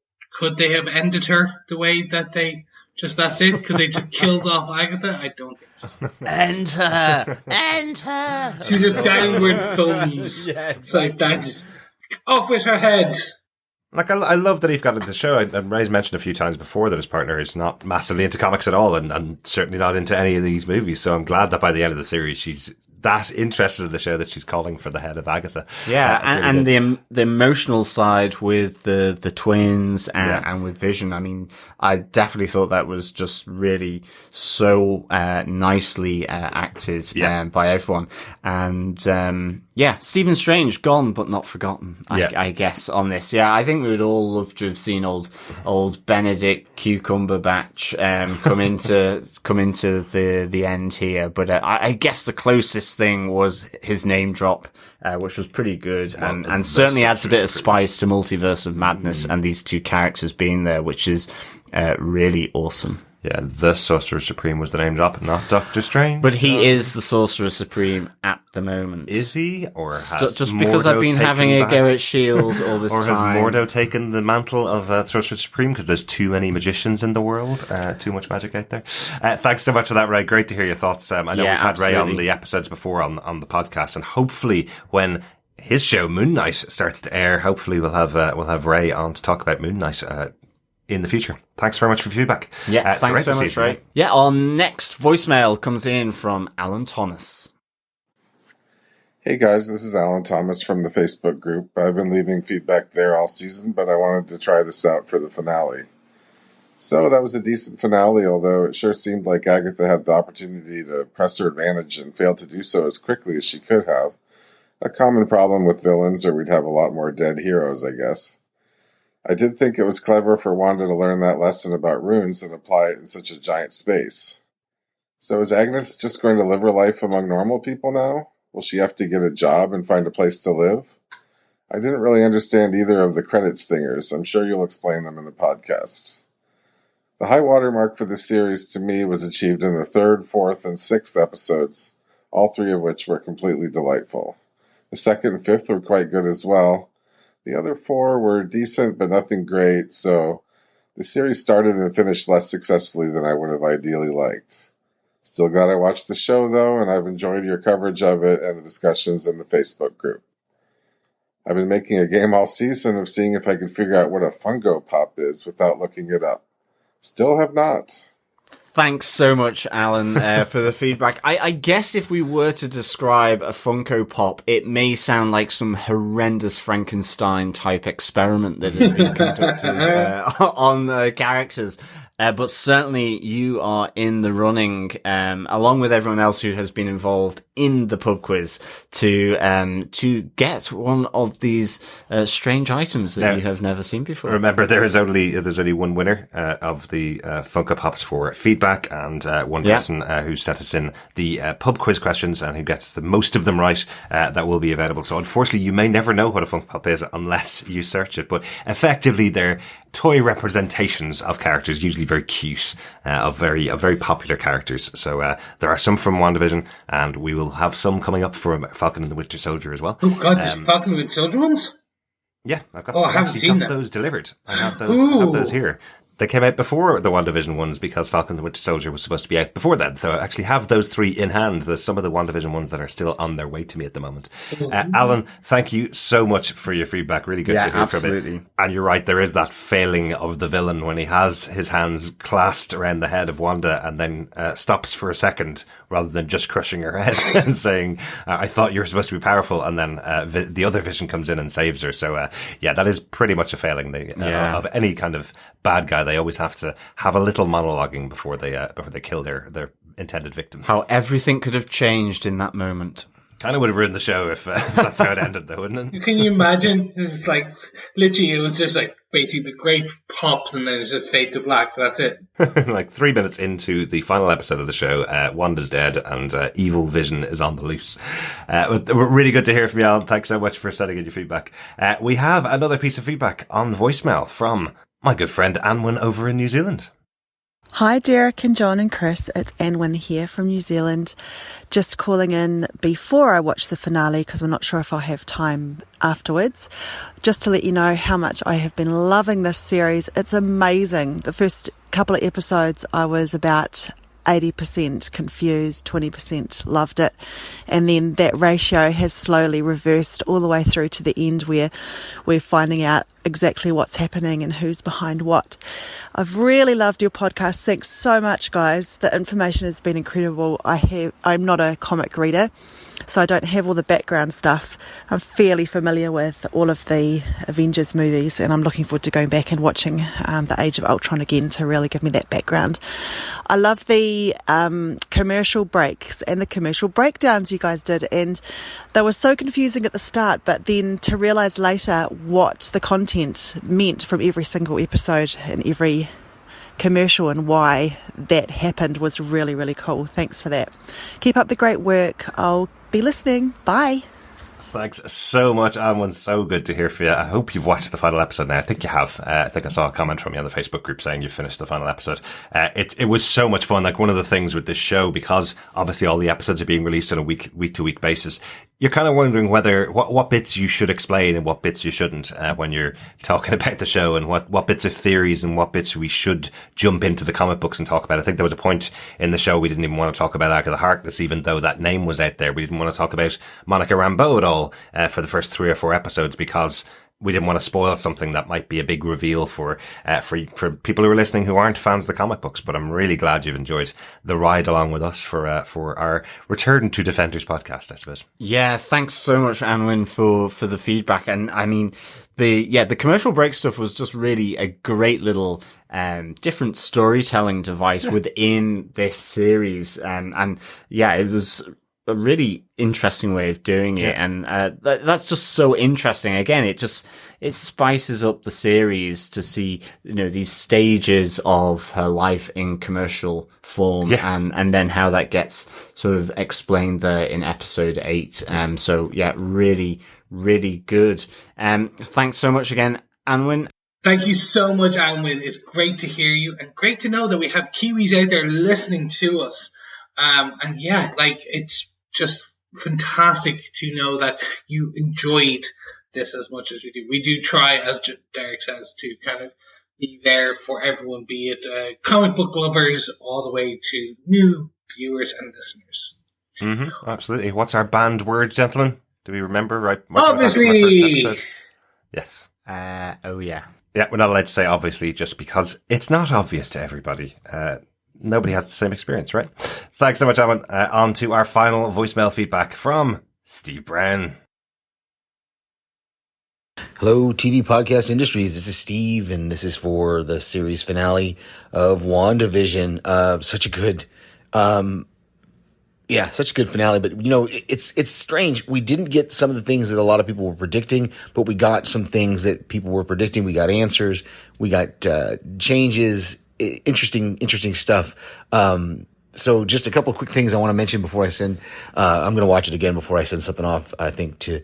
have ended her the way that that's it? Because they just killed off Agatha? I don't think so. End her! She just downward thumbs. Yeah, exactly. It's like that, just off with her head. Like, I love that he's got into the show. And Ray's mentioned a few times before that his partner is not massively into comics at all, and certainly not into any of these movies. So I'm glad that by the end of the series, she's that interested in the show that she's calling for the head of Agatha. Yeah, and the emotional side with the twins and with Vision. I mean, I definitely thought that was just really so nicely acted by everyone. And yeah, Stephen Strange gone but not forgotten. I guess on this. Yeah, I think we would all love to have seen old Benedict Cucumberbatch come into the end here. But I guess the closest thing was his name drop, which was pretty good, and certainly adds a bit of spice to Multiverse of Madness and these two characters being there, which is really awesome. Yeah, the Sorcerer Supreme was the name drop, not Doctor Strange. But he is the Sorcerer Supreme at the moment. Is he? Or has just because I've been having a go at S.H.I.E.L.D. all this time. Or has Mordo taken the mantle of Sorcerer Supreme because there's too many magicians in the world? Too much magic out there. Thanks so much for that, Ray. Great to hear your thoughts. I know we've had Ray on the episodes before on the podcast, and hopefully when his show Moon Knight starts to air, hopefully we'll have Ray on to talk about Moon Knight in the future. Thanks very much for your feedback. Yeah, thanks so much, Ray. Yeah, our next voicemail comes in from Alan Thomas. Hey guys, this is Alan Thomas from the Facebook group. I've been leaving feedback there all season, but I wanted to try this out for the finale. So that was a decent finale, although it sure seemed like Agatha had the opportunity to press her advantage and failed to do so as quickly as she could have. A common problem with villains, or we'd have a lot more dead heroes, I guess. I did think it was clever for Wanda to learn that lesson about runes and apply it in such a giant space. So is Agnes just going to live her life among normal people now? Will she have to get a job and find a place to live? I didn't really understand either of the credit stingers. I'm sure you'll explain them in the podcast. The high water mark for this series to me was achieved in the 3rd, 4th, and 6th episodes, all 3 of which were completely delightful. The 2nd and 5th were quite good as well. The other 4 were decent, but nothing great, so the series started and finished less successfully than I would have ideally liked. Still glad I watched the show, though, and I've enjoyed your coverage of it and the discussions in the Facebook group. I've been making a game all season of seeing if I could figure out what a Funko Pop is without looking it up. Still have not. Thanks so much, Alan, for the feedback. I guess if we were to describe a Funko Pop, it may sound like some horrendous Frankenstein-type experiment that has been conducted on characters. But certainly you are in the running, along with everyone else who has been involved in the pub quiz to get one of these strange items that you have never seen before. Remember, there's only one winner of the Funko Pops for feedback, and one person who sent us in the pub quiz questions and who gets the most of them right that will be available. So unfortunately, you may never know what a Funko Pop is unless you search it. But effectively, they're toy representations of characters, usually very cute, of very popular characters. So there are some from WandaVision, and we will have some coming up from Falcon and the Winter Soldier as well. Oh God, there's Falcon and the Winter Soldier ones? Yeah, I've haven't seen got them. those delivered. I have those here. They came out before the WandaVision ones because Falcon and the Winter Soldier was supposed to be out before then. So I actually have those 3 in hand. There's some of the WandaVision ones that are still on their way to me at the moment. Alan, thank you so much for your feedback. Really good to hear from it. And you're right, there is that failing of the villain when he has his hands clasped around the head of Wanda and then stops for a second rather than just crushing her head and saying, I thought you were supposed to be powerful. And then the other Vision comes in and saves her. So that is pretty much a failing of any kind of bad guy. They always have to have a little monologuing before they kill their intended victim. How everything could have changed in that moment. Kind of would have ruined the show if that's how it ended, though, wouldn't it? Can you imagine? It's like, literally, it was just like basically the grape pops and then it's just fade to black. That's it. Like 3 minutes into the final episode of the show, Wanda's dead and evil Vision is on the loose. Really good to hear from you, Alan. Thanks so much for sending in your feedback. We have another piece of feedback on voicemail from my good friend Anwin over in New Zealand. Hi Derek and John and Chris, it's Anwin here from New Zealand. Just calling in before I watch the finale because we're not sure if I'll have time afterwards. Just to let you know how much I have been loving this series. It's amazing. The first couple of episodes I was about 80% confused, 20% loved it. And then that ratio has slowly reversed all the way through to the end where we're finding out exactly what's happening and who's behind what. I've really loved your podcast. Thanks so much, guys. The information has been incredible. I'm not a comic reader, so I don't have all the background stuff. I'm fairly familiar with all of the Avengers movies, and I'm looking forward to going back and watching The Age of Ultron again to really give me that background. I love the commercial breaks and the commercial breakdowns you guys did, and they were so confusing at the start, but then to realise later what the content meant from every single episode and every commercial and why that happened was really, really cool. Thanks for that. Keep up the great work. I'll be listening. Bye. Thanks so much, Anwin. So good to hear from you. I hope you've watched the final episode now. I think you have. I think I saw a comment from you on the Facebook group saying you finished the final episode. It was so much fun. Like, one of the things with this show, because obviously all the episodes are being released on a week to week basis, you're kind of wondering whether what bits you should explain and what bits you shouldn't when you're talking about the show, and what bits are theories and what bits we should jump into the comic books and talk about. I think there was a point in the show we didn't even want to talk about Agatha Harkness, even though that name was out there. We didn't want to talk about Monica Rambeau at all for the first 3 or 4 episodes because we didn't want to spoil something that might be a big reveal for people who are listening who aren't fans of the comic books. But I'm really glad you've enjoyed the ride along with us for our Return to Defenders podcast, I suppose. Yeah, thanks so much, Anwin, for the feedback. And I mean, the commercial break stuff was just really a great little different storytelling device within this series. And yeah, it was a really interesting way of doing it. And that's just so interesting. Again, it spices up the series to see, these stages of her life in commercial form, and then how that gets sort of explained there in episode 8. So yeah, really, really good. Thanks so much again, Anwin. Thank you so much, Anwin. It's great to hear you, and great to know that we have Kiwis out there listening to us. And yeah, it's just fantastic to know that you enjoyed this as much as we do. We do try, as Derek says, to kind of be there for everyone, be it comic book lovers all the way to new viewers and listeners. Mm-hmm, absolutely. What's our banned word, gentlemen? Do we remember? Right? Obviously. Yes. Oh yeah. Yeah, we're not allowed to say obviously just because it's not obvious to everybody. Nobody has the same experience, right? Thanks so much, Alan. On to our final voicemail feedback from Steve Brown. Hello, TV podcast industries. This is Steve, and this is for the series finale of WandaVision. Such a good finale. But it's strange. We didn't get some of the things that a lot of people were predicting, but we got some things that people were predicting. We got answers. We got changes. Interesting stuff. So just a couple quick things I want to mention before I send, I'm going to watch it again before I send something off, I think, to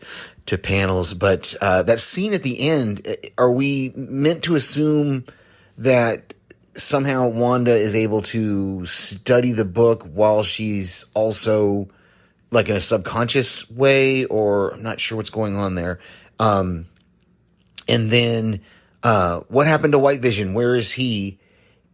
panels. But, that scene at the end, are we meant to assume that somehow Wanda is able to study the book while she's also like in a subconscious way, or I'm not sure what's going on there. And then, what happened to White Vision? Where is he?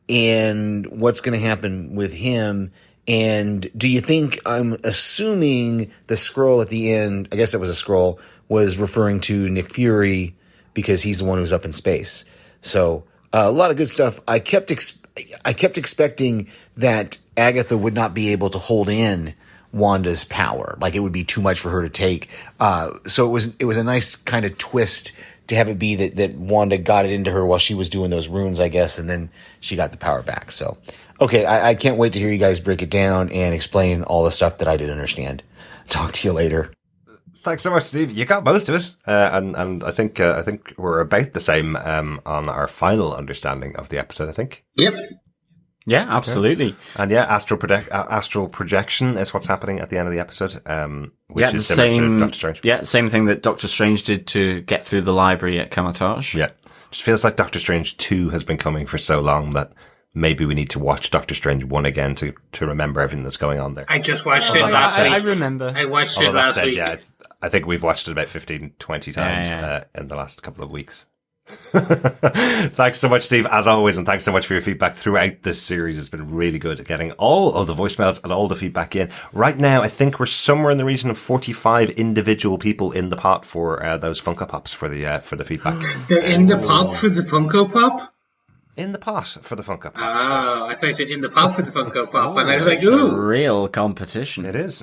And what's going to happen with him? And do you think, I'm assuming the scroll at the end, I guess it was a scroll, was referring to Nick Fury because he's the one who's up in space. So, a lot of good stuff. I kept expecting that Agatha would not be able to hold in Wanda's power. Like it would be too much for her to take. So it was a nice kind of twist to have it be that Wanda got it into her while she was doing those runes, I guess, and then she got the power back. So, okay, I can't wait to hear you guys break it down and explain all the stuff that I didn't understand. Talk to you later. Thanks so much, Steve. You got most of it, and I think we're about the same on our final understanding of the episode. I think. Yep. Yeah, absolutely. Okay. And yeah, astral projection is what's happening at the end of the episode, which is similar to Doctor Strange. Yeah, same thing that Doctor Strange did to get through the library at Kamatage. Yeah, just feels like Doctor Strange 2 has been coming for so long that maybe we need to watch Doctor Strange 1 again to remember everything that's going on there. I just watched it last week. I remember. I watched it last week. Yeah, I think we've watched it about 15, 20 times in the last couple of weeks. Thanks so much, Steve, as always, and thanks so much for your feedback throughout this series. It's been really good getting all of the voicemails and all the feedback in. Right now, I think we're somewhere in the region of 45 individual people in the pot for those Funko Pops for the feedback. They're in the pot for the Funko Pop? In the pot for the Funko Pops. Oh, I thought you said in the pot for the Funko Pop, and I was like, It's a ooh. real competition. It is.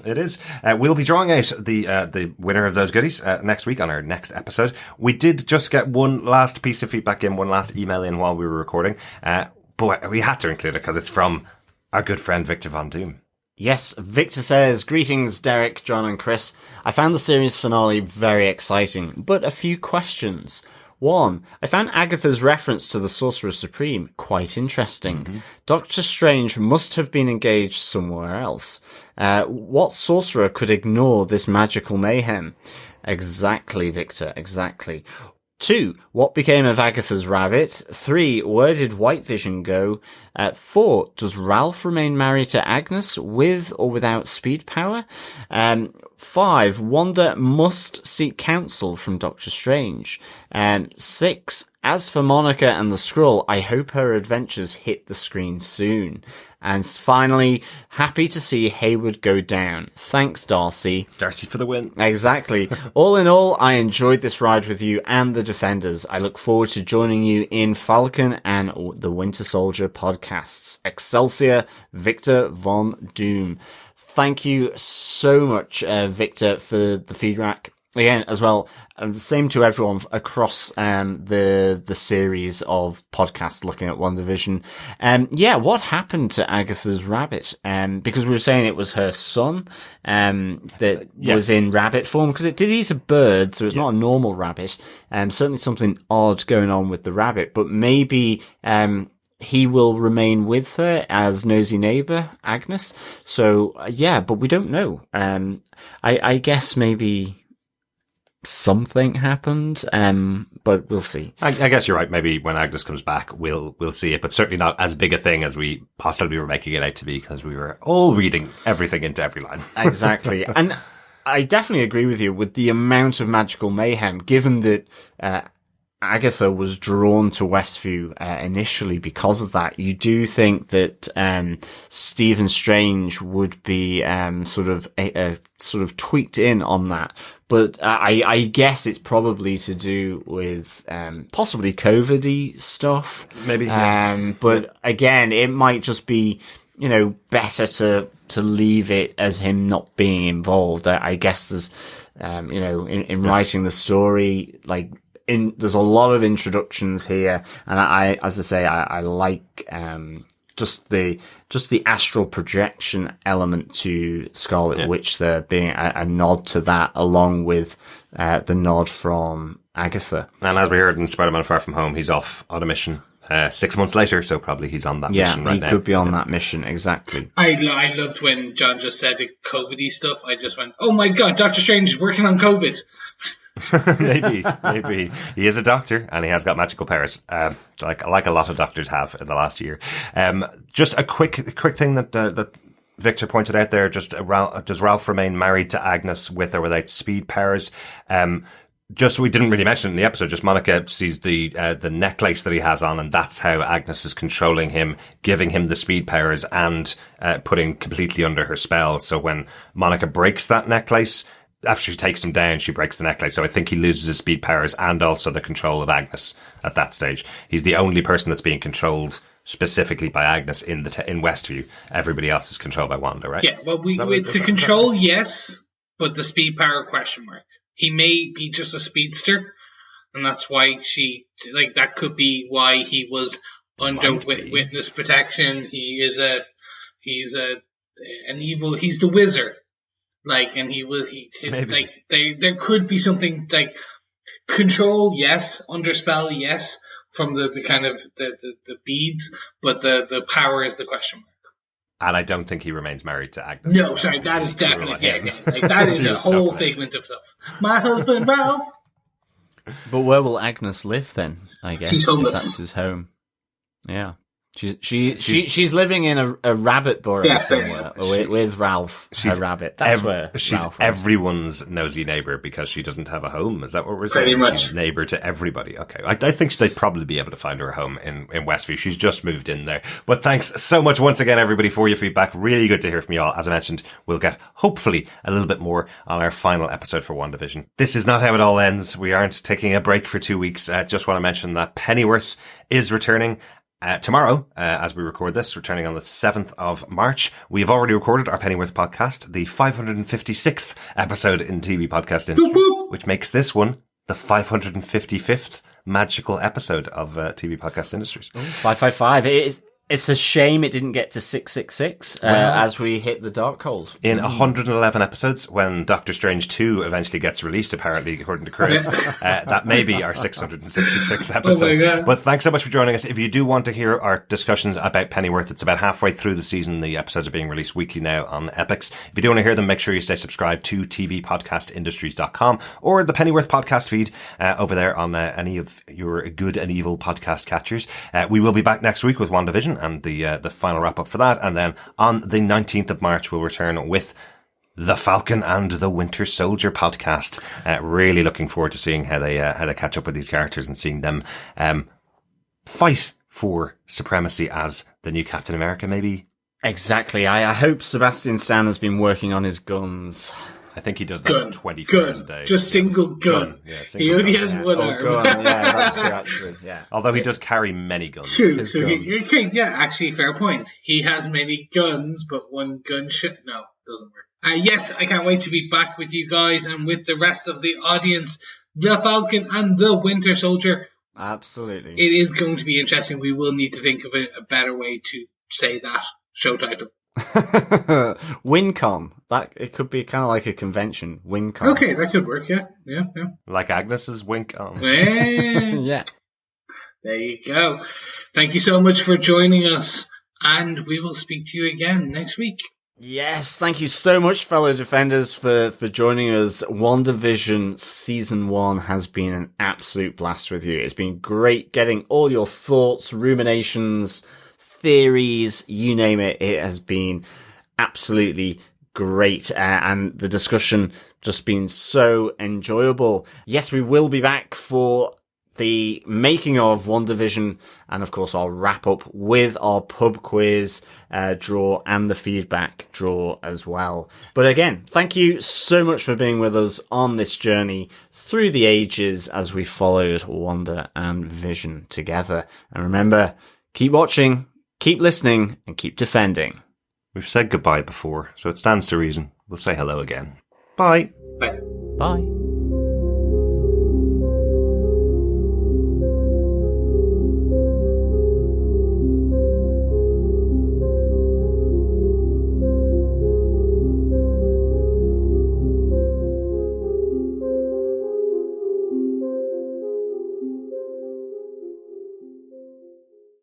We'll be drawing out the winner of those goodies next week on our next episode. We did just get one last piece of feedback in, one last email in while we were recording, but we had to include it because it's from our good friend Victor Von Doom. Yes, Victor says, greetings, Derek, John and Chris. I found the series finale very exciting, but a few questions. 1. I found Agatha's reference to the Sorcerer Supreme quite interesting. Mm-hmm. Doctor Strange must have been engaged somewhere else. What sorcerer could ignore this magical mayhem? Exactly, Victor, exactly. 2. What became of Agatha's rabbit? 3. Where did White Vision go? 4. Does Ralph remain married to Agnes with or without speed power? 5. Wanda must seek counsel from Doctor Strange. 6. As for Monica and the Skrull, I hope her adventures hit the screen soon. And finally, happy to see Hayward go down. Thanks, Darcy. Darcy for the win. Exactly. All in all, I enjoyed this ride with you and the Defenders. I look forward to joining you in Falcon and the Winter Soldier podcasts. Excelsior, Victor Von Doom. Thank you so much, Victor, for the feedback. Again, as well, and the same to everyone across the series of podcasts looking at WandaVision. What happened to Agatha's rabbit? Because we were saying it was her son that was in rabbit form, because it did eat a bird, so it's not a normal rabbit. Certainly something odd going on with the rabbit, but maybe he will remain with her as nosy neighbor, Agnes. So, but we don't know. I guess maybe something happened, but we'll see. I guess you're right. Maybe when Agnes comes back, we'll see it, but certainly not as big a thing as we possibly were making it out to be, because we were all reading everything into every line. Exactly. And I definitely agree with you with the amount of magical mayhem, given that Agatha was drawn to Westview initially because of that. You do think that Stephen Strange would be sort of tweaked in on that. But I guess it's probably to do with possibly COVID-y stuff. Maybe. But again, it might just be, better to leave it as him not being involved. I guess there's, in writing the story, there's a lot of introductions here, and I like just the astral projection element to Scarlet Witch there being a nod to that, along with the nod from Agatha. And as we heard in Spider-Man Far From Home, he's off on a mission 6 months later, so probably he's on that mission right now. Yeah, he could be on that mission, exactly. I loved when John just said the COVID-y stuff. I just went, oh my god, Doctor Strange is working on COVID. maybe he is a doctor and he has got magical powers, like a lot of doctors have in the last year. Just a quick thing that Victor pointed out there. Just does Ralph remain married to Agnes with or without speed powers? Just we didn't really mention it in the episode. Just Monica sees the necklace that he has on, and that's how Agnes is controlling him, giving him the speed powers, and putting completely under her spell. So when Monica breaks that necklace, after she takes him down, she breaks the necklace. So I think he loses his speed powers and also the control of Agnes at that stage. He's the only person that's being controlled specifically by Agnes in Westview. Everybody else is controlled by Wanda, right? Yeah, well, with the control, yes, but the speed power, question mark. He may be just a speedster, and that's why that could be why he was under witness protection. He's an evil, he's the wizard. There could be something like control, yes, under spell, yes, from the kind of the beads, but the power is the question mark. And I don't think he remains married to Agnes. No, sorry, that is definitely that is a whole figment of stuff. My husband, Ralph. But where will Agnes live then? I guess she's homeless. If that's his home. Yeah. She's living in a rabbit burrow somewhere with Ralph, her rabbit. That's where she's Ralph everyone's nosy neighbor because she doesn't have a home. Is that what we're saying? Pretty much. She's neighbor to everybody. Okay, I think they'd probably be able to find her a home in Westview. She's just moved in there. But thanks so much once again, everybody, for your feedback. Really good to hear from you all. As I mentioned, we'll get hopefully a little bit more on our final episode for WandaVision. This is not how it all ends. We aren't taking a break for 2 weeks. Just want to mention that Pennyworth is returning. Tomorrow, as we record this, returning on the 7th of March, we have already recorded our Pennyworth podcast, the 556th episode in TV podcast industry, which makes this one the 555th magical episode of TV podcast industries. 555. It's a shame it didn't get to 666 as we hit the dark holes. In 111 episodes, when Doctor Strange 2 eventually gets released, apparently, according to Chris, that may be our 666th episode. Oh, but thanks so much for joining us. If you do want to hear our discussions about Pennyworth, it's about halfway through the season. The episodes are being released weekly now on Epix. If you do want to hear them, make sure you stay subscribed to tvpodcastindustries.com or the Pennyworth podcast feed over there on any of your good and evil podcast catchers. We will be back next week with WandaVision and the final wrap up for that. And then on the 19th of March, we'll return with the Falcon and the Winter Soldier podcast. Really looking forward to seeing how they catch up with these characters and seeing them fight for supremacy as the new Captain America, maybe. Exactly. I hope Sebastian Stan has been working on his guns. I think he does that 24 hours a day. Just single gun. Yeah, he only has one arm. Gun. Yeah, that's true, actually. Yeah. Although he does carry many guns. True. So actually, fair point. He has many guns, but one gun doesn't work. Yes, I can't wait to be back with you guys and with the rest of the audience. The Falcon and the Winter Soldier. Absolutely. It is going to be interesting. We will need to think of a better way to say that show title. WinCon. That it could be kind of like a convention. WinCon. Okay, that could work. Yeah. Like Agnes's WinCon. Yeah. There you go. Thank you so much for joining us, and we will speak to you again next week. Yes, thank you so much, fellow Defenders, for joining us. WandaVision Season 1 has been an absolute blast with you. It's been great getting all your thoughts, ruminations, theories, you name it. It has been absolutely great, and the discussion just been so enjoyable. Yes, we will be back for the making of WandaVision, and of course I'll wrap up with our pub quiz draw and the feedback draw as well. But again, thank you so much for being with us on this journey through the ages as we followed Wanda and Vision together. And remember, keep watching, keep listening, and keep defending. We've said goodbye before, so it stands to reason. We'll say hello again. Bye. Bye. Bye.